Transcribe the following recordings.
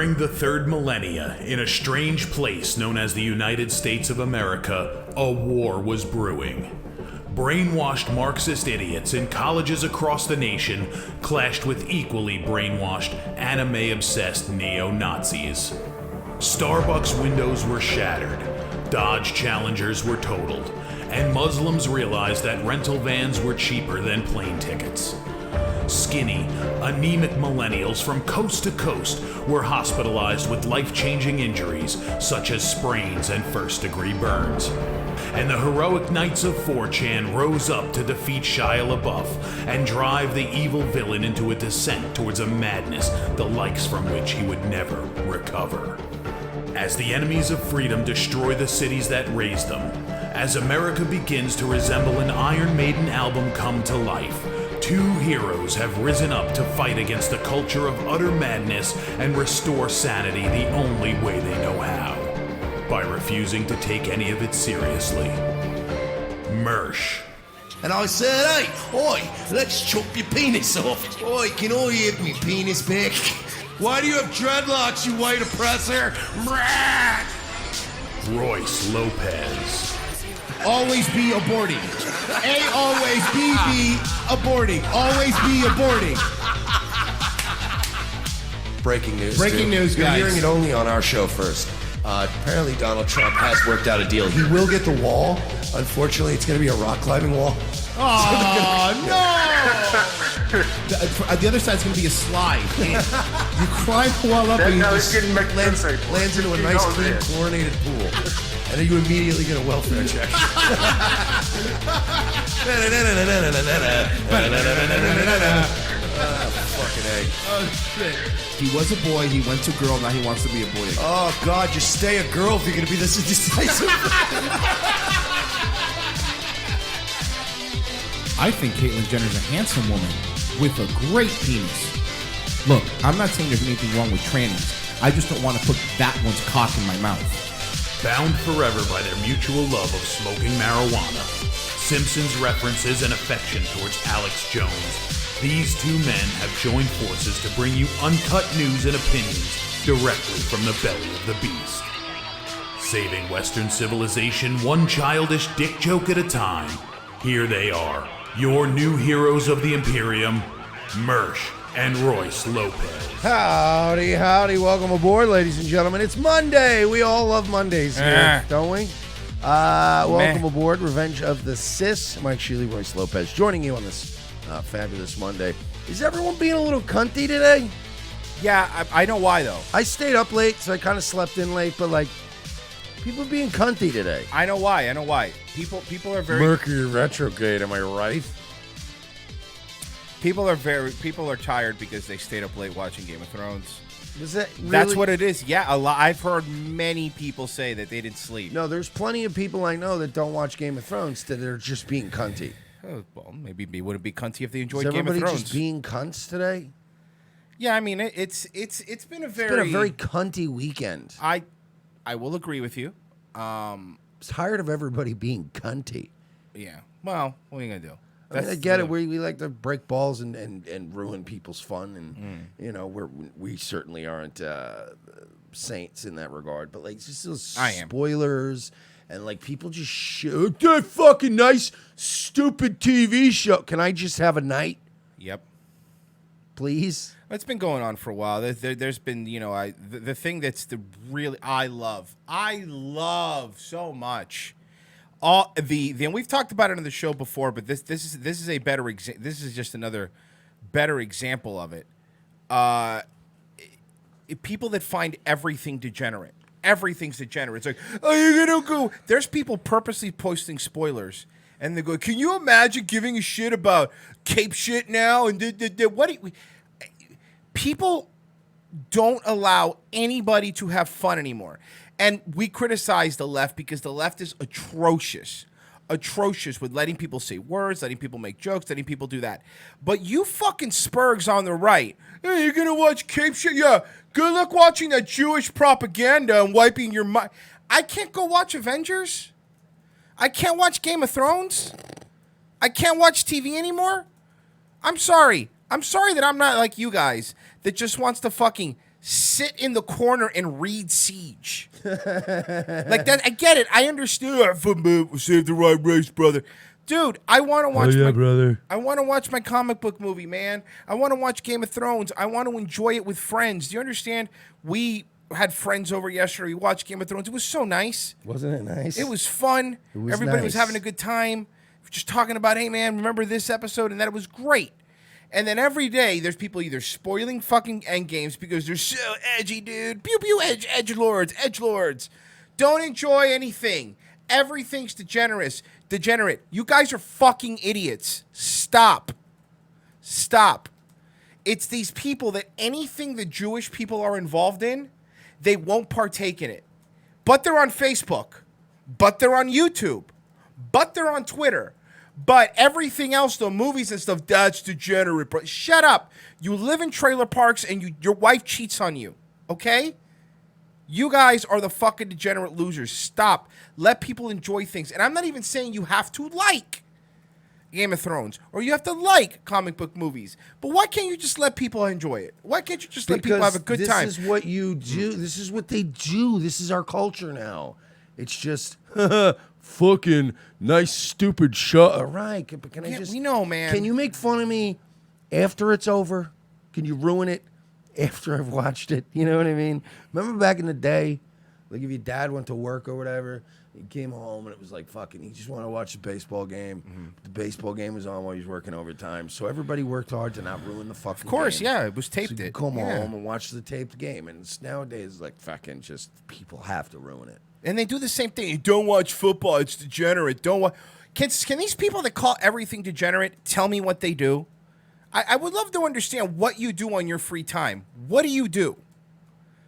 During the third millennia, in a strange place known as the United States of America, a war was brewing. Brainwashed Marxist idiots in colleges across the nation clashed with equally brainwashed, anime-obsessed neo-Nazis. Starbucks windows were shattered, Dodge Challengers were totaled, and Muslims realized that rental vans were cheaper than plane tickets. Skinny, anemic millennials from coast to coast were hospitalized with life-changing injuries such as sprains and first-degree burns. And the heroic knights of 4chan rose up to defeat Shia LaBeouf and drive the evil villain into a descent towards a madness the likes from which he would never recover. As the enemies of freedom destroy the cities that raised them, as America begins to resemble an Iron Maiden album come to life, two heroes have risen up to fight against the culture of utter madness and restore sanity the only way they know how, by refusing to take any of it seriously. Mersh. And I said, hey, oi, let's chop your penis off. Oi, can I have me penis back? Why do you have dreadlocks, you white oppressor? Royce Lopez. Always be aborting. A always be aborting. Always be aborting. Breaking news. Breaking news, guys. You're hearing it only on our show first. Apparently Donald Trump has worked out a deal. He will get the wall. Unfortunately, it's going to be a rock climbing wall. Oh, no! The other side's going to be a slide. You climb the wall up and you just lands into a nice, clean, chlorinated pool. And then you immediately get a welfare check. Fucking egg. Oh, shit. He was a boy, he went to girl, now he wants to be a boy again. Oh, God, just stay a girl if you're going to be this indecisive. I think Caitlyn Jenner's a handsome woman with a great penis. Look, I'm not saying there's anything wrong with trannies. I just don't want to put that one's cock in my mouth. Bound forever by their mutual love of smoking marijuana, Simpsons references and affection towards Alex Jones, these two men have joined forces to bring you uncut news and opinions directly from the belly of the beast. Saving Western civilization one childish dick joke at a time, here they are, your new heroes of the Imperium, Mersh and Royce Lopez. Howdy, howdy. Welcome aboard, ladies and gentlemen. It's Monday. We all love Mondays here, don't we? Welcome aboard, Revenge of the Sis. Mike Sheely, Royce Lopez, joining you on this fabulous Monday. Is everyone being a little cunty today? Yeah, I know why, though. I stayed up late, so I kind of slept in late, but, like, people are being cunty today. I know why. People are very... Mercury retrograde, am I right? People are tired because they stayed up late watching Game of Thrones. Was that really? That's what it is. Yeah, I've heard many people say that they didn't sleep. No, there's plenty of people I know that don't watch Game of Thrones that are just being cunty. Oh, well, maybe they wouldn't be cunty if they enjoyed Is Game of everybody Thrones. just being cunts today? Yeah, I mean it's been a very cunty weekend. I will agree with you. I'm tired of everybody being cunty. Yeah. Well, what are you gonna do? I mean, I get it. We like to break balls and ruin people's fun, and you know we certainly aren't saints in that regard. But like just those spoilers and like people just show that fucking nice stupid TV show. Can I just have a night? Yep. Please. It's been going on for a while. There's been, you know, the thing that's I love so much. And we've talked about it on the show before, but this is a better this is just another better example of it. People that find everything degenerate. Everything's degenerate. It's like, oh, you're gonna go. There's people purposely posting spoilers, and they go, "Can you imagine giving a shit about Cape shit now?" And what? People don't allow anybody to have fun anymore. And we criticize the left because the left is atrocious with letting people say words, letting people make jokes, letting people do that. But you fucking spurgs on the right, hey, you're going to watch Cape shit? Yeah, good luck watching that Jewish propaganda and wiping your mind. I can't go watch Avengers. I can't watch Game of Thrones. I can't watch TV anymore. I'm sorry. I'm sorry that I'm not like you guys that just wants to fucking sit in the corner and read Siege. Like that, I get it. I understand. Save the right race, brother. Dude, I want to watch. brother. I want to watch my comic book movie, man. I want to watch Game of Thrones. I want to enjoy it with friends. Do you understand? We had friends over yesterday. We watched Game of Thrones. It was so nice. Wasn't it nice? It was fun. It was Everybody was nice. having a good time. Just talking about, hey, man, remember this episode? And that it was great. And then every day, there's people either spoiling fucking endgames because they're so edgy, dude. Pew, pew, edgelords. Don't enjoy anything. Everything's degenerate. You guys are fucking idiots. Stop. It's these people that anything the Jewish people are involved in, they won't partake in it. But they're on Facebook. But they're on YouTube. But they're on Twitter. But everything else, the movies and stuff, that's degenerate. Bro. Shut up. You live in trailer parks and your wife cheats on you. Okay? You guys are the fucking degenerate losers. Stop. Let people enjoy things. And I'm not even saying you have to like Game of Thrones or you have to like comic book movies. But why can't you just let people enjoy it? Why can't you just let people have a good time? This is what you do. This is what they do. This is our culture now. It's just fucking nice, stupid shut. All right, but can I just? We know, man. Can you make fun of me after it's over? Can you ruin it after I've watched it? You know what I mean? Remember back in the day, like if your dad went to work or whatever, he came home and it was like fucking. He just wanted to watch the baseball game. Mm-hmm. The baseball game was on while he was working overtime, so everybody worked hard to not ruin the fucking. Of course, game. yeah, it was taped. So you come home and watch the taped game, and it's nowadays like fucking just people have to ruin it. And they do the same thing. You don't watch football. It's degenerate. Don't watch. Can these people that call everything degenerate tell me what they do? I would love to understand what you do on your free time. What do you do?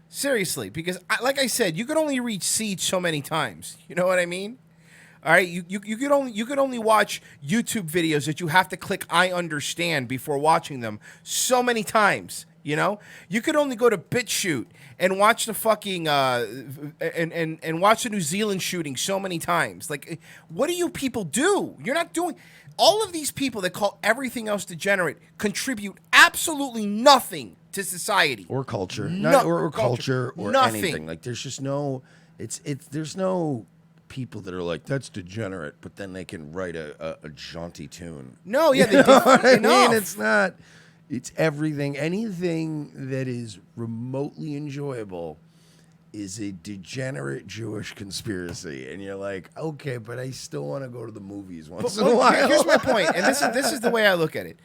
Seriously, because like I said, you could only reach Siege so many times. You know what I mean? All right, you could only watch YouTube videos that you have to click I understand before watching them so many times. You know, you could only go to BitChute and watch the fucking and watch the New Zealand shooting so many times. Like, what do you people do? You're not doing. All of these people that call everything else degenerate contribute absolutely nothing to society Or culture, or culture or nothing. anything. Like there's just no, there's no people that are like that's degenerate, but then they can write a jaunty tune. No, yeah, You know what I enough. mean? It's not. It's everything. Anything that is remotely enjoyable is a degenerate Jewish conspiracy, and you're like, okay, but I still want to go to the movies once in a while. Here's my point, and this is the way I look at it.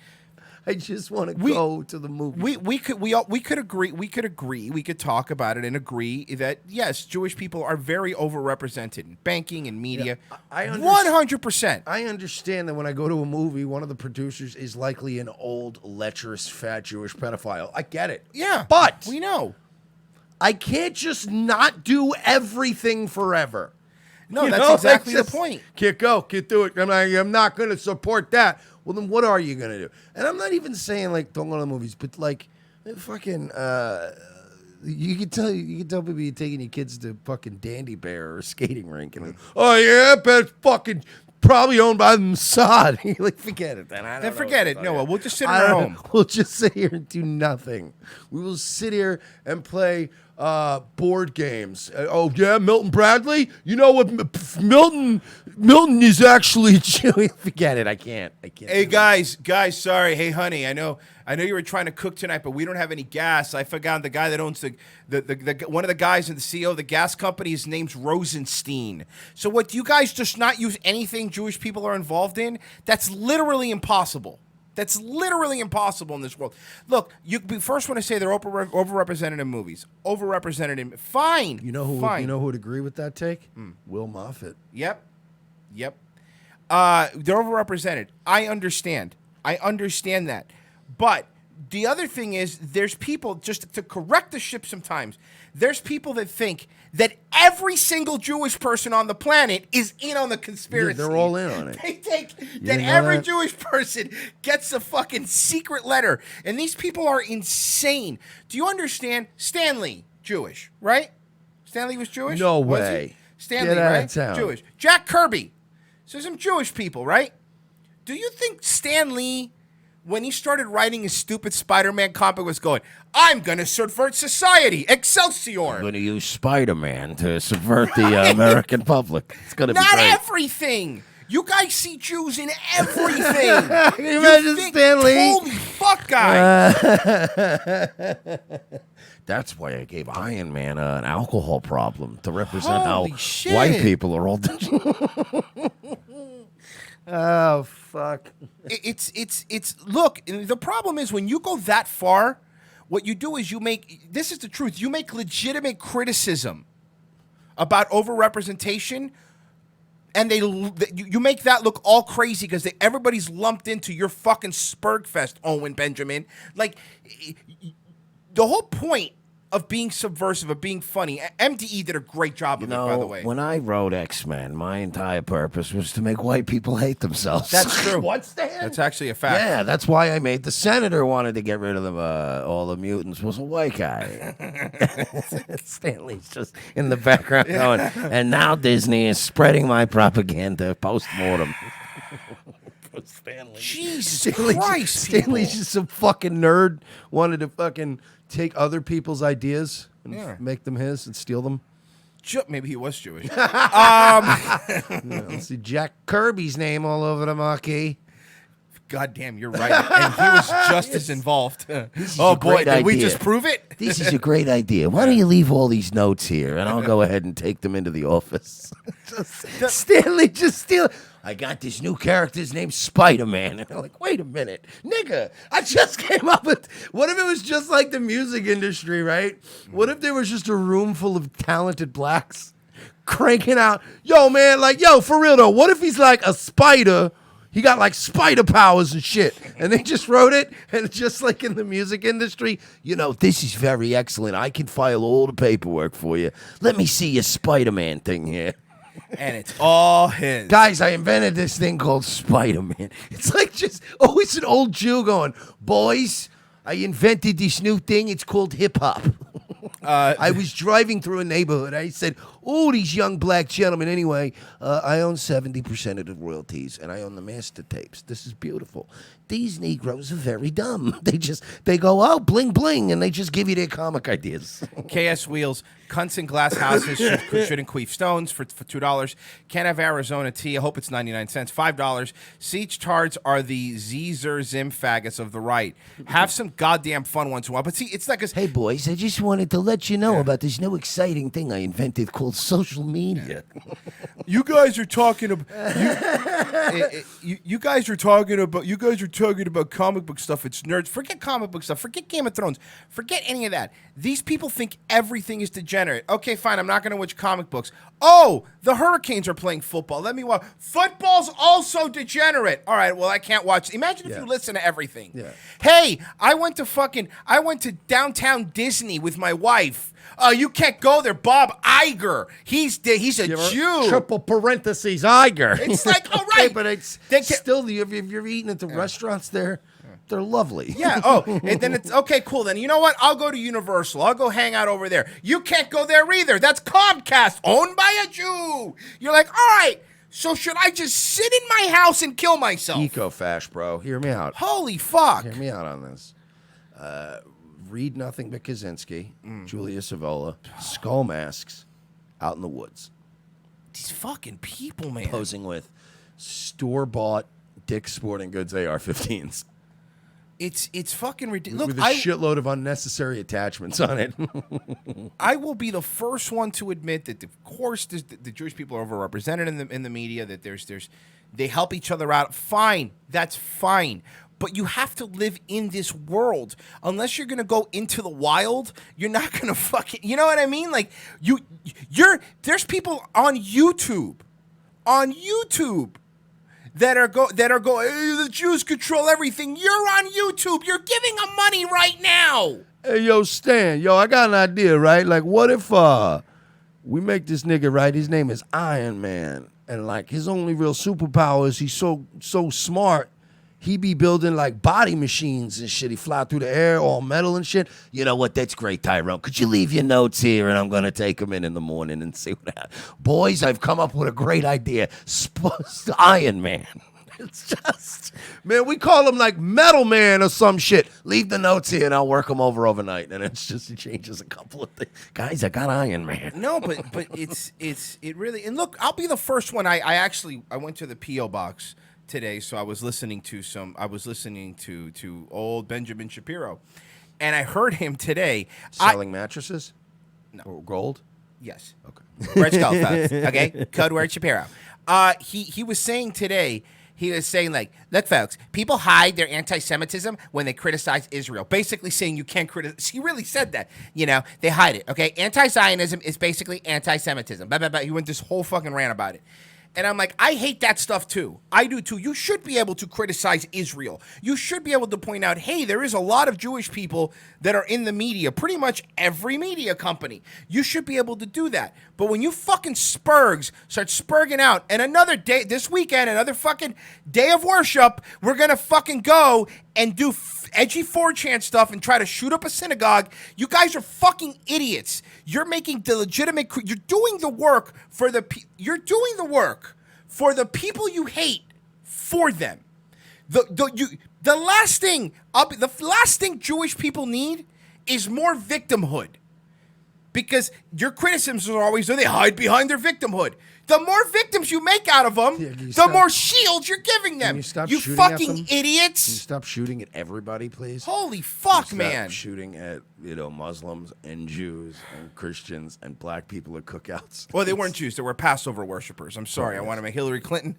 I just want to go to the movies. We could agree. We could talk about it and agree that yes, Jewish people are very overrepresented in banking and media. I 100%. I understand that when I go to a movie, one of the producers is likely an old, lecherous, fat Jewish pedophile. I get it. Yeah, but we know. I can't just not do everything forever. No, You that's know, exactly like, the point. Can't do it. I'm not going to support that. Well, then what are you going to do? And I'm not even saying, like, don't go to the movies, but, like, fucking, you can tell people you're taking your kids to fucking Dandy Bear or a skating rink. And, oh, yeah, but it's fucking probably owned by the Mossad. You're like, forget it, then. I don't Then know forget what it. to No, tell you. we'll just sit in our home. We'll just sit here and do nothing. We will sit here and play board games. Oh yeah, Milton Bradley. You know what? Milton is actually Jewish. Forget it. I can't. Hey guys, sorry. Hey honey, I know you were trying to cook tonight, but we don't have any gas. I forgot the guy that owns the one of the guys in the CEO of the gas company. His name's Rosenstein. So what? Do you guys just not use anything Jewish people are involved in? That's literally impossible. That's literally impossible in this world. Look, you first want to say they're overrepresented in movies. Overrepresented in fine. You know who? Fine. You know who would agree with that take? Will Moffat. Yep. They're overrepresented. I understand that. But the other thing is there's people, just to correct the ship sometimes, there's people that think that every single Jewish person on the planet is in on the conspiracy. Yeah, they're all in on it. They think that didn't know every that? Jewish person gets a fucking secret letter. And these people are insane. Do you understand? Stanley, Jewish, right? Stanley was Jewish? No Was he? way. Stanley, Get out of right? town. Jewish. Jack Kirby. So some Jewish people, right? Do you think Stan Lee when he started writing his stupid Spider-Man comic, was going, I'm going to subvert society. Excelsior. I'm going to use Spider-Man to subvert the American public. It's going to be Not great. everything. You guys see Jews in everything. Can you imagine Stan Lee? Holy fuck, guys. That's why I gave Iron Man an alcohol problem to represent Holy how shit. white people are all. Oh fuck! It's look. The problem is when you go that far, what you do is you make. This is the truth. You make legitimate criticism about overrepresentation, and you make that look all crazy because everybody's lumped into your fucking Spurgfest, Owen Benjamin. Like the whole point of being subversive, of being funny. MDE did a great job of it, by the way. When I wrote X-Men, my entire purpose was to make white people hate themselves. That's true. What's that? That's actually a fact. Yeah, that's why I made the senator wanted to get rid of them. All the mutants was a white guy. Stanley's just in the background going, and now Disney is spreading my propaganda post-mortem. Stanley. Jesus Christ, Stanley's just some fucking nerd. Wanted to fucking take other people's ideas and make them his and steal them. Maybe he was Jewish. Let's see Jack Kirby's name all over the marquee. God damn, you're right. And he was just as involved. Oh boy, did we just prove it? This is a great idea. Why don't you leave all these notes here and I'll go ahead and take them into the office. Stanley just steal. I got this new character's named Spider-Man. And they're like, wait a minute, nigga, I just came up with, what if it was just like the music industry, right? What if there was just a room full of talented blacks cranking out, yo, man, like, yo, for real though, what if he's like a spider? He got like spider powers and shit. And they just wrote it, and just like in the music industry, you know, this is very excellent. I can file all the paperwork for you. Let me see your Spider-Man thing here. And it's all his. Guys, I invented this thing called Spider-Man. It's like just always an old Jew going, boys, I invented this new thing. It's called hip-hop. I was driving through a neighborhood. I said, oh, these young black gentlemen. Anyway, I own 70% of the royalties, and I own the master tapes. This is beautiful. These Negroes are very dumb. They go, oh, bling, bling, and they just give you their comic ideas. KS Wheels, cunts in glass houses shouldn't queef stones for $2. Can't have Arizona tea. I hope it's 99 cents. $5. Siege tards are the Zer Zim faggots of the right. Have some goddamn fun once in a while. But see, it's like hey, boys, I just wanted to let you know about this new exciting thing I invented called social media. You guys are talking about you guys are talking about comic book stuff. It's nerds. Forget comic book stuff. Forget Game of Thrones. Forget any of that. These people think everything is degenerate. Okay, fine. I'm not going to watch comic books. Oh, the Hurricanes are playing football. Let me watch. Football's also degenerate. All right. Well, I can't watch. Imagine if you listen to everything. Yeah. Hey, I went to downtown Disney with my wife. You can't go there. Bob Iger. He's a Jew. Triple parentheses Iger. It's like, all right. Okay, but it's still, if you're eating at the restaurants there, they're lovely. Yeah. Oh, and then it's okay, cool. Then you know what? I'll go to Universal. I'll go hang out over there. You can't go there either. That's Comcast, owned by a Jew. You're like, all right. So should I just sit in my house and kill myself? Eco-fash, bro. Hear me out. Holy fuck. Hear me out on this. Read Nothing But Kaczynski, Julia Savola, skull masks, out in the woods. These fucking people, man. Posing with store-bought Dick's Sporting Goods AR-15s. It's fucking ridiculous. With a shitload of unnecessary attachments on it. I will be the first one to admit that, of course, the Jewish people are overrepresented in the media. That they help each other out. Fine, that's fine. But you have to live in this world. Unless you're gonna go into the wild, you're not gonna fucking. You know what I mean? Like there's people on YouTube, that are going. Hey, the Jews control everything. You're on YouTube. You're giving them money right now. Hey, yo, Stan. Yo, I got an idea, right? Like, what if we make this nigga, right? His name is Iron Man, and like his only real superpower is he's so smart. He be building like body machines and shit. He fly through the air, all metal and shit. You know what? That's great, Tyrone. Could you leave your notes here, and I'm gonna take them in the morning and see what happens. Boys, I've come up with a great idea. Iron Man. It's just, man, we call him like Metal Man or some shit. Leave the notes here and I'll work them over overnight. And it's just, it changes a couple of things. Guys, I got Iron Man. No, but it really, and look, I'll be the first one. I went to the P.O. box today, so I was listening to old Benjamin Shapiro, and I heard him today. Selling mattresses? No. Or gold? Yes. Okay. Red Skull, folks. Okay? Code word Shapiro. He was saying today, he was saying, like, look, folks, people hide their anti-Semitism when they criticize Israel. Basically saying you can't criticize. He really said that. You know, they hide it, okay? Anti-Zionism is basically anti-Semitism. Blah, blah, blah. He went this whole fucking rant about it. And I'm like, I hate that stuff too. I do too. You should be able to criticize Israel. You should be able to point out, hey, there is a lot of Jewish people that are in the media, pretty much every media company. You should be able to do that. But when you fucking spurgs start spurging out, and another day, this weekend, another fucking day of worship, we're going to fucking go and do edgy 4chan stuff and try to shoot up a synagogue. You guys are fucking idiots. You're making the legitimate, you're doing the work for the people you hate for them. The last thing Jewish people need is more victimhood. Because your criticisms are always, they hide behind their victimhood. The more victims you make out of them, more shields you're giving them. You fucking idiots. Can you stop shooting at everybody, please? Holy fuck, man. Stop shooting at, Muslims and Jews and Christians and black people at cookouts. Well, they weren't Jews. They were Passover worshipers. I'm sorry. I want to make Hillary Clinton.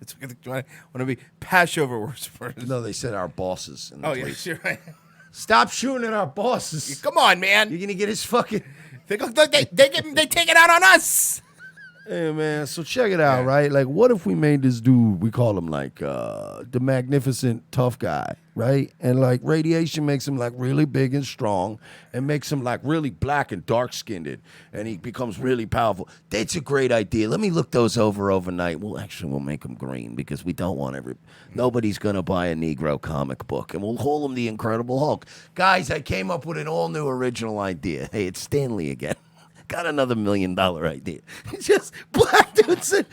I want to be Passover worshipers. No, they said our bosses. In the yes, you're right. Stop shooting at our bosses. Come on, man. You're going to get his fucking... They take it out on us. Hey, man, so check it out, right? Like, what if we made this dude, we call him, like, the magnificent tough guy, right? And, like, radiation makes him, like, really big and strong and makes him, like, really black and dark-skinned, and he becomes really powerful. That's a great idea. Let me look those over overnight. Well, actually, we'll make them green because we don't want nobody's going to buy a Negro comic book, and we'll call him the Incredible Hulk. Guys, I came up with an all-new original idea. Hey, it's Stanley again. Got another $1 million idea. Just black dude said,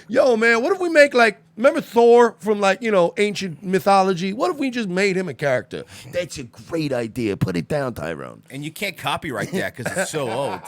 yo, man, what if we make, like, remember Thor from, like, ancient mythology? What if we just made him a character? That's a great idea. Put it down, Tyrone. And you can't copyright that because it's so old.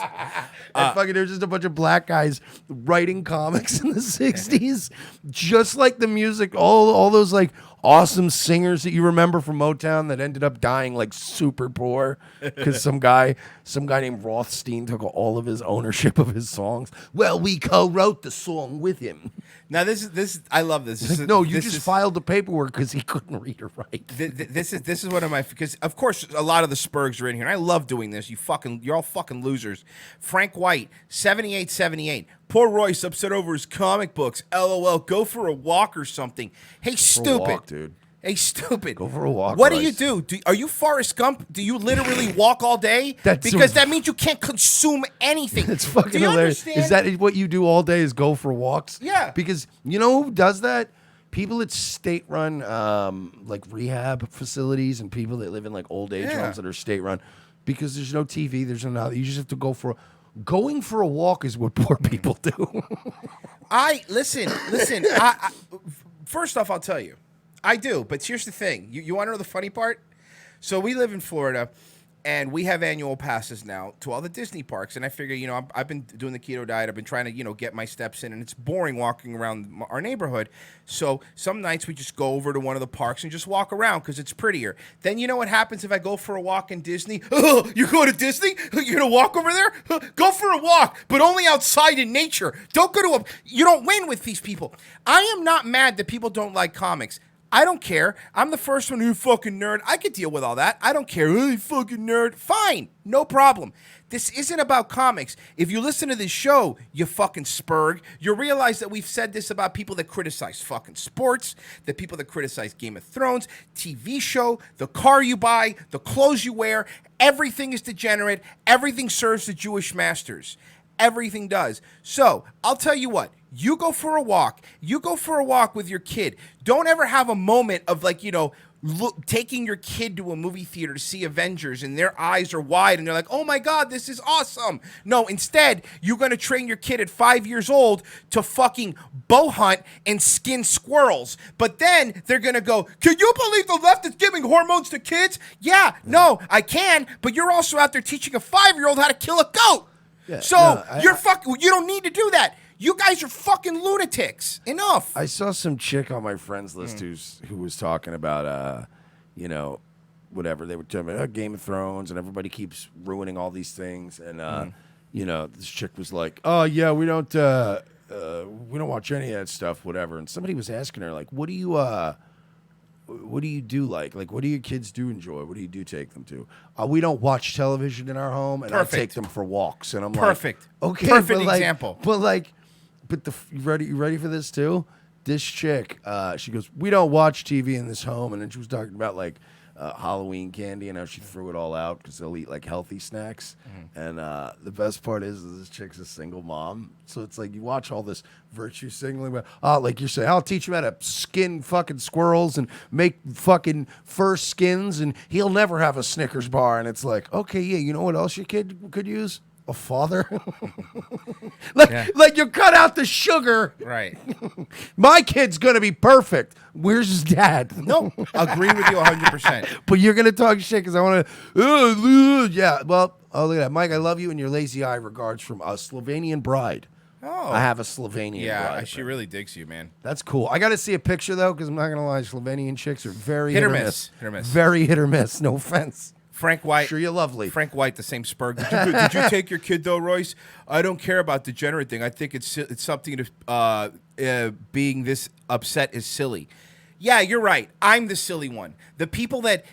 And fucking, there's just a bunch of black guys writing comics in the 60s, just like the music, all those, like, awesome singers that you remember from Motown that ended up dying like super poor because some guy named Rothstein took all of his ownership of his songs. Well, we co-wrote the song with him. Now this is I love this. You just filed the paperwork because he couldn't read or write. This is one of my, because of course a lot of the Spurgs are in here, and I love doing this. You're all fucking losers. Frank White, 7878. Poor Royce upset over his comic books. LOL. Go for a walk or something. Hey, stupid. Walk, dude. Hey, stupid. Go for a walk. What Royce. do you do? Are you Forrest Gump? Do you literally walk all day? Because that means you can't consume anything. It's fucking hilarious. Understand? Is that what you do all day is go for walks? Yeah. Because you know who does that? People at state-run like rehab facilities and people that live in like old age homes that are state-run. Because there's no TV, there's no, you just have to go for going for a walk is what poor people do. Listen. First off, I'll tell you, I do. But here's the thing: you want to know the funny part? So we live in Florida, and we have annual passes now to all the Disney parks. And I figure, I've been doing the keto diet. I've been trying to, get my steps in, and it's boring walking around our neighborhood. So some nights we just go over to one of the parks and just walk around because it's prettier. Then you know what happens if I go for a walk in Disney? Oh, you're going to Disney? You're going to walk over there? Go for a walk, but only outside in nature. Don't go to you don't win with these people. I am not mad that people don't like comics. I don't care. I'm the first one who fucking nerd. I could deal with all that. I don't care. Hey, fucking nerd. Fine. No problem. This isn't about comics. If you listen to this show, you fucking spurg, you realize that we've said this about people that criticize fucking sports, the people that criticize Game of Thrones, TV show, the car you buy, the clothes you wear. Everything is degenerate. Everything serves the Jewish masters. Everything does. So I'll tell you what. You go for a walk. You go for a walk with your kid. Don't ever have a moment of taking your kid to a movie theater to see Avengers and their eyes are wide and they're like, oh my God, this is awesome. No, instead, you're going to train your kid at 5 years old to fucking bow hunt and skin squirrels. But then they're going to go, can you believe the left is giving hormones to kids? Yeah, no, I can, but you're also out there teaching a 5-year-old how to kill a goat. Yeah, So you don't need to do that. You guys are fucking lunatics. Enough. I saw some chick on my friends list who was talking about, whatever. They were talking about Game of Thrones, and everybody keeps ruining all these things. And, this chick was like, oh, yeah, we don't watch any of that stuff, whatever. And somebody was asking her, like, what do you do like? Like, what do your kids do enjoy? What do you take them to? We don't watch television in our home, and I take them for walks. And I'm like, okay, perfect example. But you ready for this too? This chick, she goes, we don't watch TV in this home, and then she was talking about like Halloween candy and how she threw it all out because they'll eat like healthy snacks. And the best part is this chick's a single mom, so it's like you watch all this virtue signaling, but like you're saying, I'll teach him how to skin fucking squirrels and make fucking fur skins, and he'll never have a Snickers bar. And it's like, okay, yeah, you know what else your kid could use? A father. Like you cut out the sugar. Right. My kid's gonna be perfect. Where's his dad? No, agree with you 100%. But you're gonna talk shit because I want to. Yeah. Well, look at that, Mike. I love you and your lazy eye. Regards from a Slovenian bride. Oh, I have a Slovenian bride. Yeah, she really digs you, man. That's cool. I got to see a picture though, because I'm not gonna lie, Slovenian chicks are very hit or miss. Hit or miss. Very hit or miss. No offense. Frank White. Sure, you're lovely. Frank White, the same Spurg. Did you take your kid though, Royce? I don't care about degenerate thing. I think it's something to being this upset is silly. Yeah, you're right. I'm the silly one. The people that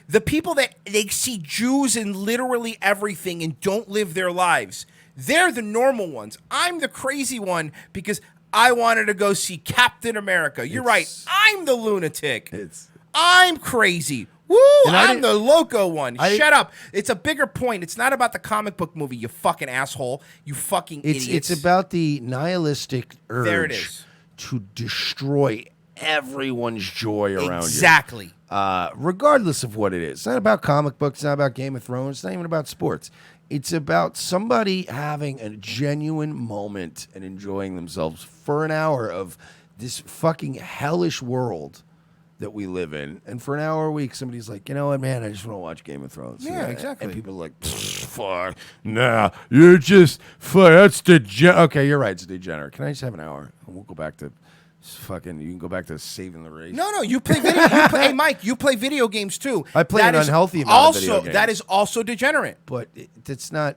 they see Jews in literally everything and don't live their lives. They're the normal ones. I'm the crazy one because I wanted to go see Captain America. You're right. I'm the lunatic. I'm crazy. Woo! I'm the loco one. Shut up. It's a bigger point. It's not about the comic book movie, you fucking asshole. You fucking idiots. It's about the nihilistic urge there it is. To destroy everyone's joy around exactly. you. Regardless of what it is. It's not about comic books. It's not about Game of Thrones. It's not even about sports. It's about somebody having a genuine moment and enjoying themselves for an hour of this fucking hellish world that we live in, and for an hour a week, somebody's like, you know what, man, I just want to watch Game of Thrones. Yeah, exactly. And people are like, fuck, nah, you're just, fuck, that's degenerate. Okay, you're right, it's degenerate. Can I just have an hour? And we'll go back to fucking, you can go back to saving the race. No, you play video. Hey, Mike, you play video games too. I play an unhealthy amount of video games. That is also degenerate. But it's not,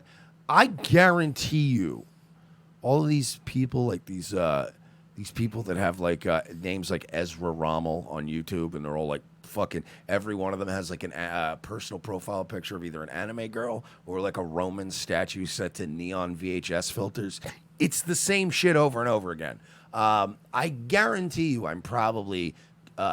I guarantee you, all of these people, like these people that have like names like Ezra Rommel on YouTube, and they're all like fucking, every one of them has like a personal profile picture of either an anime girl or like a Roman statue set to neon VHS filters. It's the same shit over and over again. I guarantee you I'm probably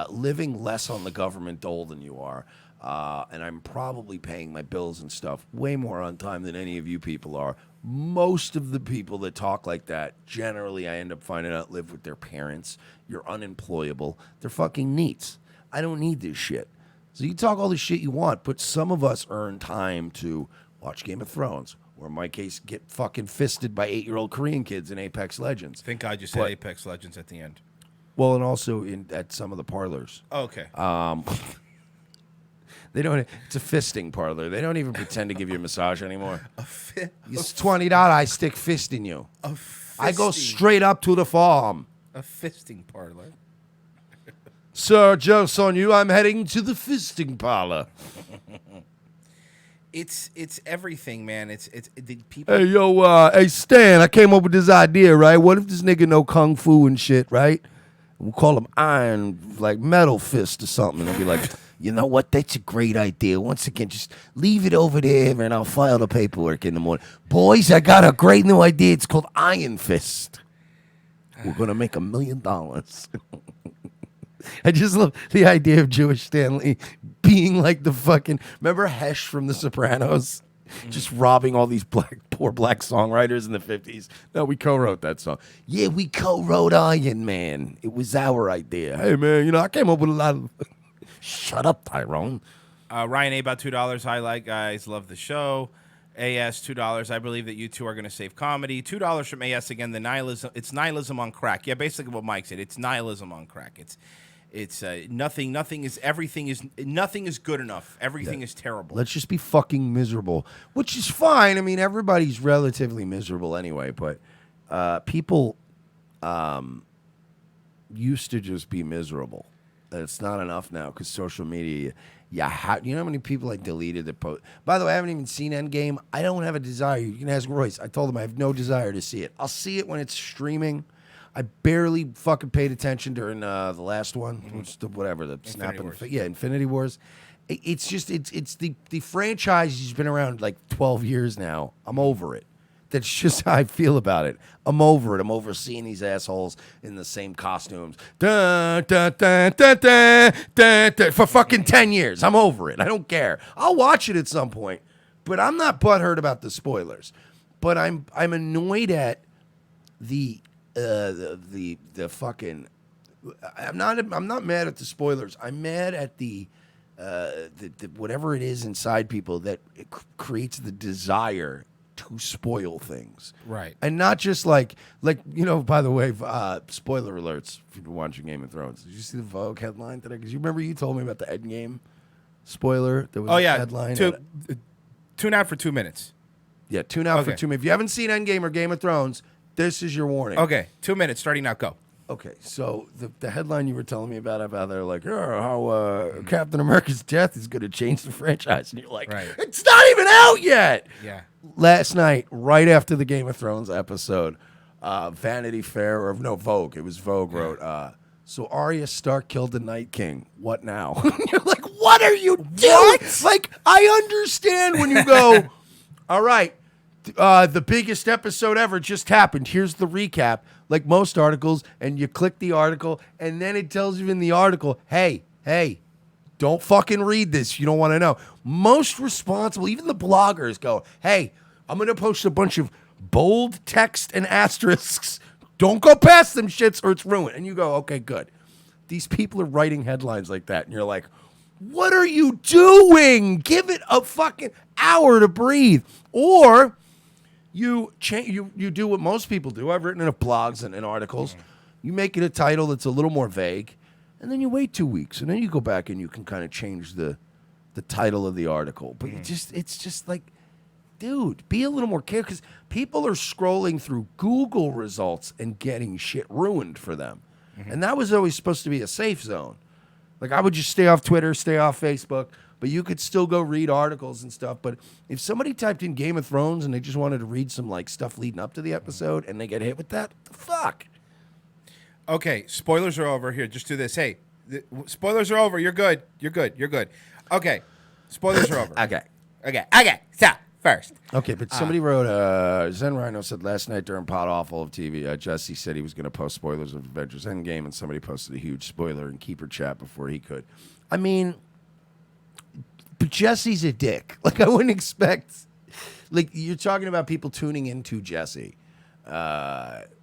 living less on the government dole than you are. And I'm probably paying my bills and stuff way more on time than any of you people are. Most of the people that talk like that, generally, I end up finding out live with their parents. You're unemployable. They're fucking neats. I don't need this shit. So you talk all the shit you want, but some of us earn time to watch Game of Thrones, or in my case, get fucking fisted by 8-year-old Korean kids in Apex Legends. Thank God you said Apex Legends at the end. Well, and also at some of the parlors. Oh, okay. They don't. It's a fisting parlor. They don't even pretend to give you a massage anymore. It's $20. I stick fist in you. I go straight up to the farm. A fisting parlor. Sir, joke's on you. I'm heading to the fisting parlor. It's everything, man. It's the people. Hey yo, hey Stan, I came up with this idea, right? What if this nigga know kung fu and shit, right? We'll call him Iron, like Metal Fist or something. And I'll be like, you know what? That's a great idea. Once again, just leave it over there and I'll file the paperwork in the morning. Boys, I got a great new idea. It's called Iron Fist. We're going to make $1 million. I just love the idea of Jewish Stanley being like the fucking, remember Hesh from The Sopranos? Just robbing all these poor black songwriters in the 50s. No, we co-wrote that song. Yeah, we co-wrote Iron Man. It was our idea. Hey, man, I came up with a lot of... Shut up, Tyrone. Ryan A. about $2. Hi, like guys, love the show. AS $2. I believe that you two are going to save comedy. $2 from AS again. The nihilism. It's nihilism on crack. Yeah, basically what Mike said. It's nihilism on crack. It's nothing. Nothing is good enough. Everything is terrible. Let's just be fucking miserable, which is fine. I mean, everybody's relatively miserable anyway. But people used to just be miserable. It's not enough now because social media. You know how many people I deleted the post? By the way, I haven't even seen Endgame. I don't have a desire. You can ask Royce. I told him I have no desire to see it. I'll see it when it's streaming. I barely fucking paid attention during the last one, which the snapping. Infinity Wars. It's just the franchise has been around like 12 years now. I'm over it. That's just how I feel about it. I'm over it. I'm over seeing these assholes in the same costumes. For fucking 10 years. I'm over it. I don't care. I'll watch it at some point. But I'm not butthurt about the spoilers. But I'm annoyed at the fucking. I'm not mad at the spoilers. I'm mad at the whatever it is inside people that creates the desire to spoil things, right? And not just like by the way, spoiler alerts if you've been watching Game of Thrones. Did you see the Vogue headline today? Because you remember you told me about the Endgame spoiler. There was a headline. Tune out for 2 minutes. Yeah, tune out for 2 minutes. If you haven't seen Endgame or Game of Thrones, this is your warning. Okay, 2 minutes starting now. Go. Okay, so the headline you were telling me about they're like, how Captain America's death is going to change the franchise, and you're like, right. It's not even out yet. Yeah. Last night, right after the Game of Thrones episode, Vanity Fair Vogue. It was Vogue wrote. So Arya Stark killed the Night King. What now? You're like, what are you doing? What? Like, I understand when you go, all right, the biggest episode ever just happened. Here's the recap. Like most articles, and you click the article, and then it tells you in the article, hey, don't fucking read this. You don't want to know. Most responsible, even the bloggers go, hey, I'm going to post a bunch of bold text and asterisks. Don't go past them shits or it's ruined. And you go, okay, good. These people are writing headlines like that, and you're like, what are you doing? Give it a fucking hour to breathe. Or you do what most people do. I've written in blogs and in articles. You make it a title that's a little more vague, and then you wait 2 weeks, and then you go back and you can kind of change the title of the article. But it's just like, dude, be a little more careful, because people are scrolling through Google results and getting shit ruined for them. And that was always supposed to be a safe zone. Like, I would just stay off Twitter, stay off Facebook, but you could still go read articles and stuff. But if somebody typed in Game of Thrones and they just wanted to read some like stuff leading up to the episode and they get hit with that, the fuck? Okay, spoilers are over. Here, just do this. Hey, spoilers are over. You're good. Okay, spoilers are over. Okay. So, first. Okay, but somebody wrote, Zen Rhino said last night during Pod Awful of TV, Jesse said he was going to post spoilers of Avengers Endgame, and somebody posted a huge spoiler in Keeper Chat before he could. I mean, but Jesse's a dick. Like, I wouldn't expect, like, you're talking about people tuning into Jesse.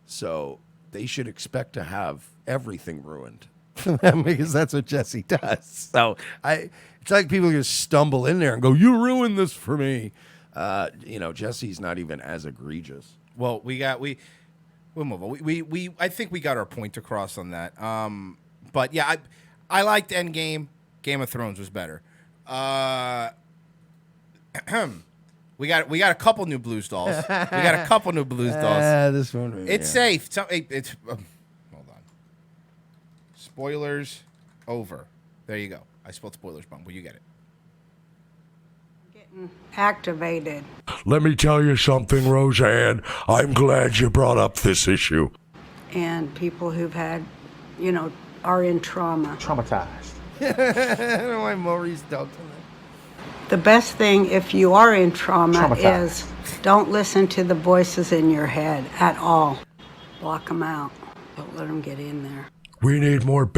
So they should expect to have everything ruined for them, because that's what Jesse does. So it's like people just stumble in there and go, you ruined this for me. Jesse's not even as egregious. Well, we'll move on. I think we got our point across on that. But yeah, I liked Endgame. Game of Thrones was better. We got a couple new Blues dolls. This one. It's safe. It's hold on. Spoilers over. There you go. I spelled spoilers wrong, but you get it. Activated. Let me tell you something, Roseanne. I'm glad you brought up this issue. And people who've had, are in trauma. Traumatized. I don't know why Maurice Dalton. The best thing, if you are in trauma, is don't listen to the voices in your head at all. Block them out. Don't let them get in there. We need more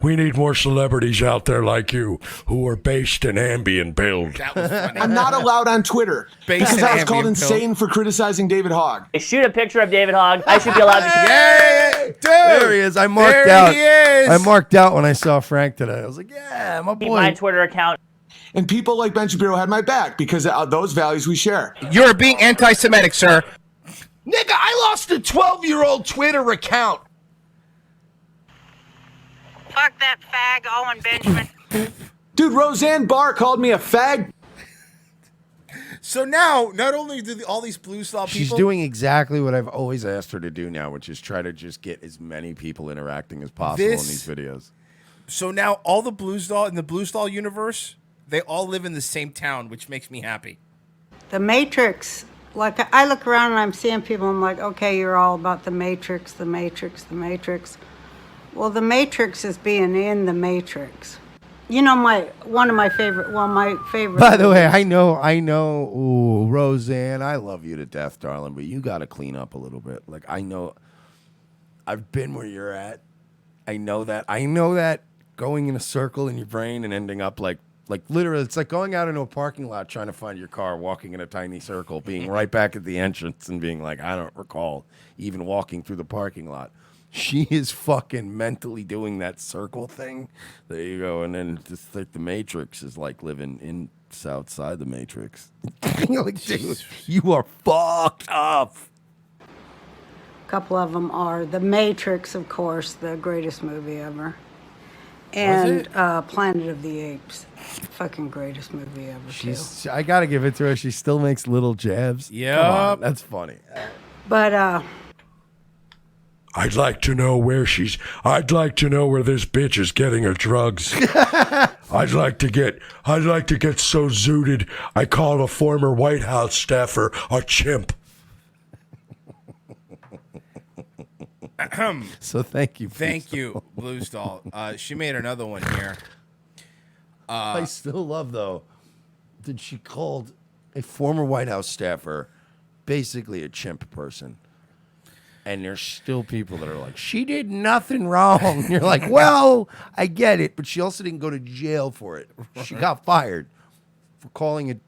We need more celebrities out there like you who are based in ambient build. That was funny. I'm not allowed on Twitter because I was called insane for criticizing David Hogg. Shoot a picture of David Hogg. I should be allowed to. Yay! Dude! There he is. I marked There out. he is. I marked out when I saw Frank today. I was like, yeah, my Keep my boy. Twitter account. And people like Ben Shapiro had my back because of those values we share. You're being anti-Semitic, sir. Nigga, I lost a 12-year-old Twitter account. Fuck that fag, Owen Benjamin. Dude, Roseanne Barr called me a fag. So now, not only do all these blue style people... She's doing exactly what I've always asked her to do now, which is try to just get as many people interacting as possible in these videos. So now all the blue style in the blue style universe, they all live in the same town, which makes me happy. The Matrix. Like, I look around and I'm seeing people, I'm like, okay, you're all about the Matrix, the Matrix, the Matrix. Well, the Matrix is being in the Matrix. You know, my favorite. By the way, I know. Ooh, Roseanne, I love you to death, darling, but you got to clean up a little bit. Like, I know, I've been where you're at. I know that going in a circle in your brain and ending up like literally, it's like going out into a parking lot trying to find your car, walking in a tiny circle, being right back at the entrance and being like, I don't recall even walking through the parking lot. She is fucking mentally doing that circle thing. There you go. And then just like the Matrix is like living outside the Matrix. Like, dude, you are fucked up. A couple of them are The Matrix, of course, the greatest movie ever. And Planet of the Apes. Fucking greatest movie ever, too. I got to give it to her. She still makes little jabs. Yeah. Come on, that's funny. But, I'd like to know where this bitch is getting her drugs. I'd like to get so zooted I call a former White House staffer a chimp. So thank you. Thank you, Blue Stall. She made another one here. I still love, though, that she called a former White House staffer basically a chimp person. And there's still people that are like, she did nothing wrong. And you're like, well, I get it, but she also didn't go to jail for it. She got fired for calling it,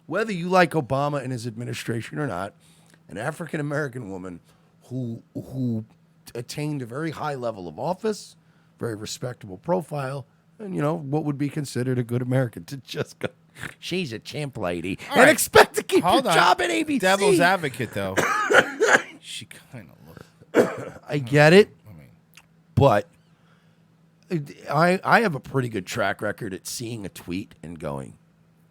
whether you like Obama and his administration or not, an African-American woman who attained a very high level of office, very respectable profile, and, you know, what would be considered a good American to just go, she's a chimp lady, and expect to keep your job at ABC. Devil's advocate, though. She kind of I get it, but I have a pretty good track record at seeing a tweet and going,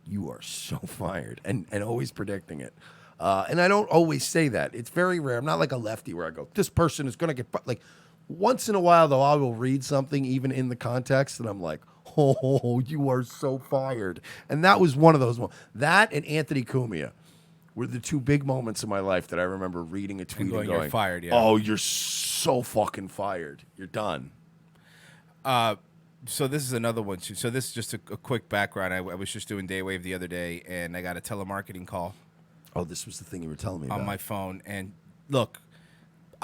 you are so fired, and always predicting it. And I don't always say that. It's very rare. I'm not like a lefty where I go, this person is going to get like once in a while, though, I will read something even in the context and I'm like, oh, you are so fired. And that was one of those moments. That and Anthony Cumia were the two big moments in my life that I remember reading a tweet and going, you're fired, yeah. Oh, you're so fucking fired. You're done. So this is another one, too. So this is just a quick background. I was just doing Daywave the other day, and I got a telemarketing call. Oh, this was the thing you were telling me about. On my phone. And look,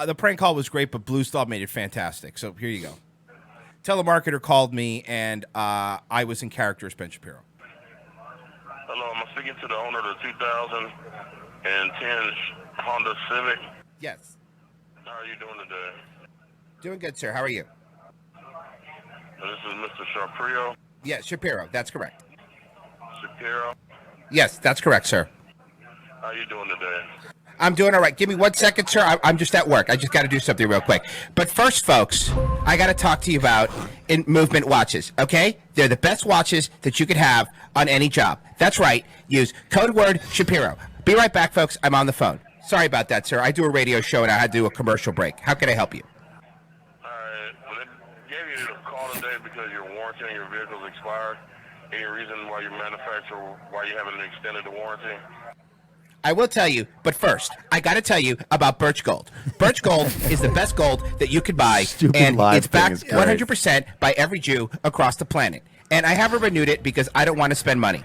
the prank call was great, but Blue Stall made it fantastic. So here you go. Telemarketer called me, and I was in character as Ben Shapiro. Hello, I'm speaking to the owner of the 2010 Honda Civic. Yes. How are you doing today? Doing good, sir. How are you? This is Mr. Shapiro. Yes, Shapiro. That's correct. Shapiro. Yes, that's correct, sir. How are you doing today? I'm doing all right. Give me 1 second, sir. I'm just at work. I just got to do something real quick. But first, folks, I got to talk to you about movement watches, okay? They're the best watches that you could have on any job. That's right. Use code word Shapiro. Be right back, folks. I'm on the phone. Sorry about that, sir. I do a radio show, and I had to do a commercial break. How can I help you? All right. Well, they gave you a call today because your warranty on your vehicle's expired. Any reason why your manufacturer, why you haven't extended the warranty? I will tell you, but first, I got to tell you about Birch Gold. Birch Gold is the best gold that you could buy, and it's backed 100% by every Jew across the planet. And I haven't renewed it because I don't want to spend money.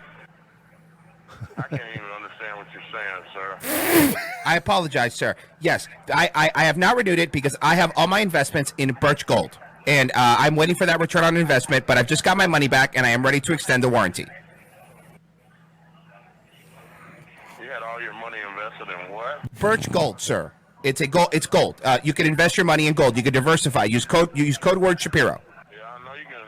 I can't even understand what you're saying, sir. I apologize, sir. Yes, I have not renewed it because I have all my investments in Birch Gold. And I'm waiting for that return on investment, but I've just got my money back, and I am ready to extend the warranty. You had all your money invested in what? Birch Gold, sir. It's gold. You can invest your money in gold. You can diversify. Use code word Shapiro. Yeah, I know you can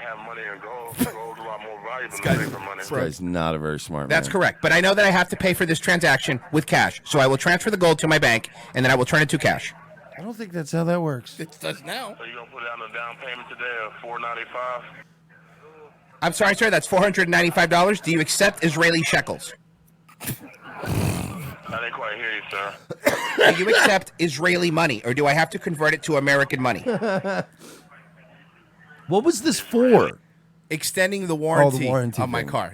have money in gold. Gold's a lot more valuable than paper money. This guy's not a very smart man. That's correct. But I know that I have to pay for this transaction with cash. So I will transfer the gold to my bank, and then I will turn it to cash. I don't think that's how that works. It does now. So you gonna put down a down payment today of $495? I'm sorry, sir. That's $495. Do you accept Israeli shekels? I didn't quite hear you, sir. Do you accept Israeli money, or do I have to convert it to American money? What was this for? Extending the warranty, warranty on my thing. car.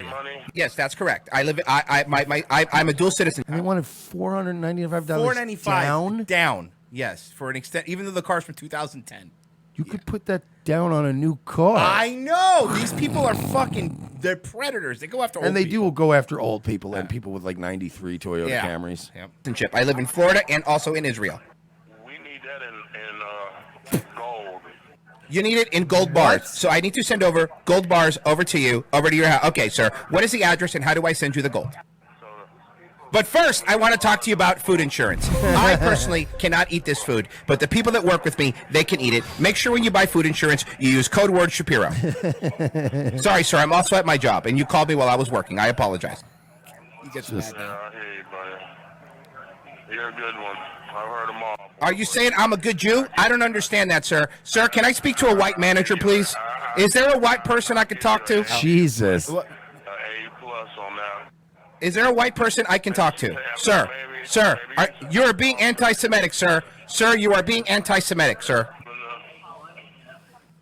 Yes, that's correct. I'm a dual citizen. And they wanted $495 $495 down? down. Yes, for an extent. Even though the car's from 2010. You could put that down on a new car. I know. These people are fucking. They're predators. They go after old And they people. do go after old people and people with like 93 Toyota Camrys. Citizenship. I live in Florida and also in Israel. We need that in gold. You need it in gold bars. So I need to send over gold bars over to your house. Okay, sir. What is the address and how do I send you the gold? But first, I want to talk to you about food insurance. I personally cannot eat this food, but the people that work with me, they can eat it. Make sure when you buy food insurance, you use code word Shapiro. Sorry, sir. I'm also at my job, and you called me while I was working. I apologize. He gets I hear you, buddy. You're a good one. I've heard them all. Are you saying I'm a good Jew? I don't understand that, sir. Sir, can I speak to a white manager, please? Is there a white person I could talk to? Jesus. A plus on that. Is there a white person I can talk to? Sir, you are being anti-Semitic, sir. Sir, you are being anti-Semitic, sir.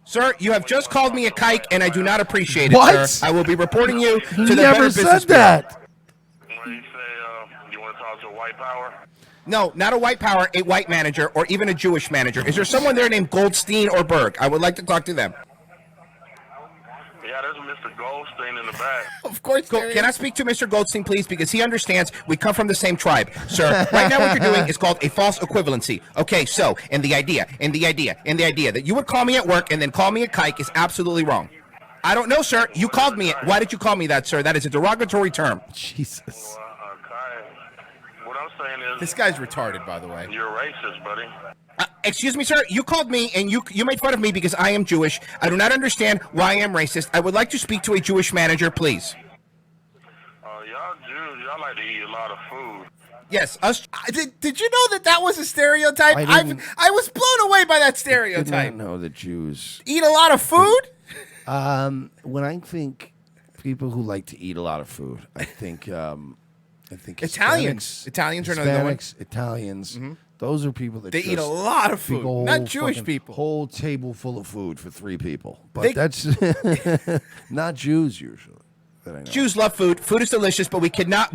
Sir, you have just called me a kike, and I do not appreciate it, What? sir. I will be reporting you to He the never Better said Business Bureau. that. What do you say? You want to talk to white power? No, not a white power, a white manager, or even a Jewish manager. Is there someone there named Goldstein or Berg? I would like to talk to them. Yeah, there's Mr. Goldstein in the back. Of course. Can I speak to Mr. Goldstein, please? Because he understands we come from the same tribe. Sir, right now what you're doing is called a false equivalency. Okay, so, and the idea that you would call me at work and then call me a kike is absolutely wrong. I don't know, sir. You called me it. Why did you call me that, sir? That is a derogatory term. Jesus. What I'm saying is... This guy's retarded, by the way. You're racist, buddy. Excuse me, sir. You called me and you made fun of me because I am Jewish. I do not understand why I am racist. I would like to speak to a Jewish manager, please. Y'all Jews, y'all like to eat a lot of food. Yes, us. Did you know that was a stereotype? I was blown away by that stereotype. I did not know the Jews Eat a lot of food? When I think people who like to eat a lot of food, I think Italians. Hispanics, Italians are another one. Hispanics, Italians. Those are people that They eat a lot of food. Not Jewish people. Whole table full of food for 3 people, but They- that's not Jews usually. That I know. Jews love food. Food is delicious, but we cannot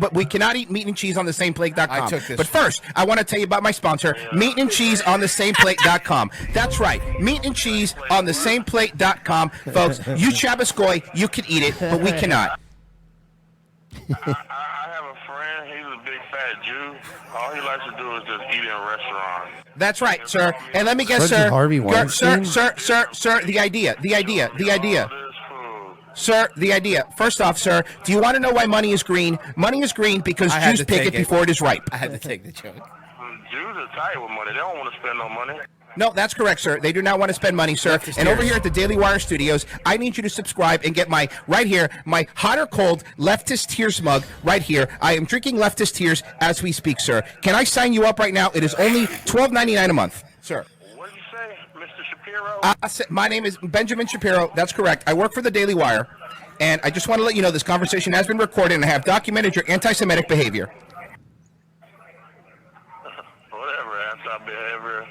eat meat and cheese on the same plate.com. I took this. But first, I want to tell you about my sponsor, meat and cheese on the same plate.com. That's right, meat and cheese on the same plate.com, folks. You Chabaskoy, you can eat it, but we cannot. I have a friend, he's a big fat Jew. All he likes to do is just eat in restaurants. That's right, sir. And let me guess, Spencer sir. Harvey Sir, Weinstein? sir, the idea. Sir, the idea. First off, sir, do you want to know why money is green? Money is green because I had Jews to pick take it before it is ripe. I had to take the joke. Jews are tight with money. They don't want to spend no money. No, that's correct, sir. They do not want to spend money, sir. And over here at the Daily Wire Studios, I need you to subscribe and get my hot or cold leftist tears mug right here. I am drinking leftist tears as we speak, sir. Can I sign you up right now? It is only $12.99 a month, sir. What did you say, Mr. Shapiro? My name is Benjamin Shapiro. That's correct. I work for the Daily Wire. And I just want to let you know this conversation has been recorded and I have documented your anti-Semitic behavior. Whatever, anti-behavior.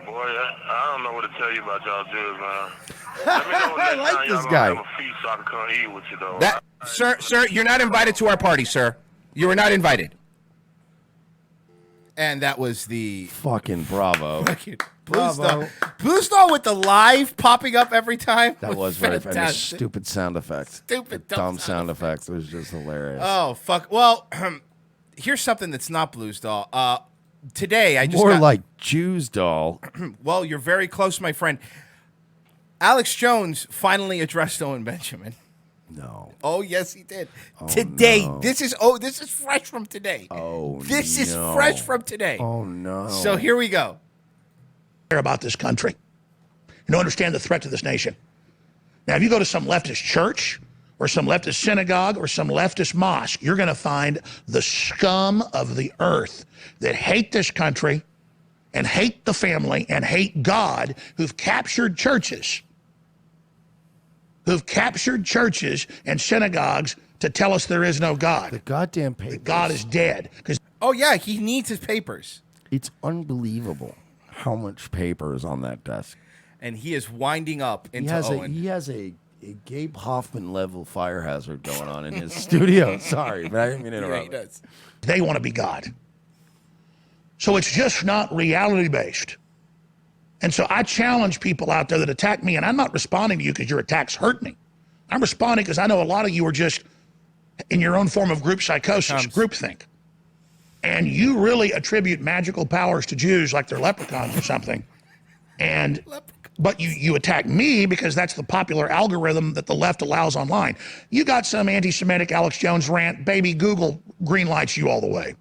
Boy, I don't know what to tell you about y'all Jews, man. Let me know I next like time this y'all guy. have a feast so I can come eat with you, though. Sir, you're not invited to our party, sir. You are not invited. And that was the Fucking bravo. Blue Star. Blue Star with the live popping up every time. That was very funny. fantastic. Stupid sound effect. Stupid dumb sound effect. It was just hilarious. Oh fuck. Well, here's something that's not Blue Star. today I just More got, like Jews doll. well, you're very close, my friend. Alex Jones finally addressed Owen Benjamin. No. Oh yes, he did. Oh, today. no. This is fresh from today. Oh, this is fresh from today. Oh no. So here we go. About this country. You don't understand the threat to this nation. Now, if you go to some leftist church or some leftist synagogue or some leftist mosque, you're going to find the scum of the earth that hate this country and hate the family and hate God, who've captured churches and synagogues to tell us there is no God. The goddamn papers. That God is dead. Oh yeah, he needs his papers. It's unbelievable how much paper is on that desk. And he is winding up into Owen. He has a Gabe Hoffman level fire hazard going on in his studio. Sorry, but I didn't mean to interrupt. Yeah, he does. They want to be God. So it's just not reality-based. And so I challenge people out there that attack me, and I'm not responding to you because your attacks hurt me. I'm responding because I know a lot of you are just in your own form of group psychosis, groupthink. And you really attribute magical powers to Jews like they're leprechauns or something. But you attack me because that's the popular algorithm that the left allows online. You got some anti-Semitic Alex Jones rant, baby, Google greenlights you all the way.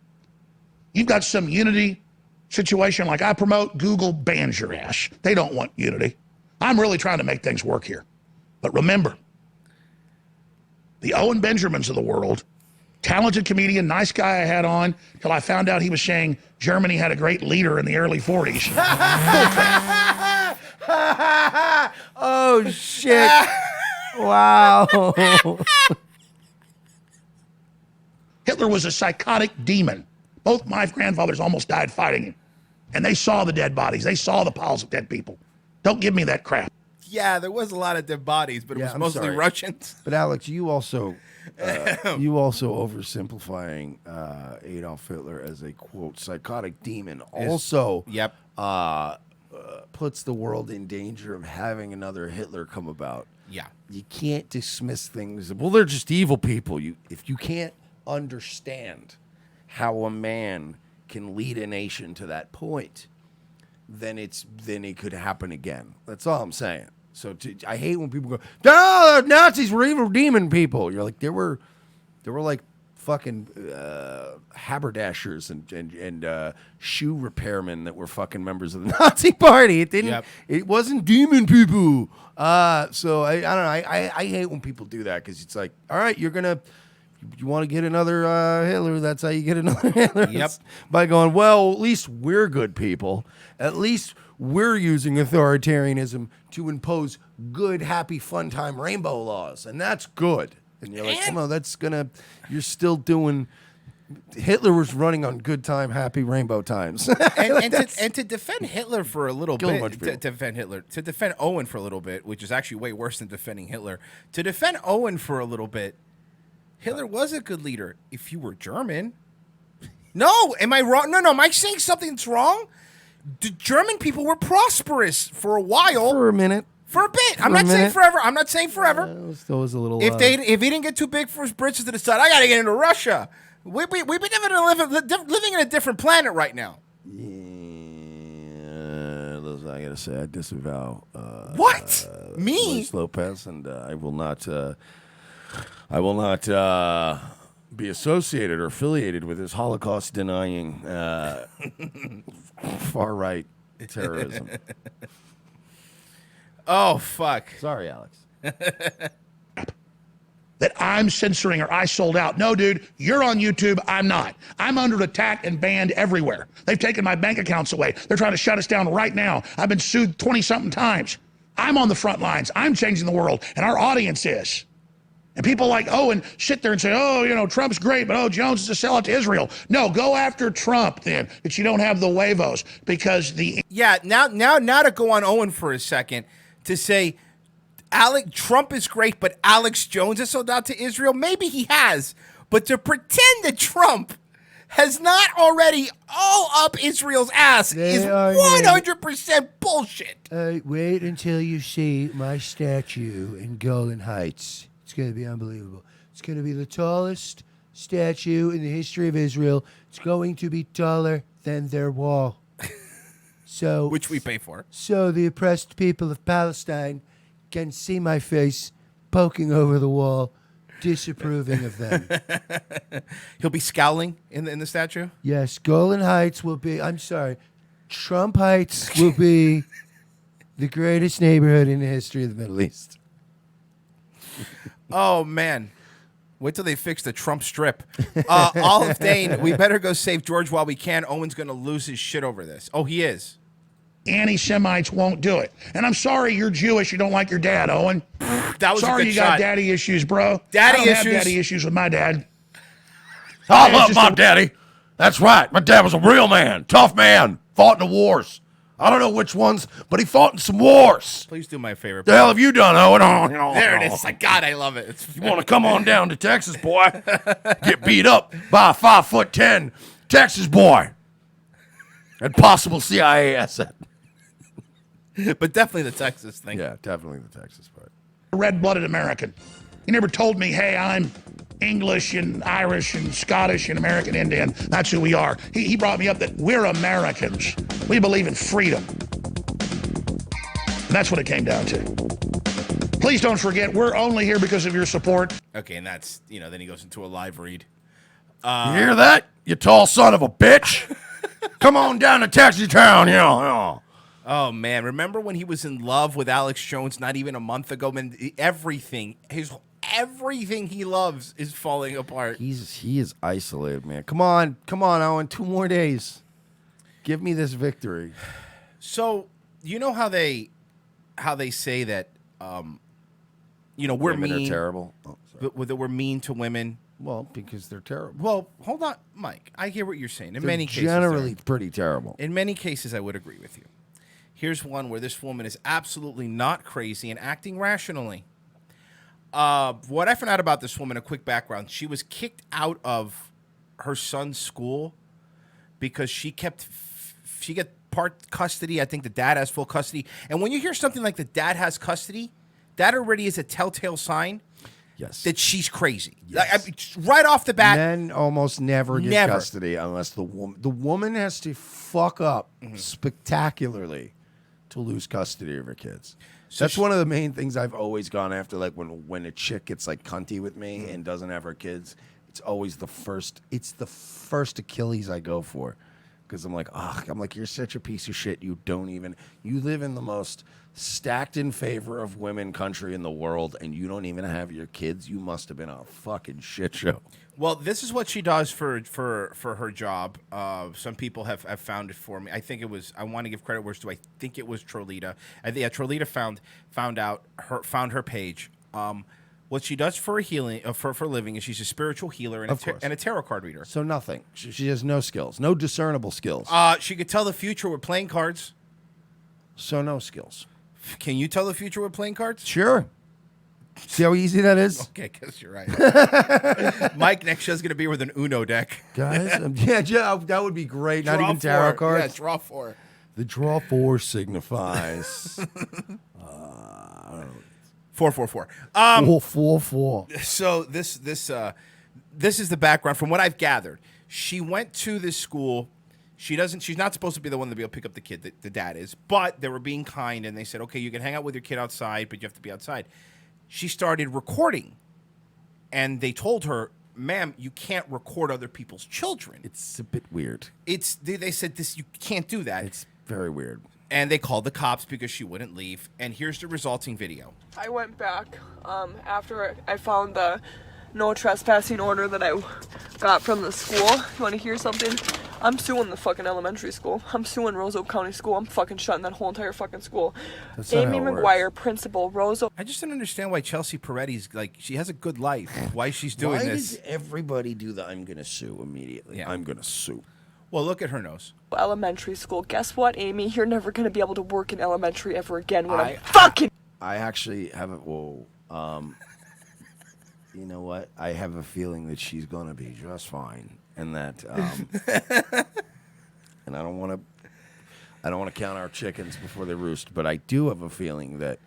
You've got some unity situation like I promote, Google bans your ass. They don't want unity. I'm really trying to make things work here. But remember, the Owen Benjamins of the world, talented comedian, nice guy I had on, till I found out he was saying Germany had a great leader in the early 40s. Oh, shit. Wow. Hitler was a psychotic demon. Both my grandfathers almost died fighting him. And they saw the dead bodies. They saw the piles of dead people. Don't give me that crap. Yeah, there was a lot of dead bodies, but it was mostly sorry. Russians. But Alex, you also oversimplifying Adolf Hitler as a quote psychotic demon also puts the world in danger of having another Hitler come about. Yeah. You can't dismiss things. Well, they're just evil people. If you can't understand how a man can lead a nation to that point, then it could happen again. That's all I'm saying. So I hate when people go, "No, the Nazis were evil demon people." You're like, there were like fucking haberdashers and shoe repairmen that were fucking members of the Nazi Party. It didn't. It wasn't demon people. So I don't know. I hate when people do that because it's like, all right, you want to get another Hitler? That's how you get another Hitler. Yep. By going, well, at least we're good people. At least we're using authoritarianism to impose good, happy, fun time rainbow laws, and that's good. And you're like, no, you're still doing. Hitler was running on good time, happy rainbow times. and to defend Hitler for a little bit, to defend Owen for a little bit, which is actually way worse than defending Hitler. To defend Owen for a little bit, Hitler was a good leader if you were German. No, am I wrong? No, am I saying something that's wrong? The German people were prosperous for a while. For a minute. For a bit. I'm not saying forever. I'm not saying forever. Still was a little. If he didn't get too big for his britches to decide, I got to get into Russia. We've been living in a different planet right now. Yeah, I gotta say, I disavow. What? Me? Luis Lopez, and I will not be associated or affiliated with his Holocaust denying far right terrorism. Oh, fuck. Sorry, Alex. That I'm censoring or I sold out. No, dude, you're on YouTube. I'm not. I'm under attack and banned everywhere. They've taken my bank accounts away. They're trying to shut us down right now. I've been sued 20-something times. I'm on the front lines. I'm changing the world, and our audience is. And people like Owen sit there and say, oh, Trump's great, but Jones is a sellout to Israel. No, go after Trump then, but you don't have the huevos because the... Yeah, now to go on Owen for a second, to say Trump is great, but Alex Jones is sold out to Israel. Maybe he has, but to pretend that Trump has not already all up Israel's ass is 100% bullshit. Wait until you see my statue in Golan Heights. It's going to be unbelievable. It's going to be the tallest statue in the history of Israel. It's going to be taller extend their wall. So, which we pay for. So the oppressed people of Palestine can see my face poking over the wall, disapproving of them. He'll be scowling in the statue? Yes, Golan Heights will be, I'm sorry, Trump Heights will be the greatest neighborhood in the history of the Middle East. Oh, man. Wait till they fix the Trump strip. Olive Dane, we better go save George while we can. Owen's going to lose his shit over this. Oh, he is. Anti-Semites won't do it. And I'm sorry you're Jewish. You don't like your dad, Owen. That was sorry a good you shot. got daddy issues, bro. Daddy I don't issues. have daddy issues with my dad. I love my daddy. That's right. My dad was a real man, tough man, fought in the wars. I don't know which ones, but he fought in some wars. Please do my favorite. The hell have you done, Owen? There it is. Like, God, I love it. You want to come on down to Texas, boy? Get beat up by a 5'10" Texas boy and possible CIA asset. But definitely the Texas thing. Yeah, definitely the Texas part. Red-blooded American. He never told me, hey, I'm English and Irish and Scottish and American Indian. That's who we are. He brought me up that we're Americans. We believe in freedom. And that's what it came down to. Please don't forget, we're only here because of your support. Okay, and that's, then he goes into a live read. You hear that, you tall son of a bitch? Come on down to Texas town, Oh, man. Remember when he was in love with Alex Jones not even a month ago? Man, everything he loves is falling apart. He is isolated, man. Come on, Owen. 2 more days. Give me this victory. So, you know how they say that, we're women mean. are terrible. That we're mean to women. Well, because they're terrible. Well, hold on, Mike. I hear what you're saying. In They're many cases, generally pretty terrible. In many cases, I would agree with you. Here's one where this woman is absolutely not crazy and acting rationally. What I found out about this woman, a quick background, she was kicked out of her son's school because she get part custody. I think the dad has full custody. And when you hear something like the dad has custody, that already is a telltale sign. Yes. That she's crazy. Yes. Right off the bat. Men almost never get custody unless the woman has to fuck up spectacularly to lose custody of her kids. So that's one of the main things I've always gone after. Like when a chick gets like cunty with me and doesn't have her kids, it's always the first Achilles I go for. Because I'm like, you're such a piece of shit. You live in the most stacked in favor of women country in the world, and you don't even have your kids. You must have been a fucking shit show. Well, this is what she does for her job. Some people have found it for me. I think it was. I want to give credit where it's due. I think it was Trolita. Trolita found her page. What she does for for a living is she's a spiritual healer and a tarot card reader. So nothing. She has no skills, no discernible skills. She could tell the future with playing cards. So no skills. Can you tell the future with playing cards? Sure. See how easy that is? Okay, I guess you're right. Mike next show's going to be with an Uno deck. Guys, that would be great. Not even tarot cards. Yeah, draw 4. The draw 4 signifies 444. 444. So this is the background from what I've gathered. She went to this school. She's not supposed to be the one to be able to pick up the kid. The dad is, but they were being kind and they said, okay, you can hang out with your kid outside, but you have to be outside. She started recording, and they told her, ma'am, you can't record other people's children. It's a bit weird. They said this, you can't do that. It's very weird. And they called the cops because she wouldn't leave. And here's the resulting video. I went back after I found the no trespassing order that I got from the school. You want to hear something? I'm suing the fucking elementary school. I'm suing Roseau County School. I'm fucking shutting that whole entire fucking school. Amy McGuire, principal, Roseau. I just don't understand why Chelsea Peretti's she has a good life. Why she's doing this. Why does everybody do the I'm going to sue immediately? Yeah. I'm going to sue. Well, look at her nose. Elementary school. Guess what, Amy? You're never going to be able to work in elementary ever again when I'm fucking... I actually haven't... you know what? I have a feeling that she's going to be just fine. And that... and I don't want to count our chickens before they roost, but I do have a feeling that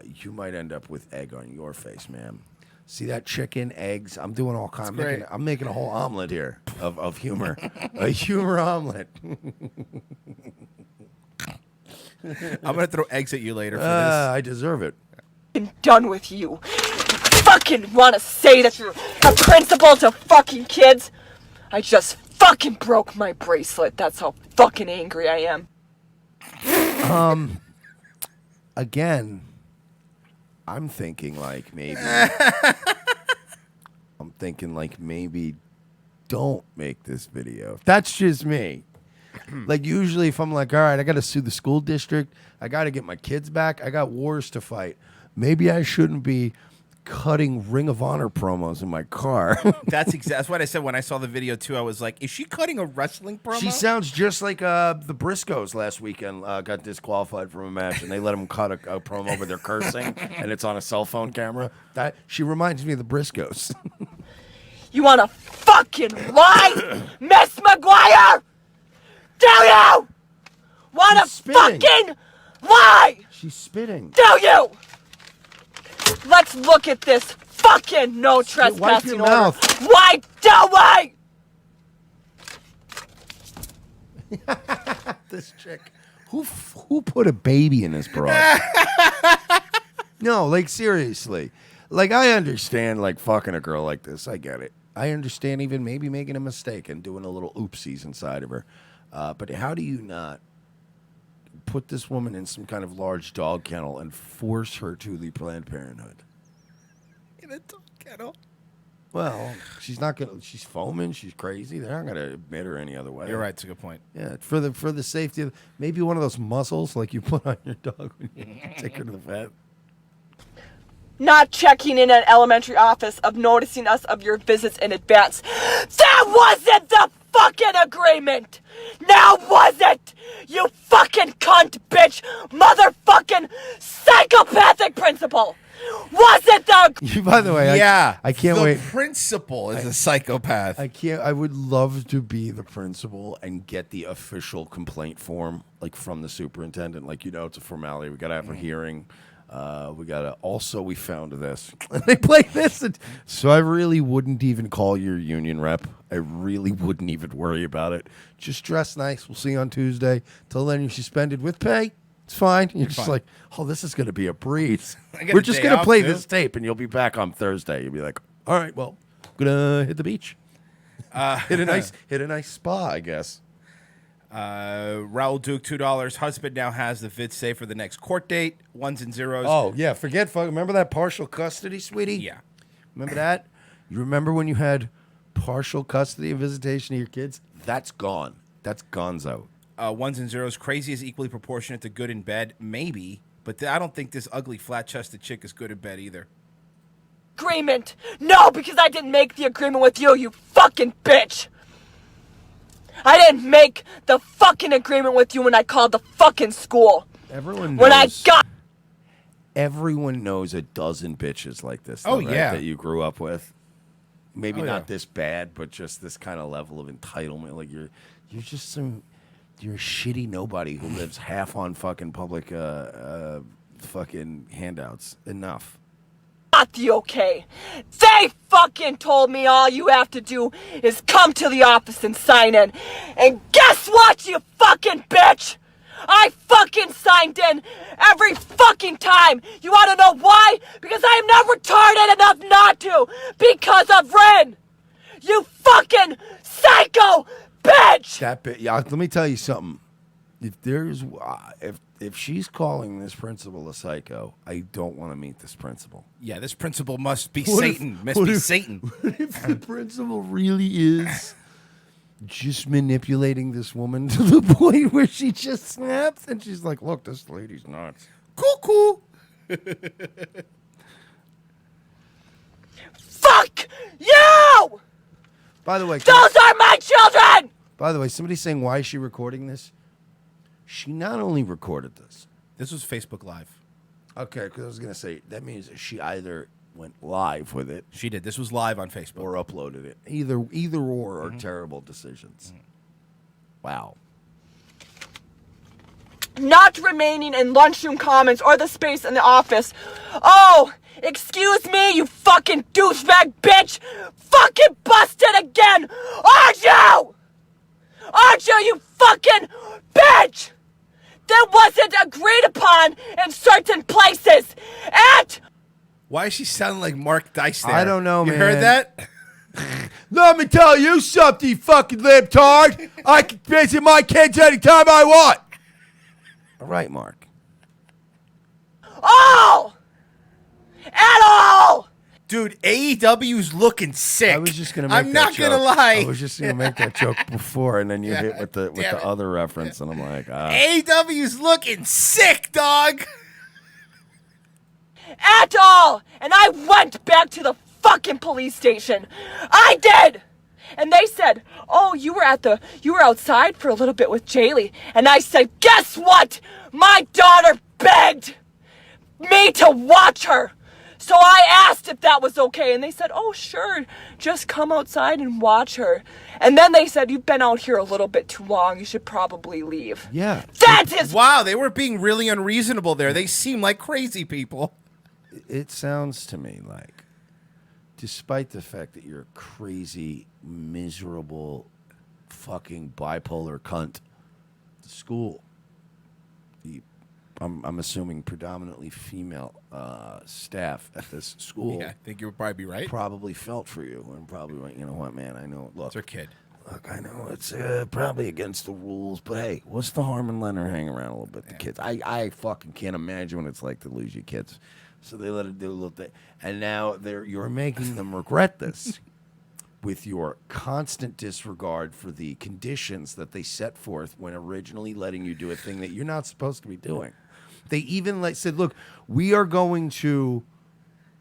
you might end up with egg on your face, ma'am. See that chicken, eggs? I'm doing all kinds. I'm making a whole omelet here. of humor. A humor omelet. I'm gonna throw eggs at you later for this. I deserve it. I'm done with you. Fucking want to say that you're a principal to fucking kids? I just fucking broke my bracelet. That's how fucking angry I am. Again, I'm thinking like maybe don't make this video. That's just me. Like usually if I'm like, all right, I got to sue the school district, I got to get my kids back, I got wars to fight. Maybe I shouldn't be cutting Ring of Honor promos in my car. That's what I said when I saw the video too. I was like, is she cutting a wrestling promo? She sounds just like the Briscoes last weekend got disqualified from a match, and they let them cut a promo where they're cursing, and it's on a cell phone camera. That she reminds me of the Briscoes. You want to fucking lie, Miss McGuire? Do you want to fucking lie? She's spitting. Do you? Let's look at this fucking no trespassing order. Mouth. Why do we? This chick. Who put a baby in this bra? No, like seriously. Like I understand like fucking a girl like this. I get it. I understand even maybe making a mistake and doing a little oopsies inside of her. But how do you not put this woman in some kind of large dog kennel and force her to the Planned Parenthood? In a dog kennel? Well, she's not gonna. She's foaming. She's crazy. They're not gonna admit her any other way. You're right. It's a good point. Yeah, for the safety of maybe one of those muzzles like you put on your dog when you take her to the vet. Not checking in at elementary office of noticing us of your visits in advance. That wasn't the fucking agreement! Now was it? You fucking cunt bitch motherfucking psychopathic principal! Was it the... By the way, I can't wait. The principal is a psychopath. I would love to be the principal and get the official complaint form, like from the superintendent. Like, it's a formality. We got to have a hearing. We found this. They play this. So I really wouldn't even call your union rep. I really wouldn't even worry about it. Just dress nice. We'll see you on Tuesday. Till then, you're suspended with pay. It's fine. You're just like, oh, this is going to be a breeze. We're just going to play this tape, and you'll be back on Thursday. You'll be like, all right, well, I'm going to hit the beach. Hit a nice spa, I guess. Raul Duke, $2. Husband now has the vid safe for the next court date. Ones and zeros. Oh, yeah. Remember that partial custody, sweetie? Yeah. Remember that? You remember when you had partial custody and visitation of your kids? That's gone. That's gonzo. Ones and zeros. Crazy is equally proportionate to good in bed. Maybe. But I don't think this ugly, flat-chested chick is good in bed either. Agreement? No, because I didn't make the agreement with you, you fucking bitch! I didn't make the fucking agreement with you when I called the fucking school. Everyone knows. Everyone knows a dozen bitches like this. Though, right, that you grew up with. Maybe not this bad, but just this kind of level of entitlement. Like you're just you're a shitty nobody who lives half on fucking public fucking handouts. Enough. Not the okay. They fucking told me all you have to do is come to the office and sign in. And guess what, you fucking bitch? I fucking signed in every fucking time. You want to know why? Because I am not retarded enough not to. Because of Ren. You fucking psycho bitch. That bitch. Yeah, let me tell you something. If she's calling this principal a psycho, I don't want to meet this principal. Yeah, this principal must be Satan. Satan. What if the principal really is just manipulating this woman to the point where she just snaps and she's like, look, this lady's nuts. Cuckoo. Fuck you! By the way, those are my children! By the way, somebody's saying, why is she recording this? She not only recorded this. This was Facebook Live. Okay, because I was going to say, that means she either went live with it. She did. This was live on Facebook. Or uploaded it. Either or are terrible decisions. Wow. Not remaining in lunchroom commons or the space in the office. Oh, Excuse me, you fucking douchebag bitch! Fucking busted again! Aren't you? Aren't you, you fucking bitch? That wasn't agreed upon in certain places. And Why is she sounding like Mark Dice there? I don't know, you man. heard that? Let me tell you something, you fucking libtard. I can visit my kids anytime I want. All right, Mark. all! At all! Dude, AEW's looking sick. I was just gonna make I'm not gonna lie. I was just gonna make that joke before, and then you Yeah, hit with the other reference, and I'm like, AEW's looking sick, dog. At all! And I went back to the fucking police station. I did! And they said, oh, you were outside for a little bit with Jaylee. And I said, guess what? My daughter begged me to watch her. So I asked if that was okay. And they said, oh, sure. Just come outside and watch her. And then they said, you've been out here a little bit too long. You should probably leave. Yeah. That is... Wow, they were being really unreasonable there. They seem like crazy people. It sounds to me like, despite the fact that you're a crazy, miserable, fucking bipolar cunt, the school, I'm assuming predominantly female staff at this school. Yeah, I think you would probably be right. Probably felt for you and probably went, you know what, man, I know. Look, It's her kid. Look, I know it's probably against the rules, but hey, what's the harm in letting her hang around a little bit? The kids, I fucking can't imagine what it's like to lose your kids. So they let it do a little thing, and now you're making them regret this with your constant disregard for the conditions that they set forth when originally letting you do a thing that you're not supposed to be doing. They even said, look, we are going to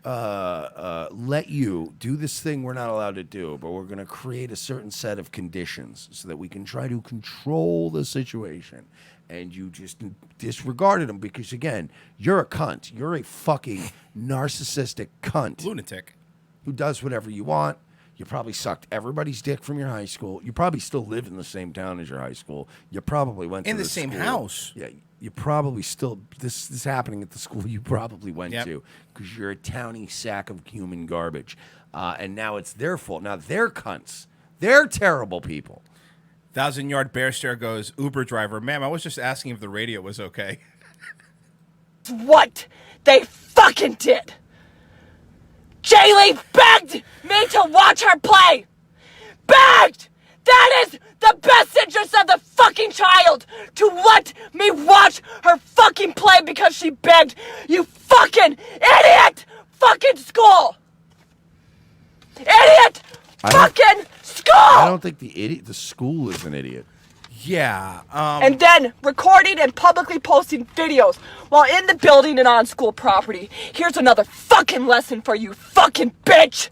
let you do this thing we're not allowed to do, but we're going to create a certain set of conditions so that we can try to control the situation. And you just disregarded them because, again, you're a cunt. You're a fucking narcissistic cunt. Lunatic. Who does whatever you want. You probably sucked everybody's dick from your high school. You probably still live in the same town as your high school. You probably went to In the same school. house. Yeah, you probably still, this is happening at the school you probably went to because you're a towny sack of human garbage. And now it's their fault. Now they're cunts. They're terrible people. 1,000-yard bear stare goes, Uber driver, ma'am, I was just asking if the radio was okay. What they fucking did. Jaylee begged me to watch her play. Begged! That is the best interest of the fucking child, to let me watch her fucking play because she begged. You fucking idiot! Fucking school! Idiot! Fucking school! I don't think the school is an idiot. Yeah. And then recording and publicly posting videos while in the building and on school property. Here's another fucking lesson for you, fucking bitch!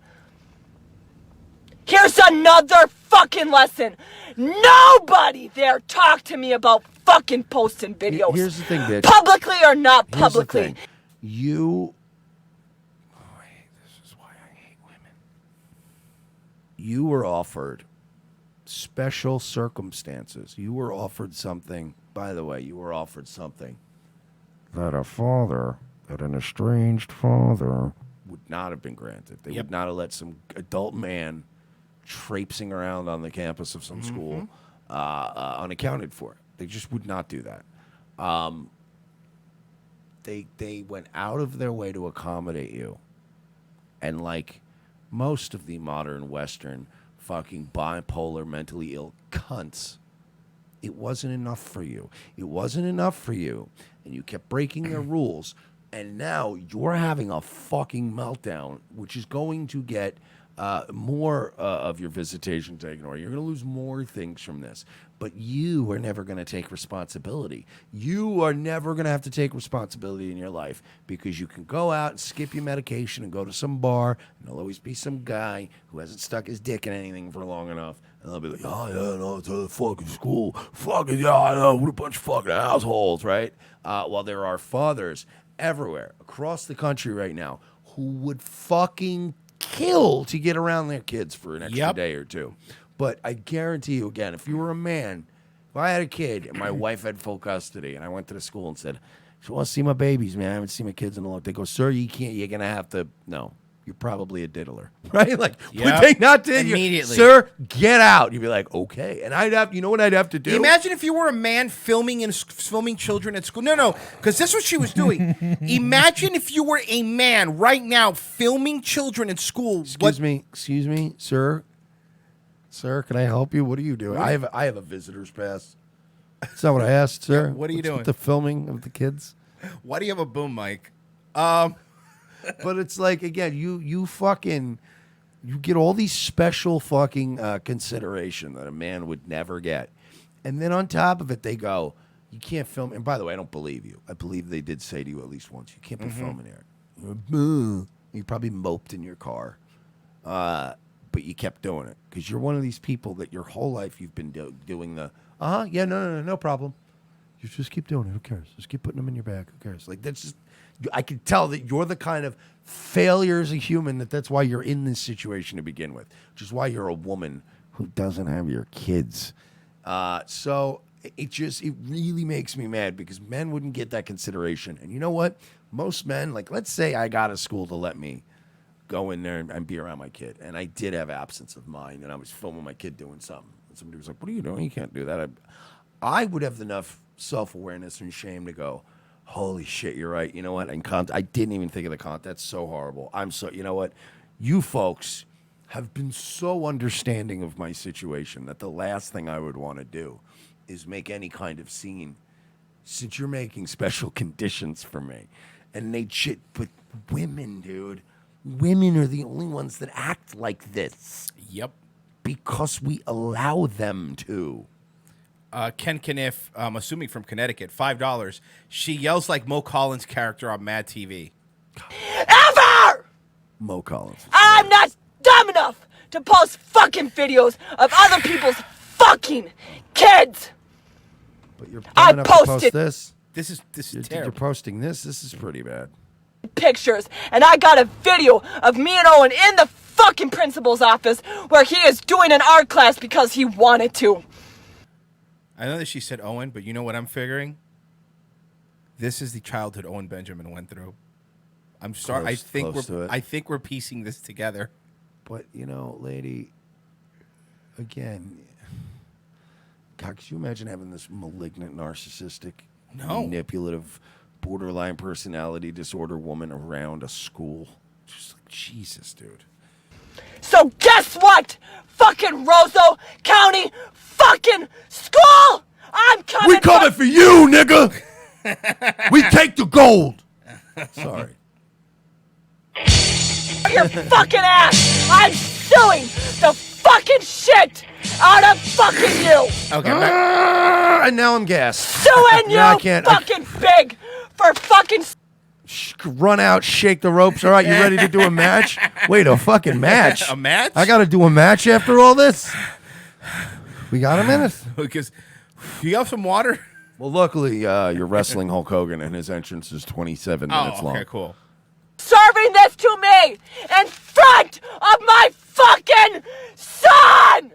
Here's another fucking lesson. Nobody there talked to me about fucking posting videos. Here's the thing, bitch. Publicly or not Here's the publicly. thing. You were offered special circumstances. You were offered something, by the way, you were offered something that an estranged father would not have been granted. They would not have let some adult man traipsing around on the campus of some school unaccounted for. They just would not do that. They went out of their way to accommodate you. And like most of the modern Western fucking bipolar, mentally ill cunts, it wasn't enough for you. It wasn't enough for you. And you kept breaking their rules. And now you're having a fucking meltdown, which is going to get more of your visitation taken away. You're going to lose more things from this. But you are never going to take responsibility. You are never going to have to take responsibility in your life because you can go out and skip your medication and go to some bar, and there'll always be some guy who hasn't stuck his dick in anything for long enough. And they'll be like, oh, yeah, no, it's a fucking school. Fucking, yeah, I know, what a bunch of fucking assholes, right? While there are fathers everywhere across the country right now who would fucking kill to get around their kids for an extra day or two. But I guarantee you, again, if you were a man, if I had a kid and my wife had full custody and I went to the school and said, She wants to see my babies, man. I haven't seen my kids in a long time. They go, sir, you can't. You're going to have to. No, you're probably a diddler. Right? Like, would they not did? Immediately. Sir, get out. You'd be like, okay. And I'd have, you know what I'd have to do? Imagine if you were a man filming children at school. No, because that's what she was doing. Imagine if you were a man right now filming children at school. Excuse me, sir. Sir, can I help you? What are you doing? I have a visitor's pass. That's not what I asked, sir. What are you doing? With the filming of the kids. Why do you have a boom mic? But it's like, again, you get all these special fucking consideration that a man would never get. And then on top of it, they go, you can't film. And by the way, I don't believe you. I believe they did say to you at least once, you can't be filming here. You probably moped in your car. But you kept doing it because you're one of these people that your whole life you've been doing the, yeah, no problem. You just keep doing it. Who cares? Just keep putting them in your bag. Who cares? Like, that's just, I can tell that you're the kind of failure as a human that's why you're in this situation to begin with, which is why you're a woman who doesn't have your kids. So it really makes me mad because men wouldn't get that consideration. And you know what? Most men, like, let's say I got a school to let me go in there and be around my kid. And I did have absence of mind, and I was filming my kid doing something. And somebody was like, what are you doing? You can't do that. I would have enough self-awareness and shame to go, holy shit, you're right. You know what? I didn't even think of the content. That's so horrible. You know what? You folks have been so understanding of my situation that the last thing I would want to do is make any kind of scene since you're making special conditions for me. And but women, dude. Women are the only ones that act like this. Yep. Because we allow them to. Ken Kniff, I'm assuming from Connecticut, $5. She yells like Mo Collins' character on Mad TV. Ever! Mo Collins. I'm not dumb enough to post fucking videos of other people's fucking kids. But you're dumb enough to post this? This is terrible. You're posting this? This is pretty bad. Pictures, and I got a video of me and Owen in the fucking principal's office where he is doing an art class because he wanted to. I know that she said Owen, but you know what I'm figuring? This is the childhood Owen Benjamin went through. I'm sorry. I think we're piecing this together. But you know, lady, again, God, could you imagine having this malignant, narcissistic, manipulative, borderline personality disorder woman around a school? Just like, Jesus, dude. So guess what? Fucking Roseau County fucking school! I'm coming. We coming for you, nigga! We take the gold! Sorry. Your fucking ass! I'm suing the fucking shit out of fucking you! Okay. And now I'm gassed. Suing you fucking big for fucking... Run out, shake the ropes. All right, you ready to do a match? Wait, a fucking match? A match? I got to do a match after all this? We got a minute? Because you have some water? Well, luckily, you're wrestling Hulk Hogan, and his entrance is 27 minutes long. Okay, cool. Serving this to me in front of my fucking son!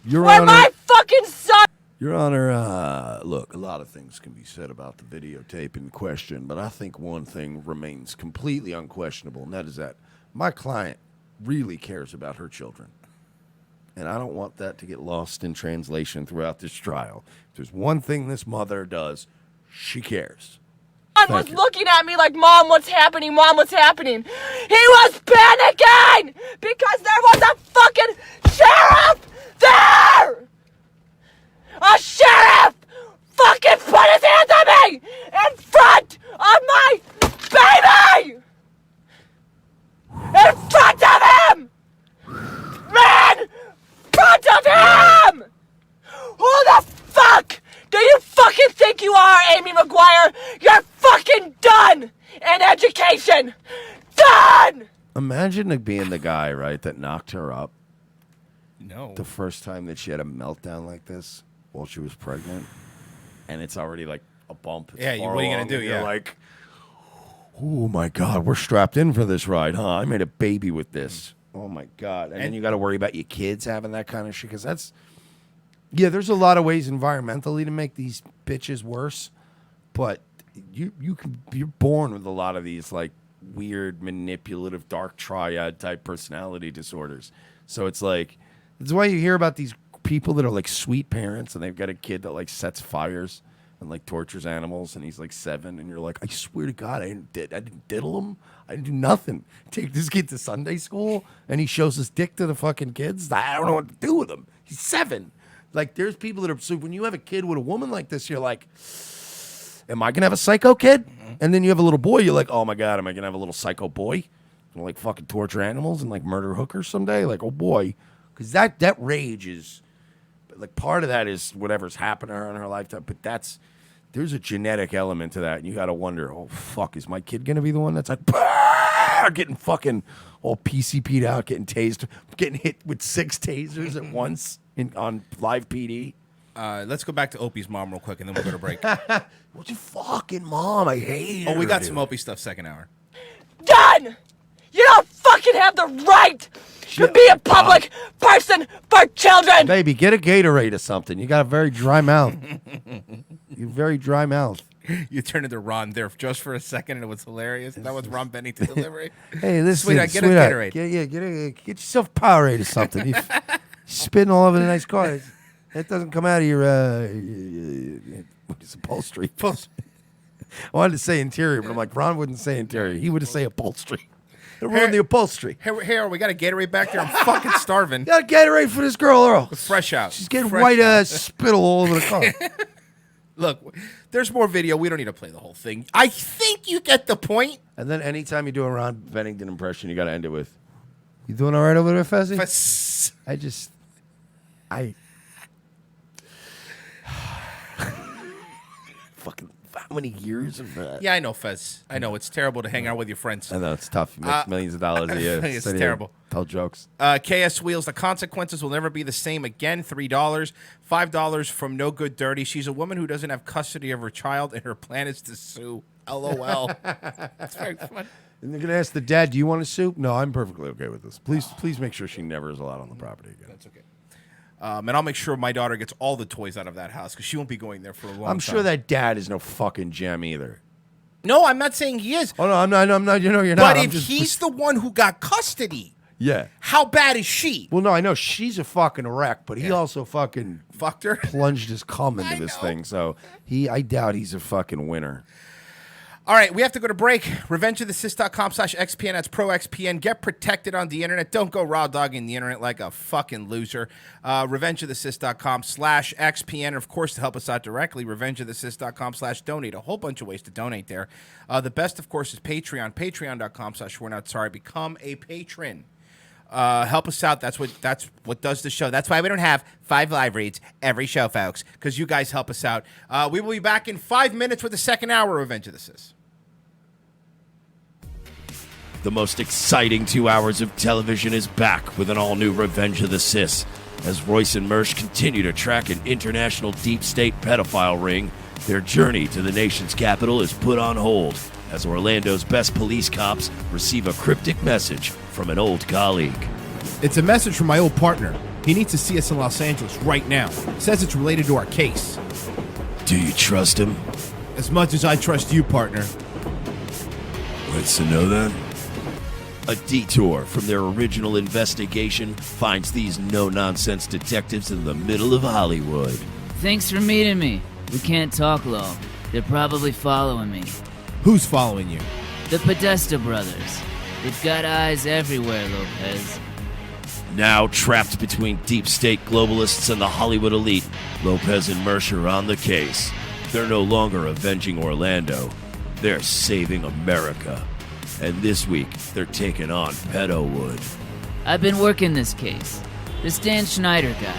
Your Where Honor, my fucking son... Your Honor, look, a lot of things can be said about the videotape in question, but I think one thing remains completely unquestionable, and that is that my client really cares about her children. And I don't want that to get lost in translation throughout this trial. If there's one thing this mother does, she cares. Son was looking at me like, Mom, what's happening? Mom, what's happening? He was panicking because there was a fucking sheriff there! A sheriff fucking put his hands on me in front of my baby! In front of him! Man! In front of him! Who the fuck do you fucking think you are, Amy McGuire? You're fucking done in education! Done! Imagine being the guy, right, that knocked her up. No. The first time that she had a meltdown like this while she was pregnant, and it's already like a bump. It's what are you going to do? You're like, oh my God, we're strapped in for this ride, huh? I made a baby with this. Oh my God. And then you got to worry about your kids having that kind of shit, because that's, there's a lot of ways environmentally to make these bitches worse, but you're born with a lot of these like weird, manipulative, dark triad type personality disorders. So it's like that's why you hear about these people that are like sweet parents and they've got a kid that like sets fires and like tortures animals, and he's like 7, and you're like, I swear to God, I didn't diddle him. I didn't do nothing. Take this kid to Sunday school, and he shows his dick to the fucking kids. I don't know what to do with him. He's 7. Like, there's people that are, so when you have a kid with a woman like this, you're like, am I gonna have a psycho kid? And then you have a little boy, you're like, oh my God, am I gonna have a little psycho boy? Gonna like fucking torture animals and like murder hookers someday? Like, oh boy. Because that rage is, like, part of that is whatever's happened to her in her lifetime, but there's a genetic element to that, and you got to wonder, oh, fuck, is my kid going to be the one that's like, getting fucking all PCP'd out, getting tased, getting hit with 6 tasers at once on live PD? Let's go back to Opie's mom real quick, and then we'll go to break. What's your fucking mom? I hate her. Oh, we got some Opie stuff second hour. Done! You don't fucking have the right to be a public person for children! Baby, get a Gatorade or something. You got a very dry mouth. You're very dry mouth. You turned into Ron there just for a second, and it was hilarious. That was Ron Bennington delivery. Hey, listen, sweetheart, get a Gatorade. Get yourself a Powerade or something. You're spitting all over the nice car. That doesn't come out of your what is upholstery? I wanted to say interior, but I'm like, Ron wouldn't say interior. He would say upholstery. It ruined the upholstery. Here, we got a Gatorade back there. I'm fucking starving. Got a Gatorade for this girl, Earl. Fresh out. She's getting white spittle all over the car. Look, there's more video. We don't need to play the whole thing. I think you get the point. And then anytime you do a Ron Bennington impression, you got to end it with, you doing all right over there, Fezzy? Fucking how many years of that? Yeah, I know, Fez. I know. It's terrible to hang out with your friends. I know, it's tough. You make millions of dollars a year. It's terrible. Tell jokes. KS Wheels, the consequences will never be the same again. $3. $5 from No Good Dirty. She's a woman who doesn't have custody of her child, and her plan is to sue. LOL. That's very fun. And they're going to ask the dad, do you want to sue? No, I'm perfectly okay with this. Please make sure she never is allowed on the property again. That's okay. And I'll make sure my daughter gets all the toys out of that house because she won't be going there for a long time. I'm sure that dad is no fucking gem either. No, I'm not saying he is. Oh, no, I'm not. You know, you're but not. But if he's the one who got custody, yeah, how bad is she? Well, no, I know she's a fucking wreck, but he also fucking fucked her, plunged his cum into this thing. So I doubt he's a fucking winner. All right, we have to go to break. RevengeOfTheCis.com/XPN. That's ProXPN. Get protected on the internet. Don't go raw dogging the internet like a fucking loser. RevengeOfTheCis.com/XPN. And, of course, to help us out directly, RevengeOfTheCis.com/donate. A whole bunch of ways to donate there. The best, of course, is Patreon. Patreon.com/we're-not-sorry. Become a patron. Help us out. That's what does the show. That's why we don't have 5 live reads every show, folks, because you guys help us out. We will be back in 5 minutes with the second hour of Revenge of the Cis. The most exciting 2 hours of television is back with an all-new Revenge of the Cis. As Royce and Mersch continue to track an international deep state pedophile ring, their journey to the nation's capital is put on hold as Orlando's best police cops receive a cryptic message from an old colleague. It's a message from my old partner. He needs to see us in Los Angeles right now. Says it's related to our case. Do you trust him? As much as I trust you, partner. What's to know then? A detour from their original investigation finds these no-nonsense detectives in the middle of Hollywood. Thanks for meeting me. We can't talk long. They're probably following me. Who's following you? The Podesta brothers. They've got eyes everywhere, Lopez. Now trapped between deep state globalists and the Hollywood elite, Lopez and Mersch are on the case. They're no longer avenging Orlando. They're saving America. And this week, they're taking on Pedowood. I've been working this case. This Dan Schneider guy,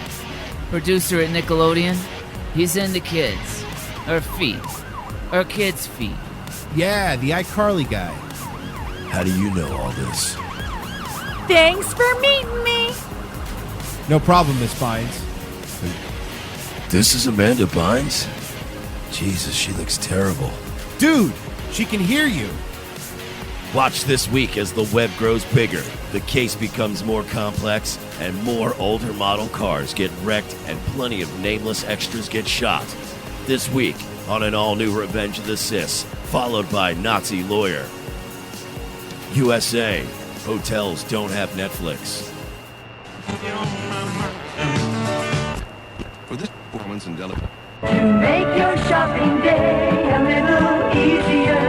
producer at Nickelodeon, he's into kids. Or feet. Or kids' feet. Yeah, the iCarly guy. How do you know all this? Thanks for meeting me. No problem, Miss Bynes. This is Amanda Bynes? Jesus, she looks terrible. Dude, she can hear you. Watch this week as the web grows bigger, the case becomes more complex, and more older model cars get wrecked and plenty of nameless extras get shot. This week, on an all-new Revenge of the Sis, followed by Nazi Lawyer. USA, hotels don't have Netflix. For this performance in Delaware. To make your shopping day a little easier.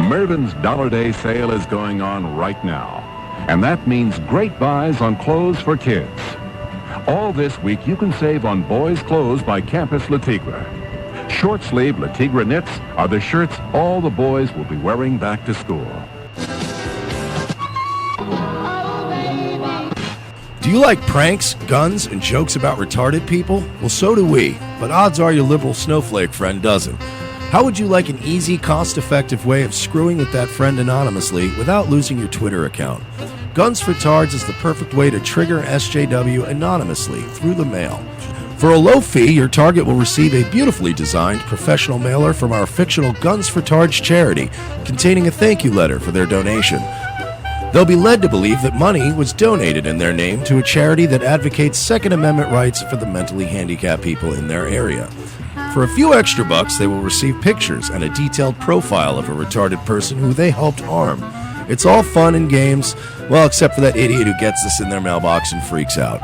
Mervyn's Dollar Day sale is going on right now, and that means great buys on clothes for kids. All this week, you can save on boys' clothes by Campus Le Tigre. Short-sleeve Le Tigre knits are the shirts all the boys will be wearing back to school. Do you like pranks, guns, and jokes about retarded people? Well, so do we, but odds are your liberal snowflake friend doesn't. How would you like an easy, cost-effective way of screwing with that friend anonymously without losing your Twitter account? Guns for Tards is the perfect way to trigger SJW anonymously through the mail. For a low fee, your target will receive a beautifully designed professional mailer from our fictional Guns for Tards charity, containing a thank you letter for their donation. They'll be led to believe that money was donated in their name to a charity that advocates Second Amendment rights for the mentally handicapped people in their area. For a few extra bucks, they will receive pictures and a detailed profile of a retarded person who they helped harm. It's all fun and games, well, except for that idiot who gets this in their mailbox and freaks out.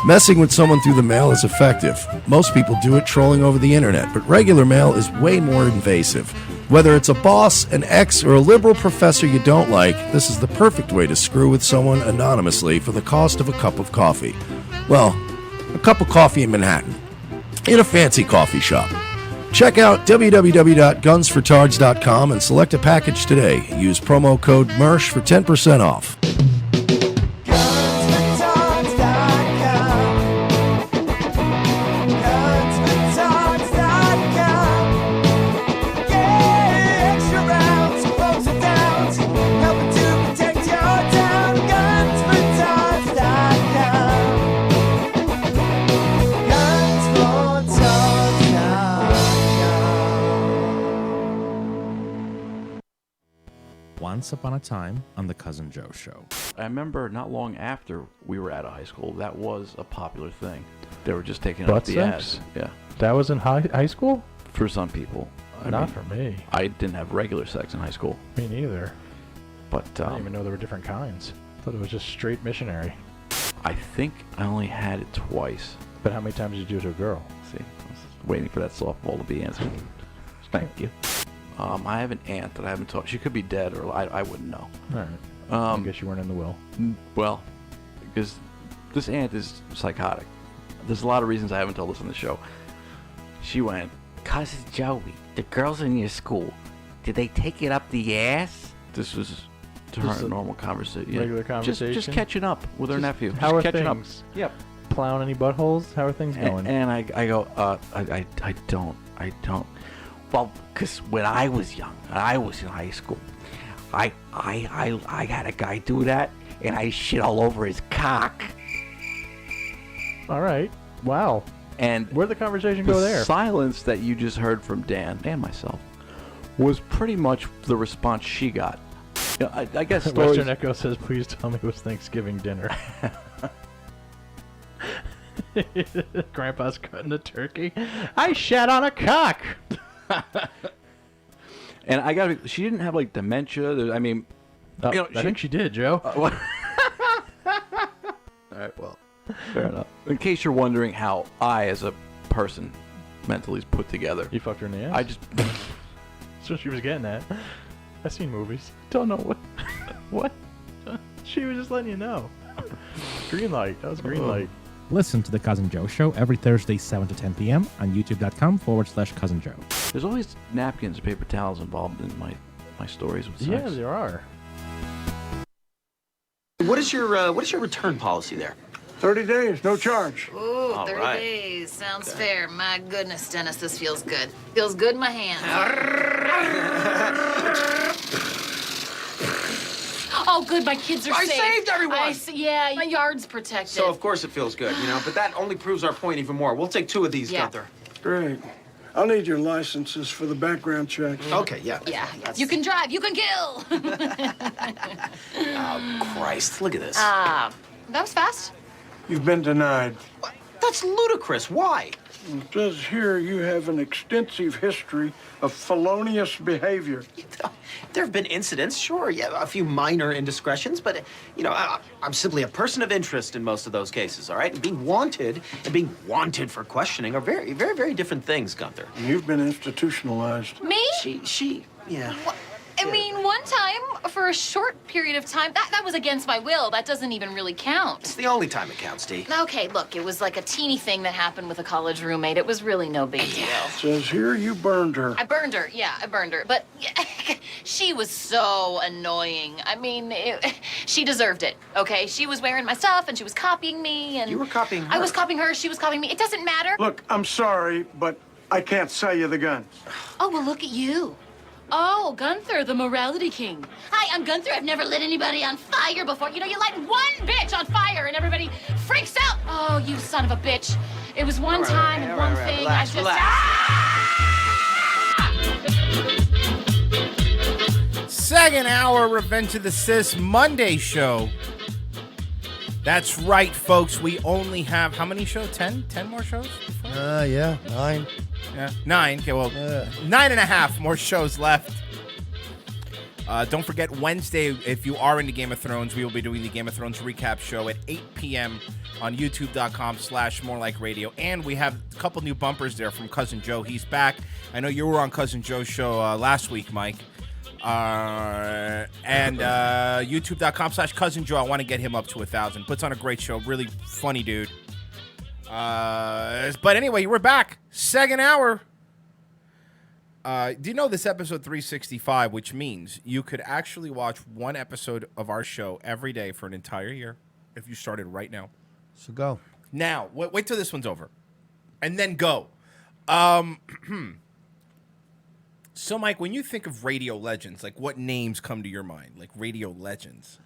Messing with someone through the mail is effective. Most people do it trolling over the internet, but regular mail is way more invasive. Whether it's a boss, an ex, or a liberal professor you don't like, this is the perfect way to screw with someone anonymously for the cost of a cup of coffee. Well, a cup of coffee in Manhattan, in a fancy coffee shop. Check out www.gunsfortards.com and select a package today. Use promo code MERSH for 10% off. Once upon a time on the Cousin Joe Show. I remember not long after we were out of high school, that was a popular thing. They were just taking up the ads. Yeah. That was in high school? For some people. Not for me. I didn't have regular sex in high school. Me neither. But I didn't even know there were different kinds. I thought it was just straight missionary. I think I only had it twice. But how many times did you do it to a girl? See, I was waiting for that softball to be answered. Thank you. I have an aunt that I haven't talked. She could be dead, or I wouldn't know. All right. I guess you weren't in the will. Well, because this aunt is psychotic. There's a lot of reasons I haven't told this on the show. She went, Cousin Joey, the girls in your school, did they take it up the ass? This was to her a normal conversation. Regular conversation? Just catching up with her nephew. How are catching things? Up. Yep. Plowing any buttholes? How are things going? And I go, I don't. Well, because when I was young, and I was in high school, I had a guy do that, and I shit all over his cock. All right. Wow. And where'd the conversation go there? The silence that you just heard from Dan and myself was pretty much the response she got. You know, I guess Western Echo says, please tell me it was Thanksgiving dinner. Grandpa's cutting the turkey. I shat on a cock. And I gotta be, she didn't have like dementia. I mean, I think she did, Joe. All right, well, fair enough. In case you're wondering how I, as a person, mentally is put together. You fucked her in the ass? I just... That's what she was getting at. I've seen movies. Don't know what. What? She was just letting you know. Green light. That was green light. Listen to The Cousin Joe Show every Thursday, 7 to 10 p.m. on youtube.com/Cousin Joe. There's always napkins and paper towels involved in my stories with sex. Yeah, there are. What is your return policy there? 30 days, no charge. Ooh, All 30 right. days. Sounds fair. My goodness, Dennis, this feels good. Feels good in my hands. Oh, good, my kids are I safe. saved everyone! Yeah, my yard's protected. So, of course it feels good, but that only proves our point even more. We'll take 2 of these, Yeah. Gunther. Great. I'll need your licenses for the background check. Okay, yeah. Yeah, you can drive, you can kill. Oh, Christ, look at this. That was fast. You've been denied. That's ludicrous. Why? It says here you have an extensive history of felonious behavior. There have been incidents, sure, yeah, a few minor indiscretions, but, you know, I'm simply a person of interest in most of those cases, all right? And being wanted for questioning are very, very, very different things, Gunther. And you've been institutionalized. Me? Yeah. I mean, one time, for a short period of time, that was against my will. That doesn't even really count. It's the only time it counts, Dee. Okay, look, it was like a teeny thing that happened with a college roommate. It was really no big deal. It says here you burned her. I burned her, yeah, I burned her. But she was so annoying. I mean, she deserved it, okay? She was wearing my stuff, and she was copying me, and... You were copying her. I was copying her, she was copying me. It doesn't matter. Look, I'm sorry, but I can't sell you the guns. Oh, well, look at you. Oh, Gunther, the morality king. Hi, I'm Gunther. I've never lit anybody on fire before. You know, you light one bitch on fire and everybody freaks out. Oh, you son of a bitch. It was one time and one thing. Relax, Second hour Revenge of the Sis Monday show. That's right, folks. We only have, how many shows? 10? 10 more shows? Yeah, 9. Yeah, 9. Okay, well, 9.5 more shows left. Don't forget, Wednesday, if you are into Game of Thrones, we will be doing the Game of Thrones recap show at 8 p.m. on youtube.com/morelikeradio. And we have a couple new bumpers there from Cousin Joe. He's back. I know you were on Cousin Joe's show last week, Mike. And youtube.com/Cousin Joe. I want to get him up to 1,000. Puts on a great show. Really funny dude. But anyway, we're back. Second hour. Do you know this episode 365, which means you could actually watch one episode of our show every day for an entire year if you started right now. So go. Now, wait till this one's over. And then go. So, Mike, when you think of radio legends, like what names come to your mind? Like radio legends?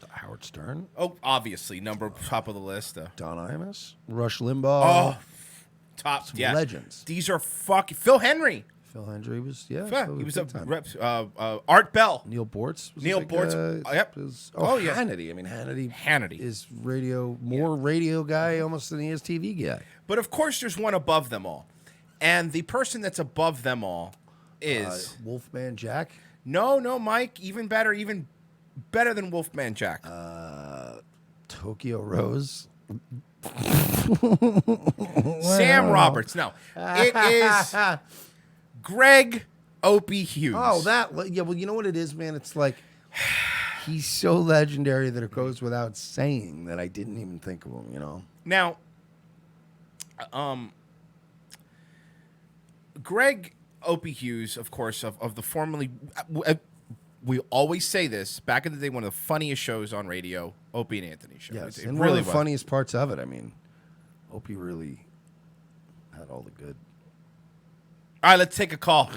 Howard Stern. Oh, obviously, top of the list. Don Imus. Rush Limbaugh. Oh, top. Some Yeah. legends. These are fucking... Phil Henry. Phil Henry was, yeah. He was Art Bell. Neil Bortz. Was Neil Bortz. Yep. Yeah. Hannity. I mean, Hannity is more radio guy almost than he is TV guy. But of course, there's one above them all. And the person that's above them all is... Wolfman Jack? No, Mike. Even better than Wolfman Jack. Tokyo Rose. Sam Roberts. No. It is Greg Opie Hughes. Oh, yeah, well, you know what it is, man? It's like he's so legendary that it goes without saying that I didn't even think of him, you know? Now, Greg Opie Hughes, of course, of the formerly... we always say this. Back in the day, one of the funniest shows on radio, Opie and Anthony show. Yes, It and really one of the was. funniest parts of it. I mean, Opie really had all the good. All right, let's take a call.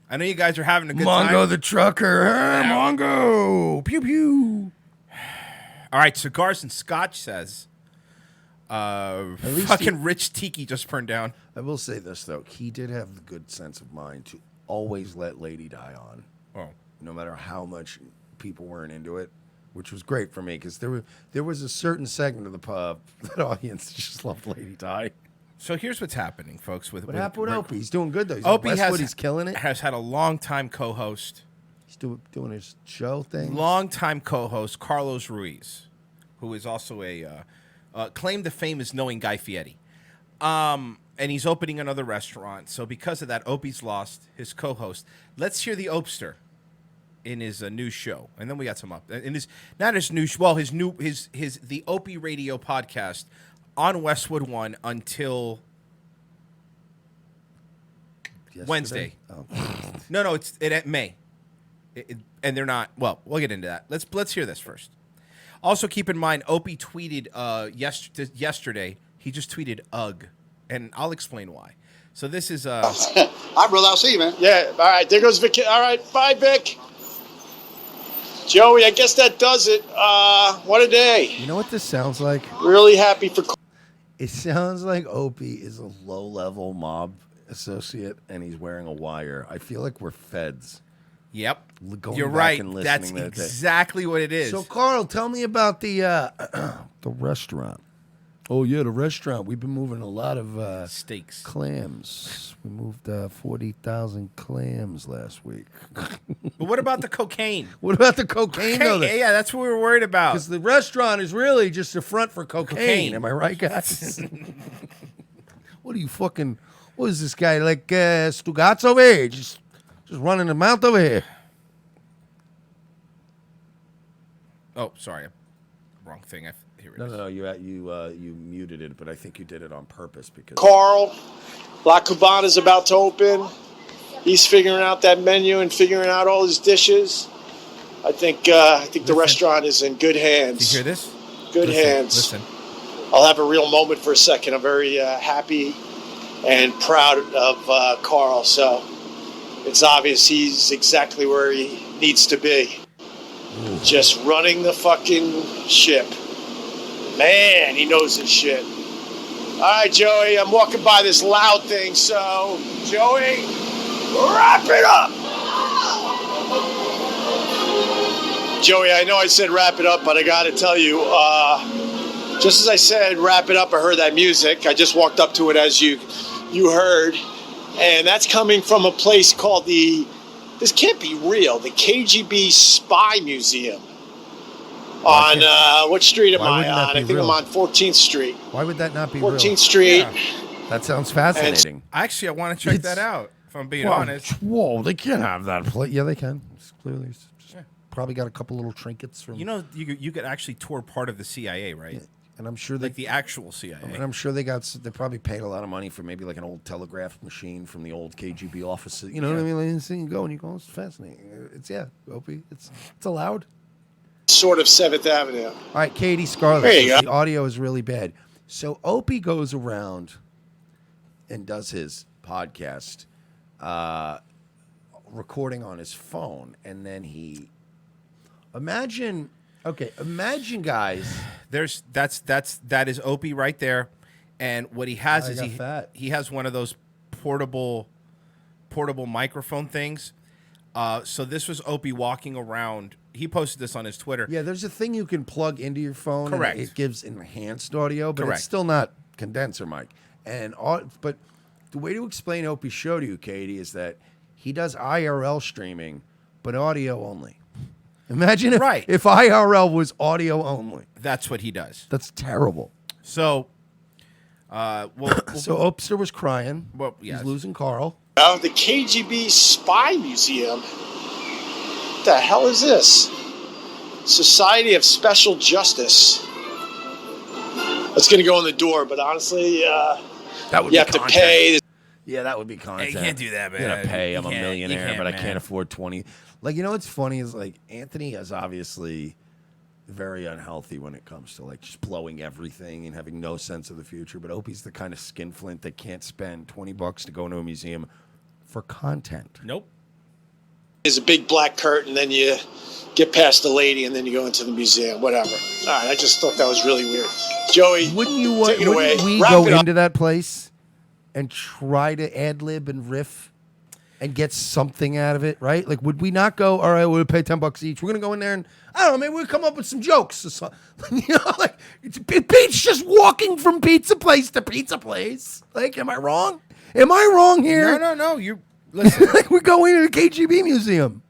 I know you guys are having a good time. Mongo the trucker. Hey, Mongo. Pew, pew. All right, Cigars and Scotch says, fucking Rich Tiki just burned down. I will say this, though. He did have the good sense of mind to always let Lady Die on. Oh. No matter how much people weren't into it, which was great for me because there was a certain segment of the pub that audience just loved Lady Di. So here's what's happening, folks. What happened with Opie? He's doing good though. He's Opie in Westwood. He's killing it. Has had a long-time co-host. He's doing his show thing. Long-time co-host Carlos Ruiz, who is also a claim to fame as knowing Guy Fieri. And he's opening another restaurant. So because of that, Opie's lost his co-host. Let's hear the Opster in his new show, and then we got some up in his the Opie Radio podcast on Westwood One until Wednesday. Oh. No, it's at May, and they're not. Well, we'll get into that. Let's hear this first. Also, keep in mind, Opie tweeted yesterday. He just tweeted "ugh," and I'll explain why. So this is All right, brother. I'll see you, man. Yeah. All right. There goes Vic. All right. Bye, Vic. Joey, I guess that does it. What a day. You know what this sounds like? Really happy for... It sounds like Opie is a low-level mob associate, and he's wearing a wire. I feel like we're feds. Yep. Going You're back right. and That's listening to exactly what it is. So, Carl, tell me about the restaurant. Oh yeah, the restaurant. We've been moving a lot of steaks, clams. We moved 40,000 clams last week. But what about the cocaine? What about the cocaine? though? Yeah, that's what we were worried about. Because the restaurant is really just a front for cocaine. Cocaine. Am I right, guys? What are you fucking? What is this guy like? Stugatz over here, just running the mouth over here. Oh, sorry, wrong thing. Here it is. No. You muted it, but I think you did it on purpose because Carl, La Cubana's about to open. He's figuring out that menu and figuring out all his dishes. I think the restaurant is in good hands. Did you hear this? Good hands. Listen. I'll have a real moment for a second. I'm very happy and proud of Carl. So it's obvious he's exactly where he needs to be. Just running the fucking ship. Man, he knows his shit. All right, Joey, I'm walking by this loud thing, so Joey, wrap it up. Joey, I know I said wrap it up, but I got to tell you, just as I said wrap it up, I heard that music. I just walked up to it as you heard, and that's coming from a place called this can't be real, the KGB Spy Museum. On what street am I on? I think I'm on 14th Street. Why would that not be real? 14th Street. Yeah. That sounds fascinating. Actually, I want to check that out. If I'm being honest. Whoa, they can't have that place. Yeah, they can. It's clearly just probably got a couple little trinkets from. You know, you could actually tour part of the CIA, right? Yeah. And I'm sure like the actual CIA. And I'm sure they probably paid a lot of money for maybe like an old telegraph machine from the old KGB offices. You know what I mean? Like, so you go and you go, it's fascinating. It's Opie. It's allowed. Sort of 7th Avenue. All right, Katie Scarlett. There you go. The audio is really bad. So Opie goes around and does his podcast recording on his phone, and then he imagine guys. That is Opie right there, and what he has is he has one of those portable microphone things. So this was Opie walking around. He posted this on his Twitter. Yeah, there's a thing you can plug into your phone. Correct. And it gives enhanced audio, but Correct. it's still not condenser mic. But the way to explain Opie's show to you, Katie, is that he does IRL streaming, but audio only. Imagine if IRL was audio only. That's what he does. That's terrible. So, so Opster was crying. Well, yes. He's losing Carl. The KGB Spy Museum. What the hell is this? Society of Special Justice. That's going to go in the door, but honestly, that would you have to pay. Yeah, that would be content. You can't do that, man. You gotta pay. I'm a You millionaire, can't, but I man. can't afford 20. Like, you know what's funny is like Anthony is obviously very unhealthy when it comes to like just blowing everything and having no sense of the future. But Opie's the kind of skinflint that can't spend $20 to go into a museum for content. Nope. There's a big black curtain, then you get past the lady, and then you go into the museum. Whatever. All right, I just thought that was really weird. Joey, Wouldn't take it away. we Wrap go it up. into that place and try to ad lib and riff and get something out of it, right? Like, would we not go, all right, we'll pay $10 each. We're going to go in there and, I don't know, maybe we'll come up with some jokes or something. You know, like, Pete's just walking from pizza place to pizza place. Like, am I wrong? Am I wrong here? No. You listen. Like, we're going to the KGB museum.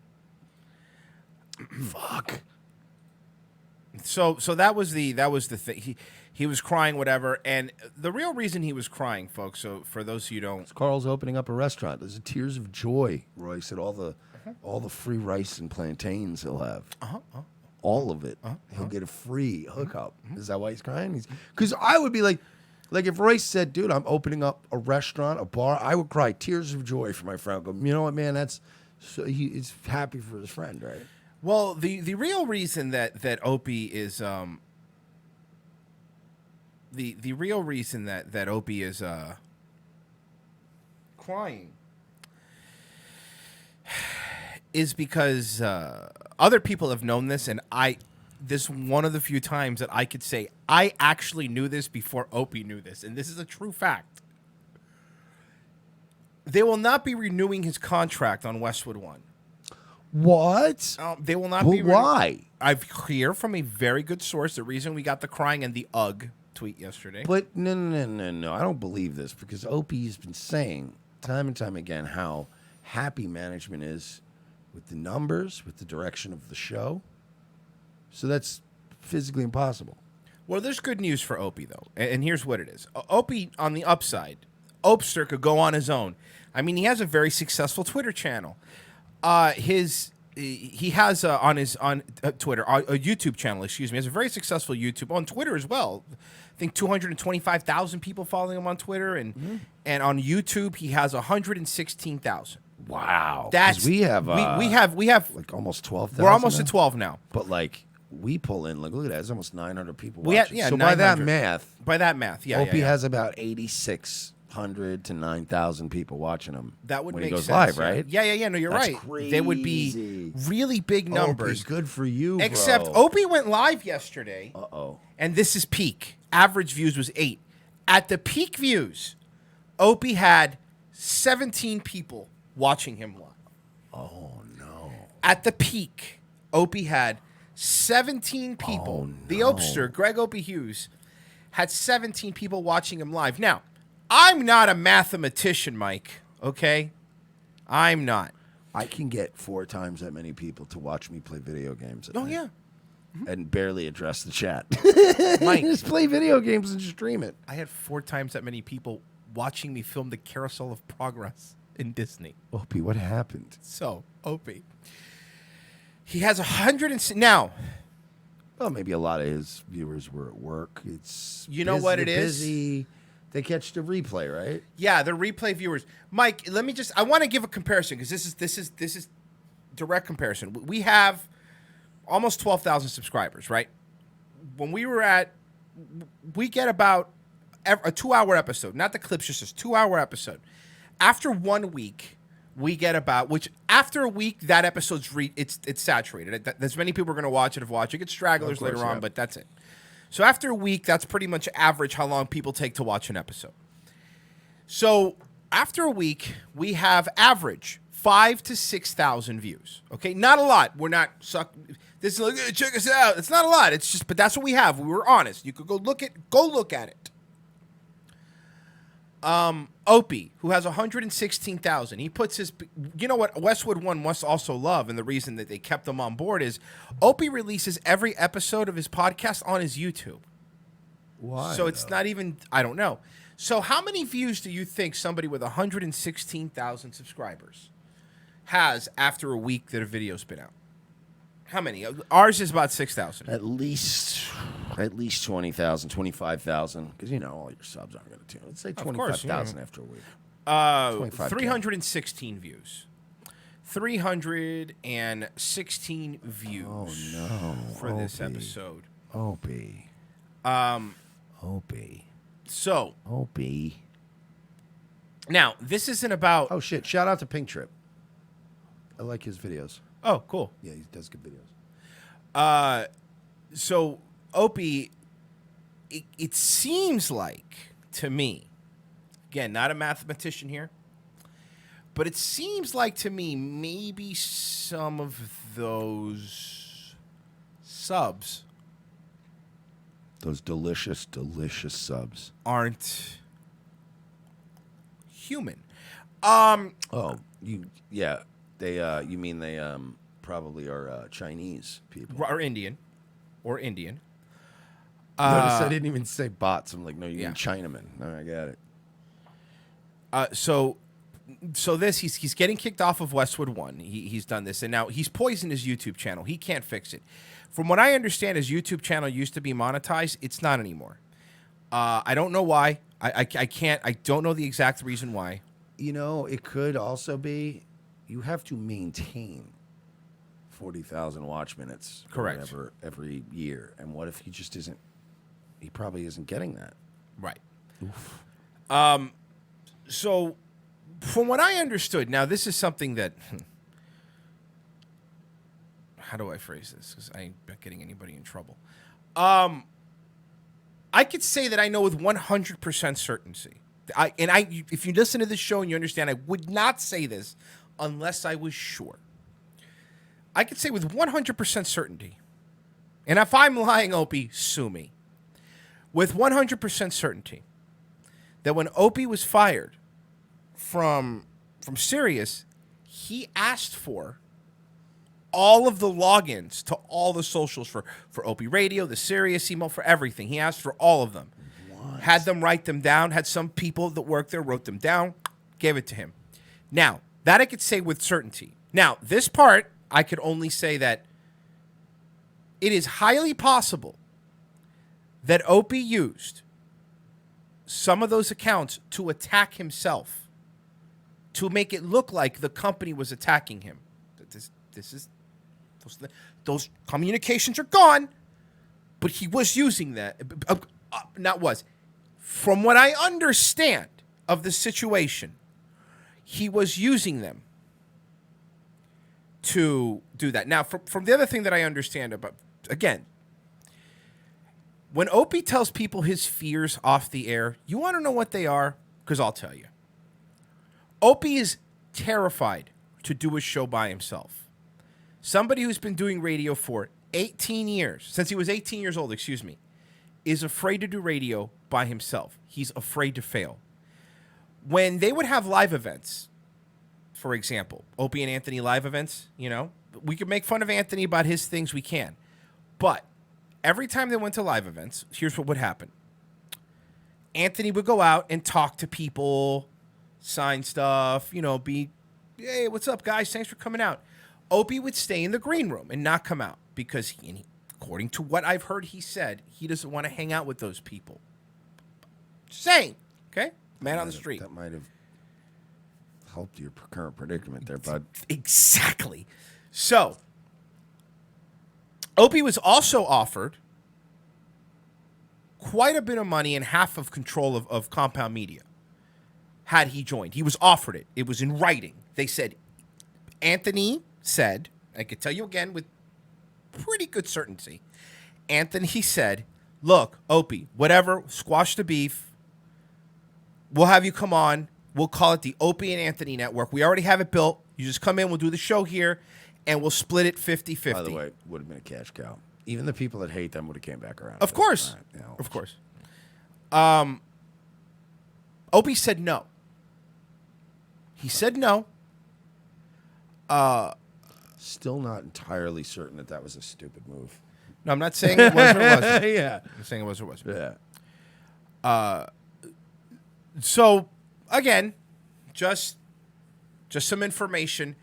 Fuck. So that was the thing. He was crying, whatever, and the real reason he was crying, folks. So for those of you who don't, Carl's opening up a restaurant. There's tears of joy. Roy said all the free rice and plantains he'll have. All of it. He'll get a free hookup. Is that why he's crying? Because I would be like if Royce said, "Dude, I'm opening up a restaurant, a bar," I would cry tears of joy for my friend. Go, you know what, man? That's so he's happy for his friend, right? well, the real reason that Opie is the real reason that Opie is crying is because other people have known this, and this is one of the few times that I could say I actually knew this before Opie knew this, and this is a true fact. They will not be renewing his contract on Westwood One. What? They will not But be. why? I've heard from a very good source the reason we got the crying and the UGG tweet yesterday. But no. I don't believe this because Opie's been saying time and time again how happy management is with the numbers, with the direction of the show. So that's physically impossible. Well, there's good news for Opie, though. And here's what it is. Opie, on the upside, Opester could go on his own. I mean, he has a very successful Twitter channel. He has on Twitter, a YouTube channel, excuse me. He has a very successful YouTube. On Twitter as well. I think 225,000 people following him on Twitter. And on YouTube, he has 116,000. Wow. That's we have we have like almost 12,000. We're almost at 12 now. But like we pull in, like look at that, it's almost 900 people We had- watching. yeah, so by that 900. math, yeah. Opie yeah. has about 8,600 to 9,000 people watching him. That would when make he goes sense, live, right? Yeah. No, you're That's right. Crazy. They would be really big numbers. Opie, good for you, Except bro. Opie went live yesterday. Uh-oh. And this is peak. Average views was 8. At the peak views, Opie had 17 people watching him live. Oh, no. At the peak, Opie had 17 people. The Opester, Greg Opie Hughes, had 17 people watching him live. Now, I'm not a mathematician, Mike, okay? I'm not. I can get 4 times that many people to watch me play video games. Oh, yeah. And barely address the chat. Mike. Just play video games and stream it. I had 4 times that many people watching me film the Carousel of Progress in Disney. Opie, what happened? So, Opie. He has 100 now. Well, maybe a lot of his viewers were at work. It's You know what it is? Busy. They catch the replay, right? Yeah, the replay viewers. Mike, let me I want to give a comparison because this is direct comparison. We have almost 12,000 subscribers, right? When we get about a 2-hour episode, not the clips, just a 2-hour episode. After 1 week, we get about, which after a week, that episode's it's saturated. There's many people are going to watch it. If watching, it stragglers later on, but that's it. So after a week, that's pretty much average how long people take to watch an episode. So after a week, we have average 5,000 to 6,000 views. Okay, not a lot. We're not this is like, hey, check us out. It's not a lot. It's just, but that's what we have. We were honest. You could go look at it. Opie, who has 116,000, he puts his, you know what Westwood One must also love, and the reason that they kept him on board is Opie releases every episode of his podcast on his YouTube. Why? So it's not even, I don't know. So how many views do you think somebody with 116,000 subscribers has after a week that a video's been out? How many? Ours is about 6,000. At least 20,000, 25,000. Because, you know, all your subs aren't going to tune. Let's say 25,000 after a week. 316 views. 316 views. Oh, no. For this episode. Opie. Opie. So. Opie. Now, this isn't about. Oh, shit. Shout out to Pink Trip. I like his videos. Oh, cool. Yeah, he does good videos. So, Opie, it seems like, to me, again, not a mathematician here, but it seems like to me maybe some of those subs, those delicious, delicious subs, aren't human. They you mean they probably are Chinese people or Indian. Notice I didn't even say bots. I'm like, no, you mean Chinaman. No, I got it. So this he's getting kicked off of Westwood One. He's done this, and now he's poisoned his YouTube channel. He can't fix it. From what I understand, his YouTube channel used to be monetized. It's not anymore. I don't know why. I can't. I don't know the exact reason why. You know, it could also be you have to maintain 40,000 watch minutes, correct, whatever, every year. And what if he just isn't? He probably isn't getting that. Right. Oof. So, from what I understood, now this is something that. How do I phrase this? Because I ain't getting anybody in trouble. I could say that I know with 100% certainty. If you listen to this show and you understand, I would not say this unless I was sure. I could say with 100% certainty, and if I'm lying, Opie, sue me. with 100% certainty that when Opie was fired from Sirius, he asked for all of the logins to all the socials for Opie Radio, the Sirius email, for everything. He asked for all of them. What? Had them write them down, had some people that worked there wrote them down, gave it to him. Now, that I could say with certainty. Now, this part, I could only say that it is highly possible that Opie used some of those accounts to attack himself, to make it look like the company was attacking him. Those communications are gone, but he was using that. Not was. From what I understand of the situation, he was using them to do that. Now, from the other thing that I understand about, again, when Opie tells people his fears off the air, you want to know what they are? Because I'll tell you. Opie is terrified to do a show by himself. Somebody who's been doing radio for 18 years, since he was 18 years old, is afraid to do radio by himself. He's afraid to fail. When they would have live events, for example, Opie and Anthony live events, we could make fun of Anthony about his things, we can. But every time they went to live events, here's what would happen. Anthony would go out and talk to people, sign stuff, be, hey, what's up, guys? Thanks for coming out. Opie would stay in the green room and not come out because, according to what I've heard he said, he doesn't want to hang out with those people. Just saying, okay? Man on the street. That might have helped your current predicament there, bud. Exactly. So, Opie was also offered quite a bit of money and half of control of Compound Media had he joined. He was offered it. It was in writing. They said, Anthony said, I could tell you again with pretty good certainty, Anthony said, look, Opie, whatever, squash the beef. We'll have you come on. We'll call it the Opie and Anthony Network. We already have it built. You just come in, we'll do the show here, and we'll split it 50-50. By the way, would have been a cash cow. Even the people that hate them would have came back around. Of course. Right, of course. Opie said no. He said no. Still not entirely certain that was a stupid move. No, I'm not saying it was or wasn't. Yeah. I'm saying it was or wasn't. Yeah. So, again, just some information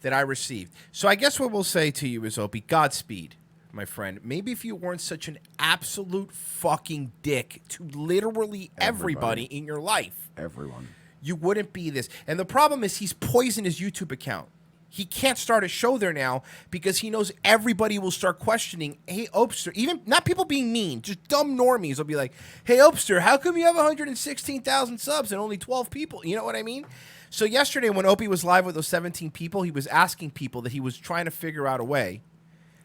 that I received. So I guess what we'll say to you is, Opie, Godspeed, my friend. Maybe if you weren't such an absolute fucking dick to literally everybody in your life. Everyone. You wouldn't be this. And the problem is he's poisoned his YouTube account. He can't start a show there now because he knows everybody will start questioning, hey, Opster, even not people being mean, just dumb normies will be like, hey, Opster, how come you have 116,000 subs and only 12 people? You know what I mean? So yesterday when Opie was live with those 17 people, he was asking people that he was trying to figure out a way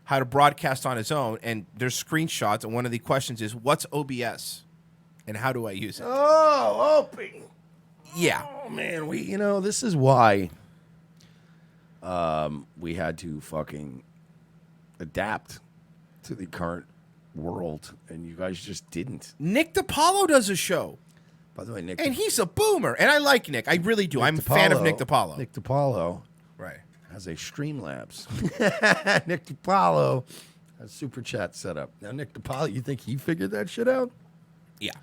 how to broadcast on his own. And there's screenshots, and one of the questions is, what's OBS? And how do I use it? Oh, Opie. Yeah. Oh, man, this is why we had to fucking adapt to the current world, and you guys just didn't. Nick DiPaolo does a show. By the way, Nick, and he's a boomer, and I like Nick. I really do. I'm a fan of Nick DiPaolo. Nick DiPaolo, right, has a Streamlabs. Nick DiPaolo has super chat set up. Now, Nick DiPaolo, you think he figured that shit out? Yeah.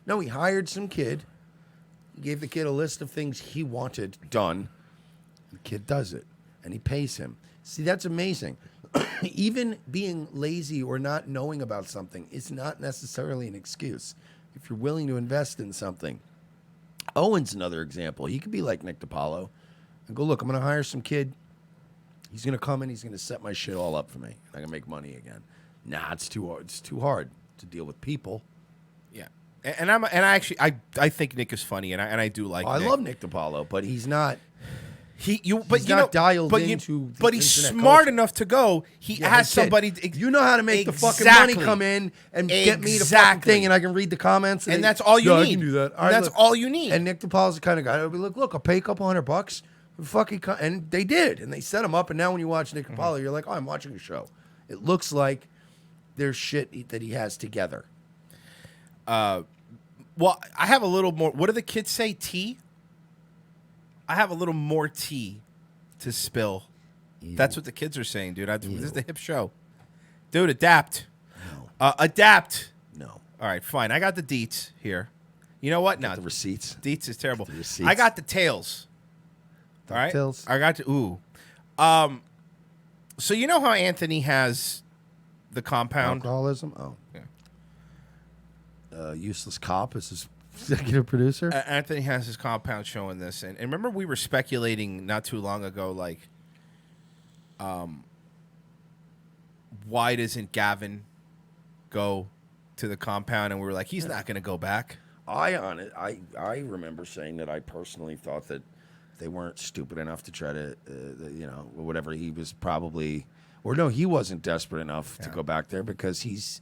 No, he hired some kid. He gave the kid a list of things he wanted done. The kid does it, and he pays him. See, that's amazing. Even being lazy or not knowing about something is not necessarily an excuse if you're willing to invest in something. Owen's another example. He could be like Nick DiPaolo and go, look, I'm going to hire some kid. He's going to come in. He's going to set my shit all up for me. I can make money again. Nah, it's too hard. It's too hard to deal with people. Yeah. I think Nick is funny, and I do like. I Nick. love Nick DiPaolo, but he's not. He's not dialed into. But he's smart enough to go. He has somebody. You know how to make the fucking money come in and get me the fucking thing, and I can read the comments, and that's all you need. I can do that. And that's all you need. And Nick DiPaolo's the kind of guy that would be like, look, I'll pay a couple $100. Fucking, and they did, and they set him up. And now when you watch Nick DiPaolo, you're like, oh, I'm watching a show. It looks like there's shit that he has together. Well, I have a little more. What do the kids say? Tea? I have a little more tea to spill. That's what the kids are saying, dude. This is the hip show. Dude, adapt. No. Adapt. No. All right, fine. I got the deets here. You know what? No. The receipts. Deets is terrible. The receipts. I got the tails. All right? Tails. I got the, ooh. So you know how Anthony has the compound? Alcoholism? Oh. Yeah. Useless Cop is his executive producer. Anthony has his compound showing this. And remember we were speculating not too long ago, like, why doesn't Gavin go to the compound? And we were like, he's not going to go back. I remember saying that I personally thought that they weren't stupid enough to try to, whatever he was probably, or no, he wasn't desperate enough to go back there because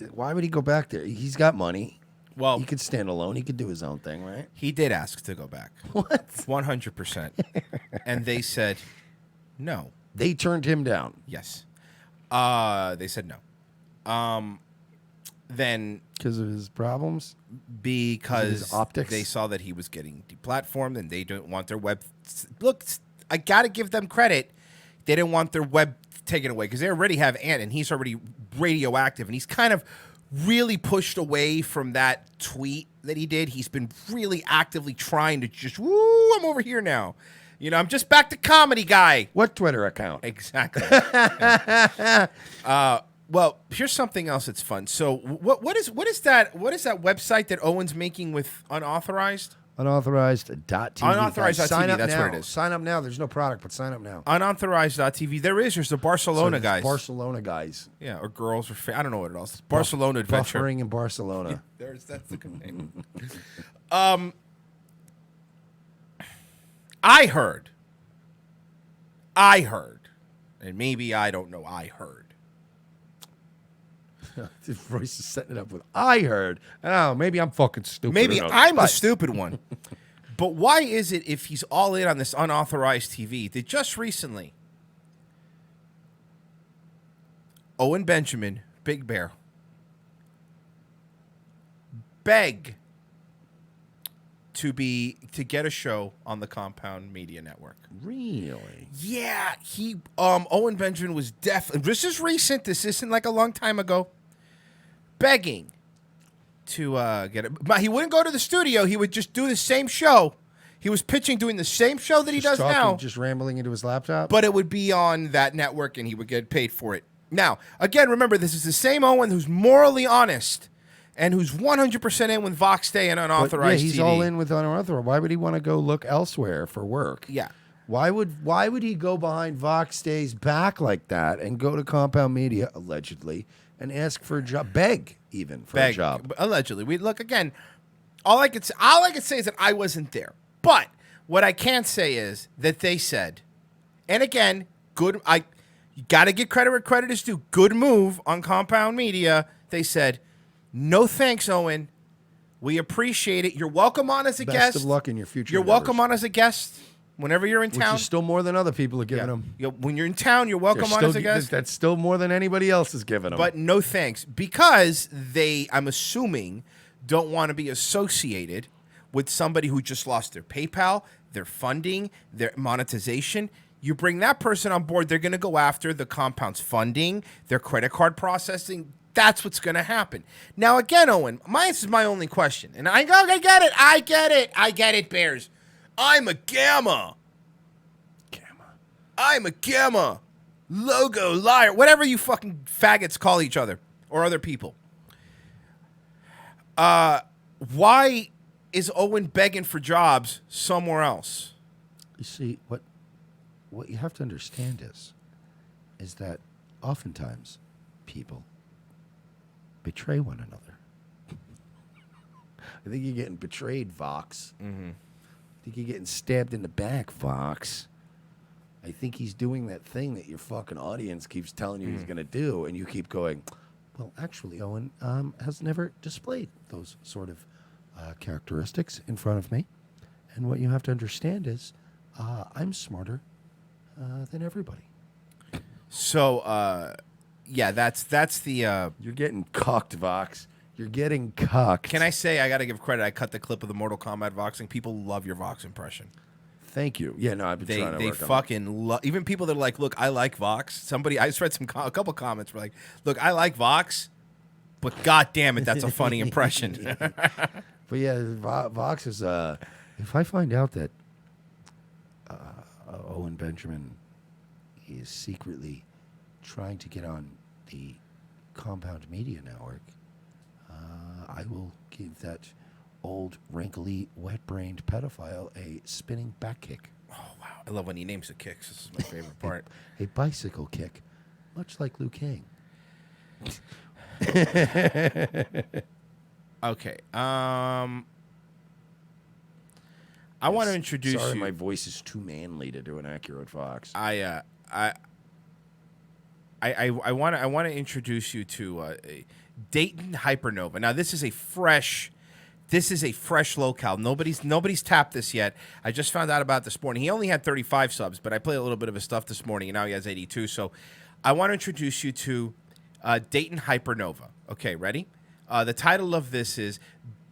why would he go back there? He's got money. Well, he could stand alone. He could do his own thing, right? He did ask to go back. What? 100%. And they said no. They turned him down. Yes. They said no. Then because of his problems? Because his optics? They saw that he was getting deplatformed and they didn't want their web. Look, I got to give them credit. They didn't want their web taken away because they already have Ant and he's already radioactive and he's kind of really pushed away from that tweet that he did. He's been really actively trying to just, woo, I'm over here now. I'm just back to comedy guy. What Twitter account? Exactly. Well, here's something else that's fun. So, what is that website that Owen's making with unauthorized? Unauthorized.tv. Unauthorized.tv. Sign up That's now. where it is. Sign up now. There's no product, but sign up now. Unauthorized.tv. There's the Barcelona guys. Barcelona guys. Yeah, or girls, or I don't know what it is. Barcelona adventure. Buffering in Barcelona. That's the good name. I heard, and maybe I don't know. I heard. Royce is setting it up with I heard. Oh, maybe I'm fucking stupid. Maybe I'm the stupid one. But why is it if he's all in on this unauthorized TV that just recently Owen Benjamin, Big Bear, beg to get a show on the Compound Media Network? Really? Yeah, Owen Benjamin was definitely, this is recent, this isn't like a long time ago, begging to get it. But he wouldn't go to the studio, he would just do the same show. He was pitching doing the same show that he does now. Just rambling into his laptop? But it would be on that network and he would get paid for it. Now, again, remember, this is the same Owen who's morally honest and who's 100% in with Vox Day and unauthorized he's TV. all in with unauthorized. Why would he want to go look elsewhere for work? Yeah. Why would he go behind Vox Day's back like that and go to Compound Media, allegedly, and ask for a job? Beg, even, for a job. Allegedly. We look, again, all I could say is that I wasn't there. But what I can say is that they said, and again, you got to give credit where credit is due. Good move on Compound Media. They said, no thanks, Owen. We appreciate it. You're welcome on as a guest. Best of luck in your future. You're welcome on as a guest whenever you're in town. Which is still more than other people are giving them. When you're in town, you're welcome on as a guest. That's still more than anybody else is giving them. But no thanks. Because they, I'm assuming, don't want to be associated with somebody who just lost their PayPal, their funding, their monetization. You bring that person on board, they're going to go after the Compound's funding, their credit card processing. That's what's going to happen. Now, again, Owen, this is my only question. And I get it, Bears. I'm a Gamma. I'm a Gamma. Logo, liar. Whatever you fucking faggots call each other or other people. Why is Owen begging for jobs somewhere else? You see, what you have to understand is that oftentimes people betray one another. I think you're getting betrayed, Vox. Mm-hmm. I think you're getting stabbed in the back, Vox. I think he's doing that thing that your fucking audience keeps telling you he's going to do, and you keep going, well, actually, Owen has never displayed those sort of characteristics in front of me. And what you have to understand is I'm smarter than everybody. So, yeah, that's the... You're getting cocked, Vox. You're getting cucked. Can I say I got to give credit? I cut the clip of the Mortal Kombat Voxing. People love your Vox impression. Thank you. Yeah, no, I've been trying to They work on fucking love. Even people that are like, look, I like Vox. Somebody I just read a couple comments were like, look, I like Vox, but god damn it, that's a funny impression. But yeah, Vox is. If I find out that Owen Benjamin is secretly trying to get on the Compound Media Network, I will give that old, wrinkly, wet-brained pedophile a spinning back kick. Oh, wow. I love when he names the kicks. This is my favorite part. A bicycle kick, much like Liu Kang. Okay. I want to introduce Sorry, you. my voice is too manly to do an accurate Vox. I want to introduce you to Dayton HyperNova. Now this is a fresh locale. Nobody's tapped this yet. I just found out about this morning. He only had 35 subs, but I played a little bit of his stuff this morning, and now he has 82. So I want to introduce you to Dayton HyperNova. Okay, ready? The title of this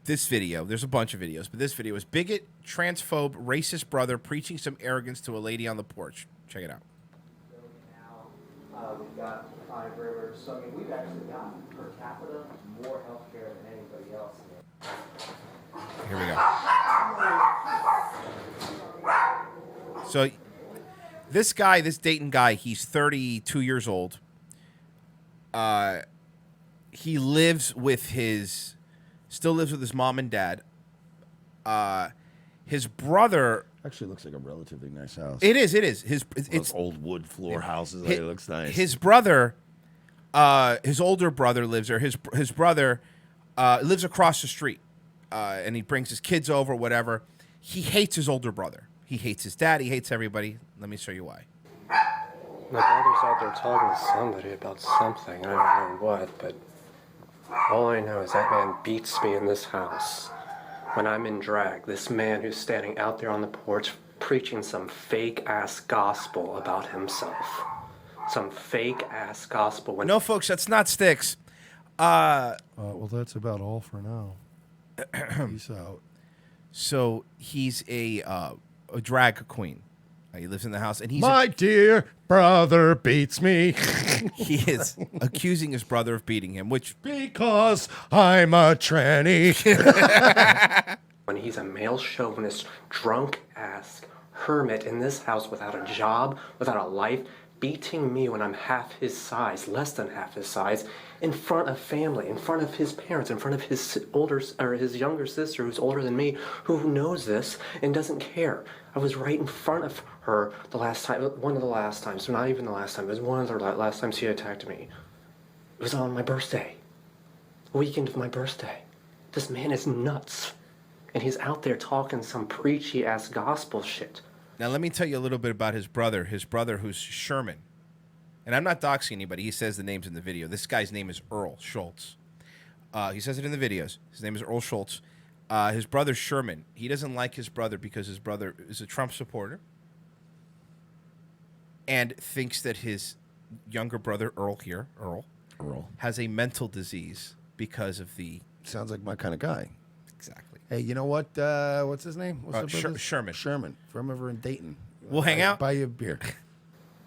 video. There's a bunch of videos, but this video is bigot, transphobe, racist brother preaching some arrogance to a lady on the porch. Check it out. We've got 5 rivers, so I mean, we've actually got per capita more healthcare than anybody else. Here we go. So this guy, this Dayton guy, he's 32 years old. He lives with his mom and dad. His brother actually looks like a relatively nice house. It is. It's old wood floor houses. It looks nice. His brother, his older brother lives there. His brother lives across the street, and he brings his kids over, whatever. He hates his older brother. He hates his dad. He hates everybody. Let me show you why. My brother's out there talking to somebody about something. I don't know what, but all I know is that man beats me in this house. When I'm in drag, this man who's standing out there on the porch preaching some fake-ass gospel about himself. Some fake-ass gospel. No, folks, that's not Sticks. Well, that's about all for now. Peace out. So he's a drag queen. He lives in the house, and he's My dear brother beats me. He is accusing his brother of beating him, which because I'm a tranny. When he's a male chauvinist, drunk-ass hermit in this house without a job, without a life, beating me when I'm half his size, less than half his size, in front of family, in front of his parents, in front of his his younger sister who's older than me, who knows this and doesn't care. I was right in front of her the last time, one of the last times, so not even the last time, it was one of the last times she attacked me. It was on my birthday, the weekend of my birthday. This man is nuts, and he's out there talking some preachy-ass gospel shit. Now, let me tell you a little bit about his brother who's Sherman. And I'm not doxing anybody. He says the names in the video. This guy's name is Earl Schultz. He says it in the videos. His name is Earl Schultz. His brother's Sherman. He doesn't like his brother because his brother is a Trump supporter and thinks that his younger brother, Earl, has a mental disease because of the... Sounds like my kind of guy. Exactly. Hey, you know what? What's his name? Sherman. Sherman. From over in Dayton. We'll hang out. Buy you a beer.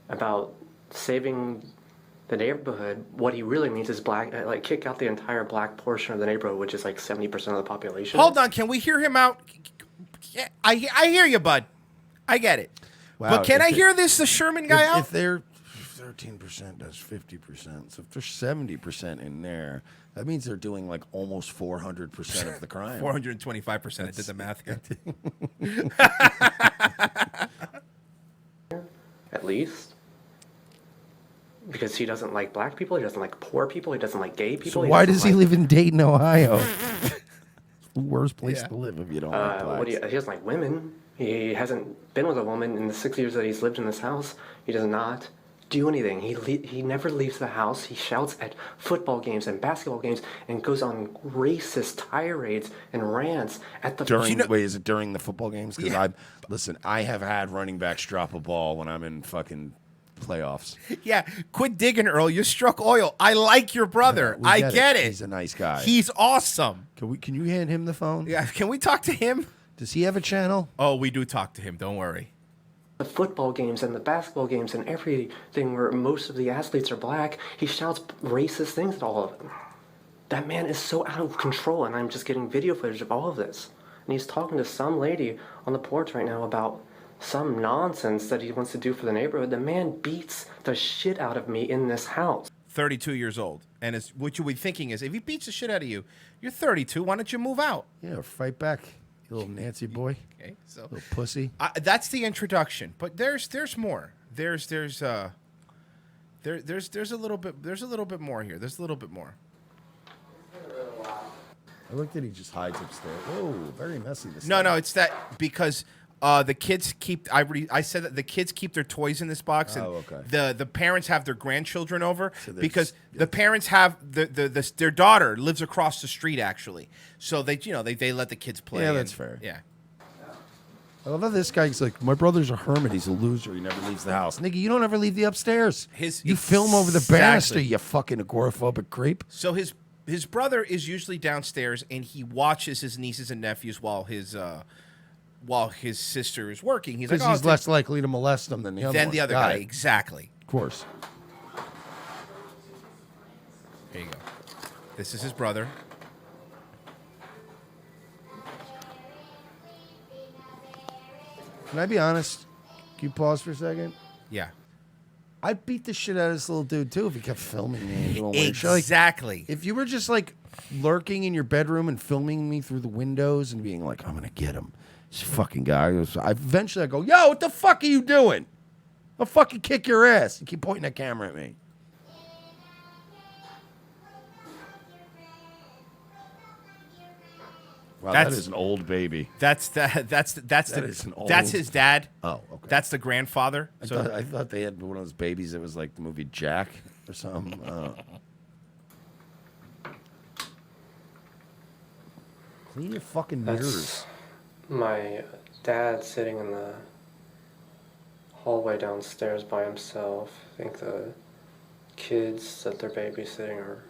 About saving the neighborhood, what he really means is kick out the entire black portion of the neighborhood, which is like 70% of the population. Hold on, can we hear him out? I hear you, bud. I get it. Wow, but can I hear the Sherman guy out? If they're 13% does 50%, so if there's 70% in there, that means they're doing like almost 400% of the crime. 425%. I did the math here. At least. Because he doesn't like black people, he doesn't like poor people, he doesn't like gay people. So why does he live in Dayton, Ohio? It's the worst place to live if you don't like blacks. He doesn't like women. He hasn't been with a woman in the 6 years that he's lived in this house. He does not do anything. He never leaves the house. He shouts at football games and basketball games and goes on racist tirades and rants at the... Is it during the football games? Because I have had running backs drop a ball when I'm in fucking playoffs. Yeah, quit digging, Earl. You struck oil. I like your brother. We I get it. He's a nice guy. He's awesome. Can you hand him the phone? Yeah, can we talk to him? Does he have a channel? Oh, we do talk to him. Don't worry. The football games and the basketball games and everything where most of the athletes are black, he shouts racist things at all of them. That man is so out of control, and I'm just getting video footage of all of this. And he's talking to some lady on the porch right now about some nonsense that he wants to do for the neighborhood. The man beats the shit out of me in this house. 32 years old. And what you'll be thinking is, if he beats the shit out of you, you're 32. Why don't you move out? Yeah, fight back, you little Nancy boy. Okay, so little pussy. That's the introduction. But there's more. There's a little bit more here. There's a little bit more. I looked at he just hides upstairs. Whoa, very messy. This No, thing. it's that because the kids keep. I said that the kids keep their toys in this box, and the parents have their grandchildren over because the parents have their daughter lives across the street actually, so they let the kids play. Yeah, that's fair. Yeah. I love how this guy's like, my brother's a hermit. He's a loser. He never leaves the house. Nigga, you don't ever leave the upstairs. You film over the banister, you fucking agoraphobic creep. So his brother is usually downstairs, and he watches his nieces and nephews while his sister is working. He's like, Because he's less likely to molest them than the other one. guy. Exactly. Of course. Here you go. This is his brother. Can I be honest? Can you pause for a second? Yeah. I'd beat the shit out of this little dude too if he kept filming me and doing weird shit. Like, Exactly. if you were just like lurking in your bedroom and filming me through the windows and being like, I'm gonna get him, this fucking guy. Eventually I go, yo, what the fuck are you doing? I'll fucking kick your ass. You keep pointing that camera at me. Wow, that is an old baby. That's his dad. Oh, okay. That's the grandfather. I thought they had one of those babies that was like the movie Jack or something. Clean your fucking mirrors. My dad sitting in the hallway downstairs by himself. I think the kids that they're babysitting are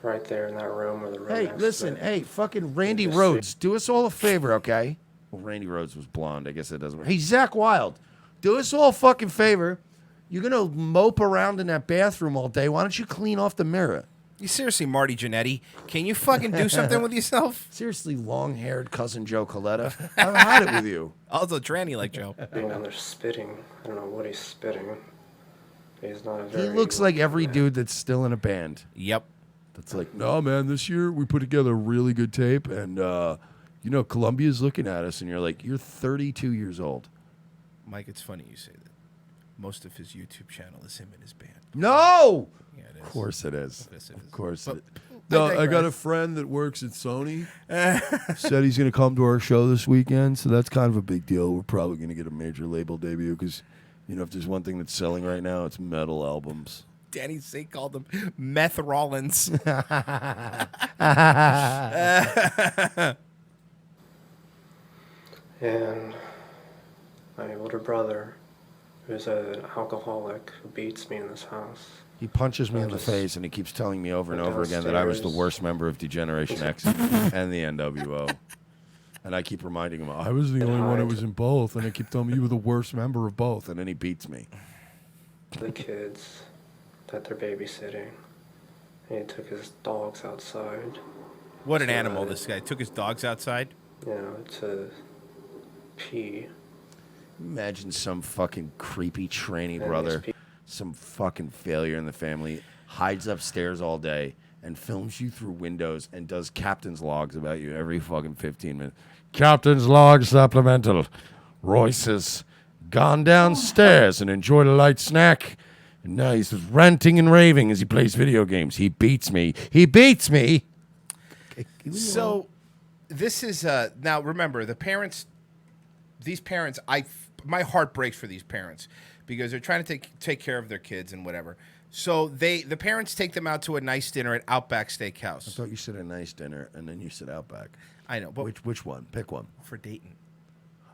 right there in that room or the room Hey, next listen, to it. hey, fucking Randy Rhodes, do us all a favor, okay? Well, Randy Rhodes was blonde. I guess it doesn't work. Hey, Zach Wilde, do us all a fucking favor. You're going to mope around in that bathroom all day. Why don't you clean off the mirror? You seriously, Marty Jannetty, can you fucking do something with yourself? Seriously, long-haired cousin Joe Coletta. I've had it with you. Also, tranny like Joe. Being down there spitting. I don't know what he's spitting. He's not a He very looks like every dude that's still in a band. Yep. That's like, no, man, this year we put together a really good tape, and, Columbia's looking at us, and you're like, you're 32 years old. Mike, it's funny you say that. Most of his YouTube channel is him and his band. No! Yeah, it is. Of course it is. Yes, it Of is. course But it is. No, I I got a digress. friend that works at Sony. Said he's going to come to our show this weekend, so that's kind of a big deal. We're probably going to get a major label debut because, if there's one thing that's selling right now, it's metal albums. Danny Sink called him Meth Rollins. And my older brother, who's an alcoholic, who beats me in this house. He punches me I in the just face, and he keeps telling me over and went over again that I was the downstairs. worst member of Degeneration X and the NWO. And I keep reminding him, I was the only one that was in both, and I keep telling me you were the worst member of both, and then he beats me. The kids that they're babysitting. And he took his dogs outside. What an animal, this guy. Took his dogs outside. To pee. Imagine some fucking creepy tranny And brother, these some fucking failure in the family, hides upstairs all day and films you through windows and does captain's logs about you every fucking 15 minutes. Captain's log supplemental. Royce has gone downstairs and enjoyed a light snack. And now he's ranting and raving as he plays video games. He beats me. He beats me. So, this is now. Remember, the parents. These parents, my heart breaks for these parents because they're trying to take care of their kids and whatever. So the parents take them out to a nice dinner at Outback Steakhouse. I thought you said a nice dinner and then you said Outback. I know, but which one? Pick one. For Dayton.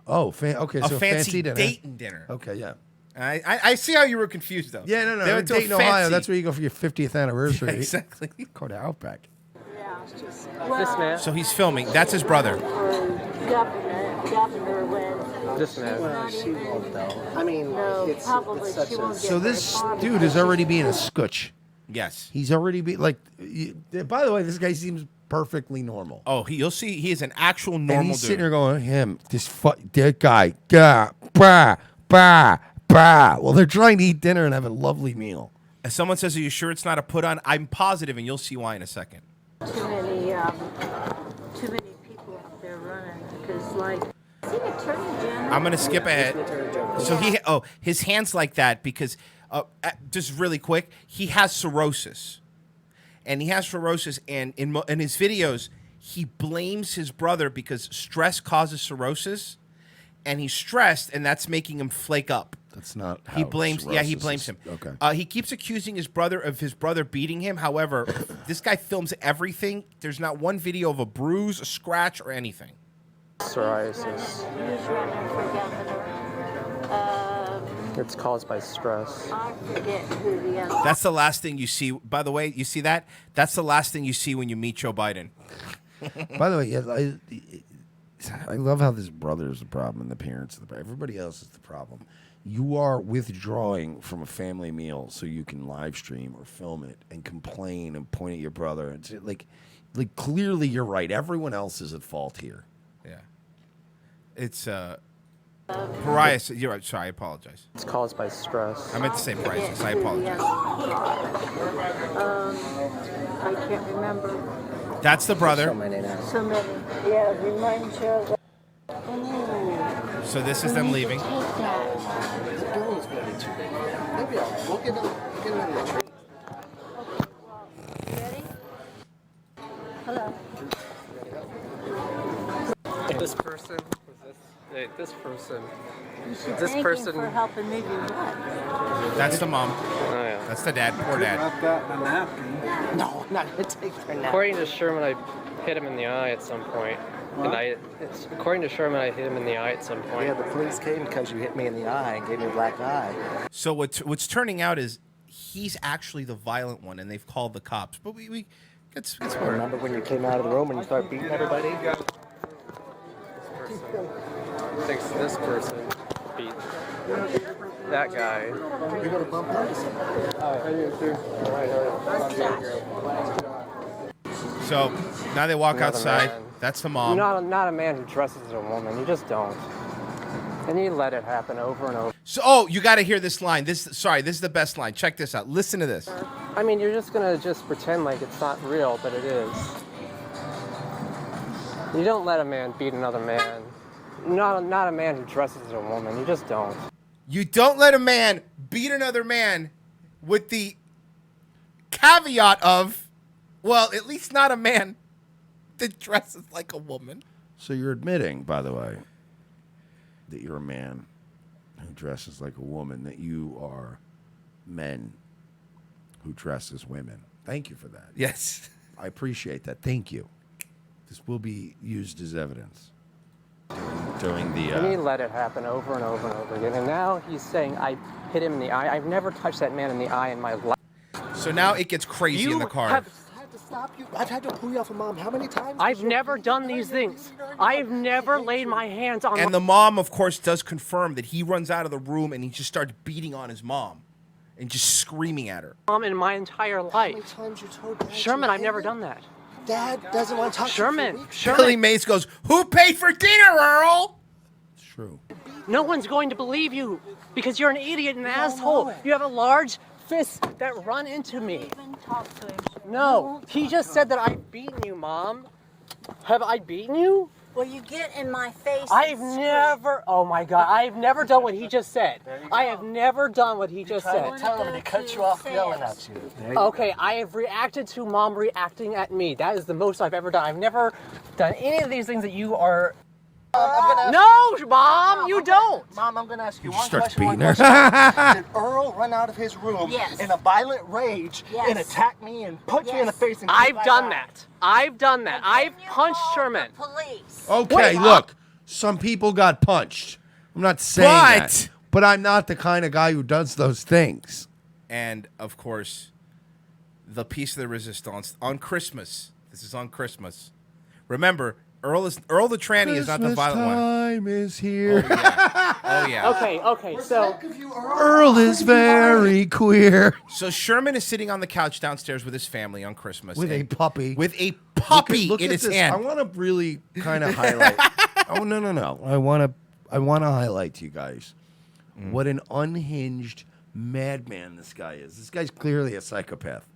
Oh, okay. A So fancy dinner. Dayton dinner. Okay, yeah. I see how you were confused though. Yeah, no. They In went to a Dayton, Ohio, fancy- that's where you go for your 50th anniversary. Yeah, exactly. Go to Outback. This man. So he's filming. That's his brother. Governor when This man. Well, she won't though. I mean, it's such a... So this dude is already being a scutch. Yes. He's already by the way, this guy seems perfectly normal. Oh, you'll see. He is an actual normal And he's dude. sitting there going, that guy, bah. Well, they're trying to eat dinner and have a lovely meal. If someone says, "Are you sure it's not a put on?" I'm positive, and you'll see why in a second. Too many people out there running because, like, is he Attorney General? I'm gonna skip ahead. So his hands like that because just really quick, he has cirrhosis, and in his videos he blames his brother because stress causes cirrhosis, and he's stressed, and that's making him flake up. That's not how He blames cirrhosis him. is. Okay. He keeps accusing his brother of his brother beating him. However, this guy films everything. There's not one video of a bruise, a scratch, or anything. Psoriasis. He's running for governor. It's caused by stress. I forget who the other. That's the last thing you see. By the way, you see that? That's the last thing you see when you meet Joe Biden. By the way, yeah, I love how this brother is the problem and the parents are the problem. Everybody else is the problem. You are withdrawing from a family meal so you can live stream or film it and complain and point at your brother. It's like clearly you're right. Everyone else is at fault here. Yeah. It's psoriasis. You're right. Sorry, I apologize. It's caused by stress. I meant to say psoriasis. I apologize. I can't remember. That's the brother. So many. Yeah, reminds you of. So this is them leaving. The building's gonna be too big. Maybe we'll get another tree. Ready? Hello. This person, this person. For helping me do what? That's the mom. Oh, yeah. That's the dad. Poor dad. No, I'm not gonna take her now. According to Sherman, I hit him in the eye at some point. According to Sherman, I hit him in the eye at some point. Yeah, the police came because you hit me in the eye and gave me a black eye. So what's turning out is he's actually the violent one, and they've called the cops. But we it's Remember when you came out of the room and you started beating everybody? Thinks this person beat that guy. You're gonna bump into somebody. So now they walk Another outside. man. That's the mom. Not a man who dresses as a woman. You just don't. And you let it happen over and over. So you got to hear this line. This is the best line. Check this out. Listen to this. I mean, you're just gonna pretend like it's not real, but it is. You don't let a man beat another man. Not a man who dresses as a woman. You just don't. You don't let a man beat another man with the caveat of, well, at least not a man that dresses like a woman. So you're admitting, by the way, that you're a man who dresses like a woman, that you are men who dress as women. Thank you for that. Yes. I appreciate that. Thank you. This will be used as evidence during the... And he let it happen over and over and over again. And now he's saying, I hit him in the eye. I've never touched that man in the eye in my life. So now it gets crazy in the car. I've had to stop you. I've had to pull you off of Mom. How many times? I've never done these things. I've never laid my hands on. And the mom, of course, does confirm that he runs out of the room and he just starts beating on his mom and just screaming at her. Mom in my entire life. How many times you told Dad Sherman, you I've never hated done that. Dad doesn't want to talk Sherman, to you. Sherman. Billy Mays goes, "Who paid for dinner, Earl?" It's true. No one's going to believe you because you're an idiot and an asshole. You have a large fist that run into me. No, he just said that I've beaten you, Mom. Have I beaten you? Well, you get in my face. I've never, oh my God, I've never done what he just said. I have never done what he just said. Tell him and he cut you off yelling at you. Okay, I have reacted to Mom reacting at me. That is the most I've ever done. I've never done any of these things that you are... No, Mom, you don't. Mom, I'm going to ask you He one starts question. beating her. Did Earl run out of his room Yes. in a violent rage and attack me and punch me in the face? And I've done that. I've done that. I've punched Sherman. Police. Okay, Wait, look. Some people got punched. I'm not saying that. but I'm not the kind of guy who does those things. And of course, the piece of the resistance on Christmas. This is on Christmas. Remember, Earl the tranny is not the violent one. Time is here. Oh yeah. Okay, so Earl is very queer. So Sherman is sitting on the couch downstairs with his family on Christmas With a and- puppy. With a puppy Look in at his this. hand. I want to really kind of highlight. Oh no! I want to highlight to you guys what an unhinged madman this guy is. This guy's clearly a psychopath,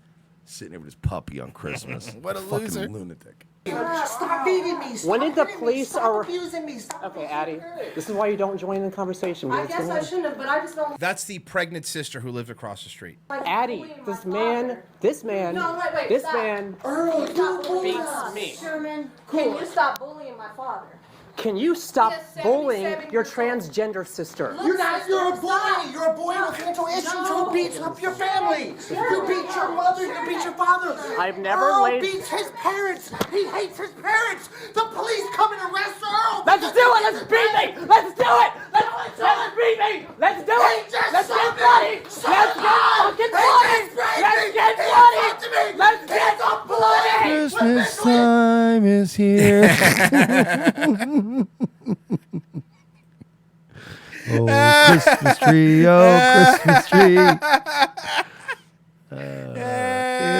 sitting there with his puppy on Christmas. What a fucking loser. lunatic. Stop beating me. when did the Stop police Stop abusing me. Stop Okay, Addie, this is why you don't join the conversation. I guess I shouldn't have, but I just don't. That's the pregnant sister who lived across the street. Addie, this man, No, wait, this stop. man Earl, you beats bully me. Sherman, can you stop bullying my father? Can you stop He is 77 bullying your years old. transgender sister? You're a boy. You're a boy with mental issues who beats up your family. You beat your mother. You beat your father. I've never Earl laid- beats his parents. He hates his parents. The police come and arrest Earl. Let's do it! Let's beat me! Let's do it! Let's beat me! Let's do it! Let's get bloody! Let's get fucking bloody! Let's get bloody! Let's get bloody! Christmas time is here. Oh, Christmas tree, oh, Christmas tree.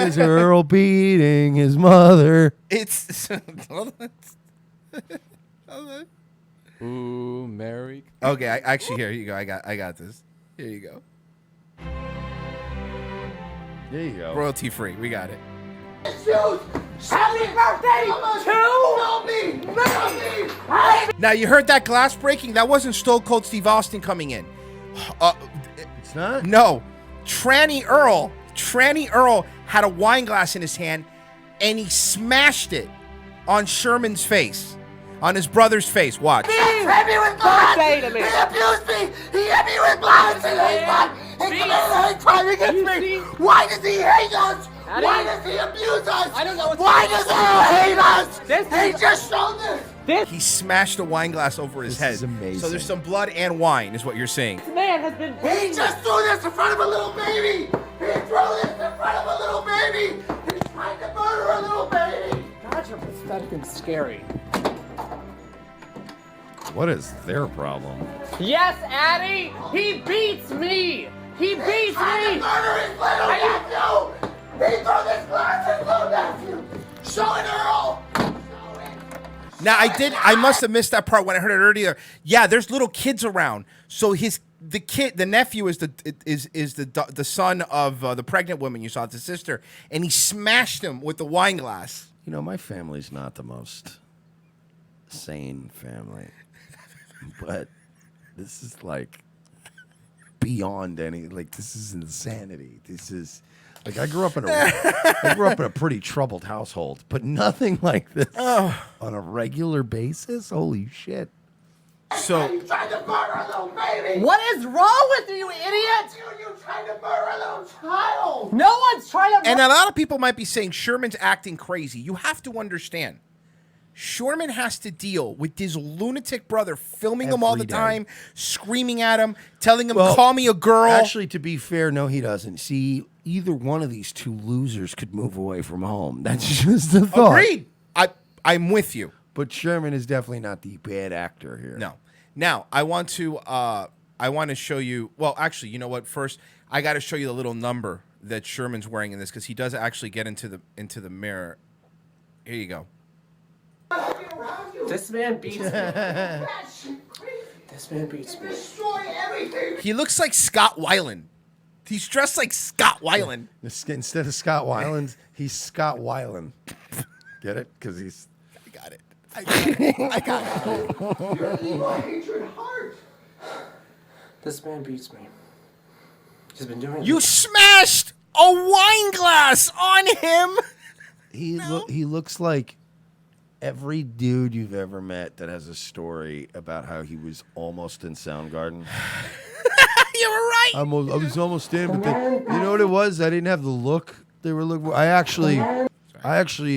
Is Earl beating his mother? It's Ooh, Merry. Okay, actually here you go. I got this. Here you go. There you go. Royalty free. We got it. Happy birthday to me! Now you heard that glass breaking? That wasn't Stone Cold Steve Austin coming in. It's not? No. Tranny Earl had a wine glass in his hand and he smashed it on Sherman's face. On his brother's face. Watch. He hit me with blood! Say to me. He abused me! He hit me with blood! He hate blood! He committed a hate crime against me! Why does he hate us? Why does he abuse us? I don't know what's Why going does Earl hate us? This He just showed this! He smashed a wine glass over his head. is amazing. So there's some blood and wine, is what you're saying. This man has been He just threw this in front of a little baby! He threw this in front of a little baby! He's trying to murder a little baby! God, you're pathetic and scary. What is their problem? Yes, Addie! He beats me! He beats Trying to me! murder his little nephew! He threw this glass at his little nephew! Show it, Earl! Now I must have missed that part when I heard it earlier. Yeah, there's little kids around. So the nephew is the son of the pregnant woman you saw, it's the sister, and he smashed him with the wine glass. You know, my family's not the most sane family, but this is like beyond any. Like, this is insanity. This is like I grew up in a pretty troubled household, but nothing like this on a regular basis. Holy shit! So You tried to murder a little baby! What is wrong with you, idiot? You tried to murder a little child! No one's trying to. And a lot of people might be saying Sherman's acting crazy. You have to understand. Sherman has to deal with this lunatic brother filming him all the Every day. time, screaming at him, telling him, Well, call me a girl. Actually, to be fair, no, he doesn't. See, either one of these two losers could move away from home. That's just the thought. Agreed. I'm with you. But Sherman is definitely not the bad actor here. No. Now, I want to show you, well, actually, you know what? First, I got to show you the little number that Sherman's wearing in this because he does actually get into the mirror. Here you go. This man beats me. This man beats me. Destroy everything! He looks like Scott Weiland. He's dressed like Scott Weiland. Instead of Scott Weiland, he's Scott Weiland. Get it? Because he's... I got it. I got it. Your evil hatred heart! This man beats me. He's been doing You smashed a wine glass on him. He looks like every dude you've ever met that has a story about how he was almost in Soundgarden. You were right. I was almost in, but you know what it was? I didn't have the look they were looking for. I actually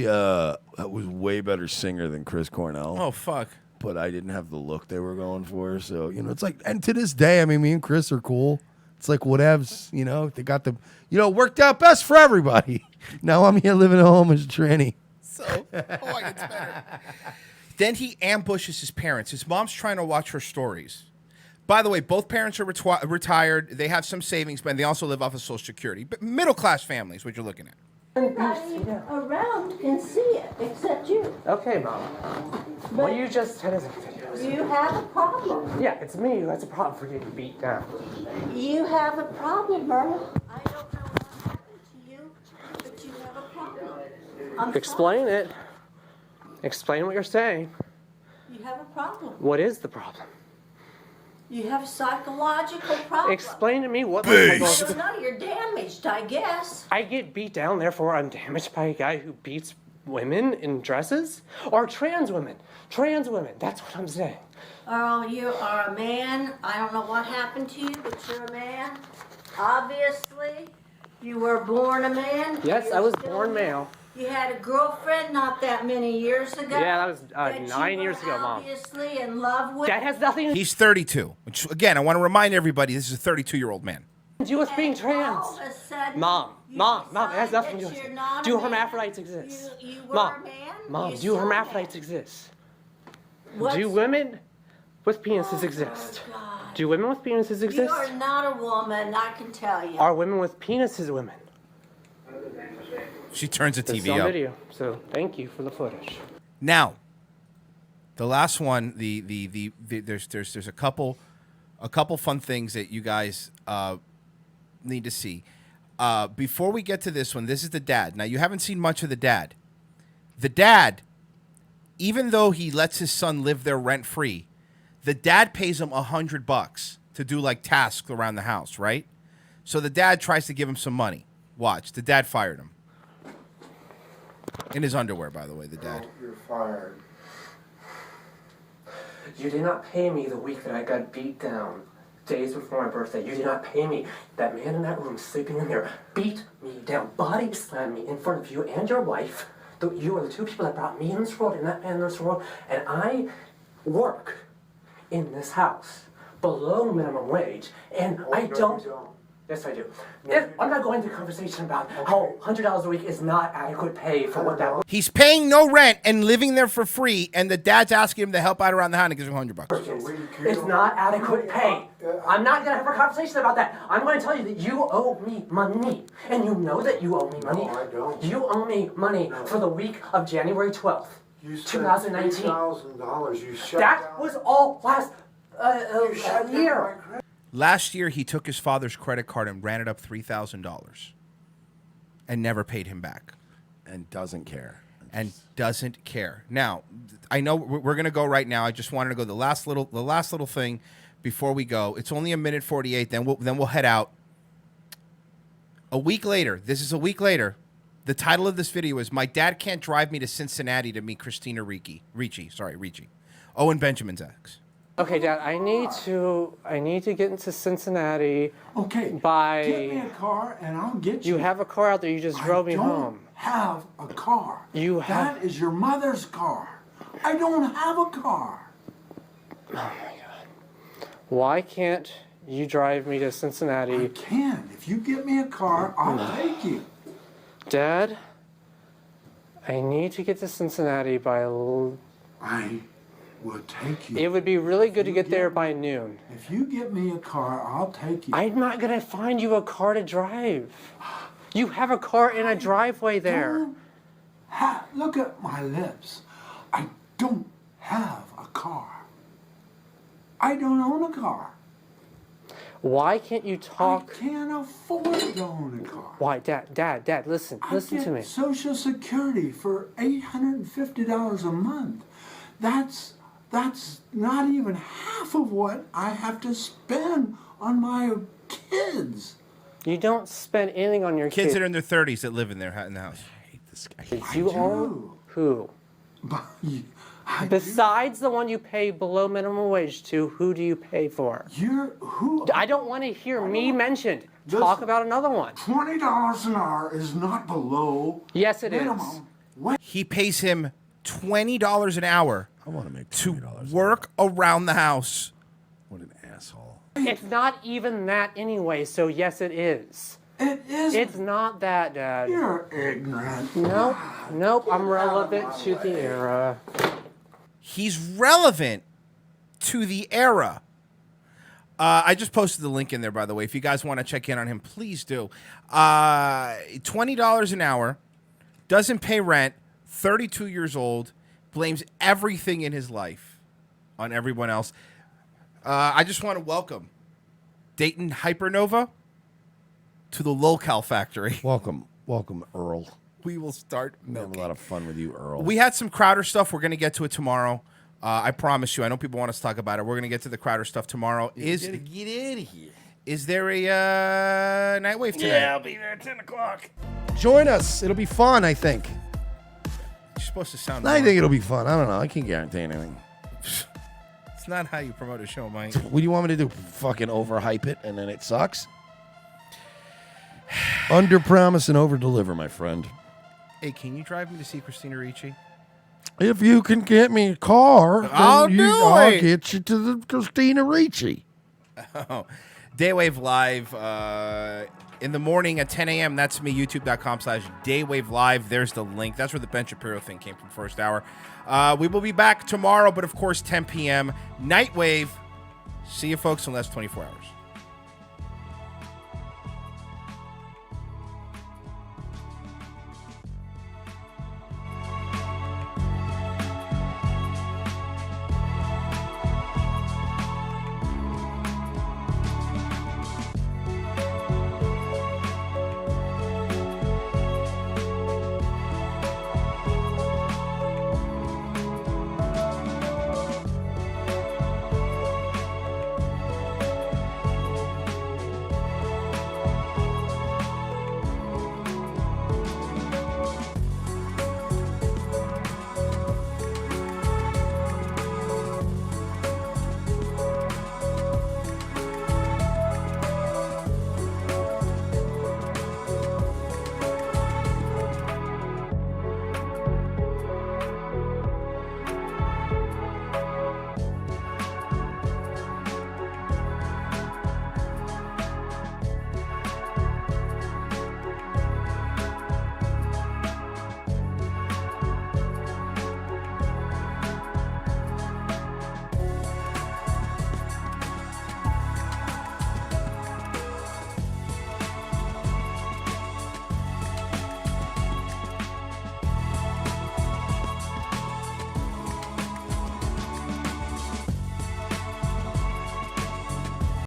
was way better singer than Chris Cornell. Oh, fuck. but I didn't have the look they were going for. So, you know, it's like, and to this day, I mean, me and Chris are cool. It's like whatevs, you know, they got the, you know, worked out best for everybody. Now I'm here living at home as a tranny. So, it gets better. Then he ambushes his parents. His mom's trying to watch her stories. By the way, both parents are retired. They have some savings, but they also live off of Social Security. But middle-class families, what you're looking at. Everybody around can see it, except you. Okay, Mom. What you just said is a video. You have a problem. Yeah, it's me who has a problem for getting beat down. You have a problem, Earl. I don't know what happened to you, but you have a problem. Explain it. Explain what you're saying. You have a problem. What is the problem? You have a psychological problem. Explain to me what my So psychological... now you're damaged, I guess. I get beat down, therefore I'm damaged by a guy who beats women in dresses? Or trans women? Trans women, that's what I'm saying. Earl, you are a man. I don't know what happened to you, but you're a man. Obviously, you were born a man. Yes, You're I was still born a male. You had a girlfriend not that many years ago. Yeah, that was that 9 you years were ago, Mom. Obviously in love with. That has nothing to He's 32, which, again, I want to remind everybody, this is a 32-year-old man. do with being trans. All of a sudden, Mom, it has nothing to do that with you're it. not Do a man. hermaphrodites exist? You were Mom, a man. Mom, You do saw hermaphrodites exist? What's- Do women with penises exist? Do women with penises You exist? are not a woman, I can tell you. Are women with penises women? She turns the It's TV on up. video, so thank you for the footage. Now, the last one, there's a couple fun things that you guys need to see. Before we get to this one, this is the dad. Now, you haven't seen much of the dad. The dad, even though he lets his son live there rent-free, the dad pays him $100 to do like tasks around the house, right? So the dad tries to give him some money. Watch, the dad fired him. In his underwear, by the way, the dad. You're fired. You did not pay me the week that I got beat down, days before my birthday. You did not pay me. That man in that room sleeping in there beat me down, body slammed me in front of you and your wife. You are the two people that brought me in this world and that man in this world. And I work in this house below minimum wage. And I don't. Yes, I do. I'm not going to a conversation about how $100 a week is not adequate pay for what that was. He's paying no rent and living there for free, and the dad's asking him to help out around the house and gives him $100. It's not adequate pay. I'm not going to have a conversation about that. I'm going to tell you that you owe me money. And you know that you owe me money. No, I don't. You owe me money for the week of January 12th, 2019. $3,000. You shut That was all last year. Last year, he took his father's credit card and ran it up $3,000 and never paid him back. And doesn't care. And doesn't care. Now, I know we're going to go right now. I just wanted to go the last little thing before we go. It's only 1:48. Then we'll head out. A week later, this is a week later. The title of this video is "My Dad Can't Drive Me to Cincinnati to Meet Christina Ricci." Owen Benjamin's ex. Okay, Dad, I need to get into Cincinnati. Okay, by... get me a car and I'll get you. You have a car out there. You just drove me home. Have a car. You have... That is your mother's car. I don't have a car. Oh, my God. Why can't you drive me to Cincinnati? I can. If you get me a car, I'll take you. Dad, I need to get to Cincinnati by... I will take you. It would be really good to get there by noon. If you get me a car, I'll take you. I'm not going to find you a car to drive. You have a car in a driveway there. Look at my lips. I don't have a car. I don't own a car. Why can't you talk? I can't afford to own a car. Why, Dad, listen to me. Social Security for $850 a month. That's not even half of what I have to spend on my kids. You don't spend anything on your kids. Kids that are in their 30s that live in the house. I hate this guy. You own who? Besides the one you pay below minimum wage to, who do you pay for? Who? I don't want to hear me mentioned. Talk about another one. $20 an hour is not below. Yes, it minimum. He pays him $20 an hour I want to make to work around the house. What an asshole. It's not even that anyway, so yes, it is. It is. It's not that, Dad. You're ignorant. Nope, I'm relevant to the era. He's relevant to the era. I just posted the link in there, by the way. If you guys want to check in on him, please do. $20 an hour, doesn't pay rent, 32 years old, blames everything in his life on everyone else. I just want to welcome Dayton HyperNova to the Lolcal Factory. Welcome, Earl. We will start We have a lot of fun with you, Earl. We had some Crowder stuff. We're going to get to it tomorrow. I promise you. I know people want us to talk about it. We're going to get to the Crowder stuff tomorrow. Get out of here. Is there a Nightwave today? Yeah, I'll be there at 10 o'clock. Join us. It'll be fun, I think. You're supposed to sound I more- think it'll be fun. I don't know. I can't guarantee anything. It's not how you promote a show, Mike. What do you want me to do? Fucking overhype it and then it sucks? Under promise and over deliver, my friend. Hey, can you drive me to see Christina Ricci? If you can get me a car, I'll then do I'll it. get you to the Christina Ricci. Oh, Daywave Live in the morning at 10 a.m. That's me, youtube.com/Daywave Live. There's the link. That's where the Ben Shapiro thing came from, first hour. We will be back tomorrow, but of course, 10 p.m. Nightwave. See you folks in less 24 hours.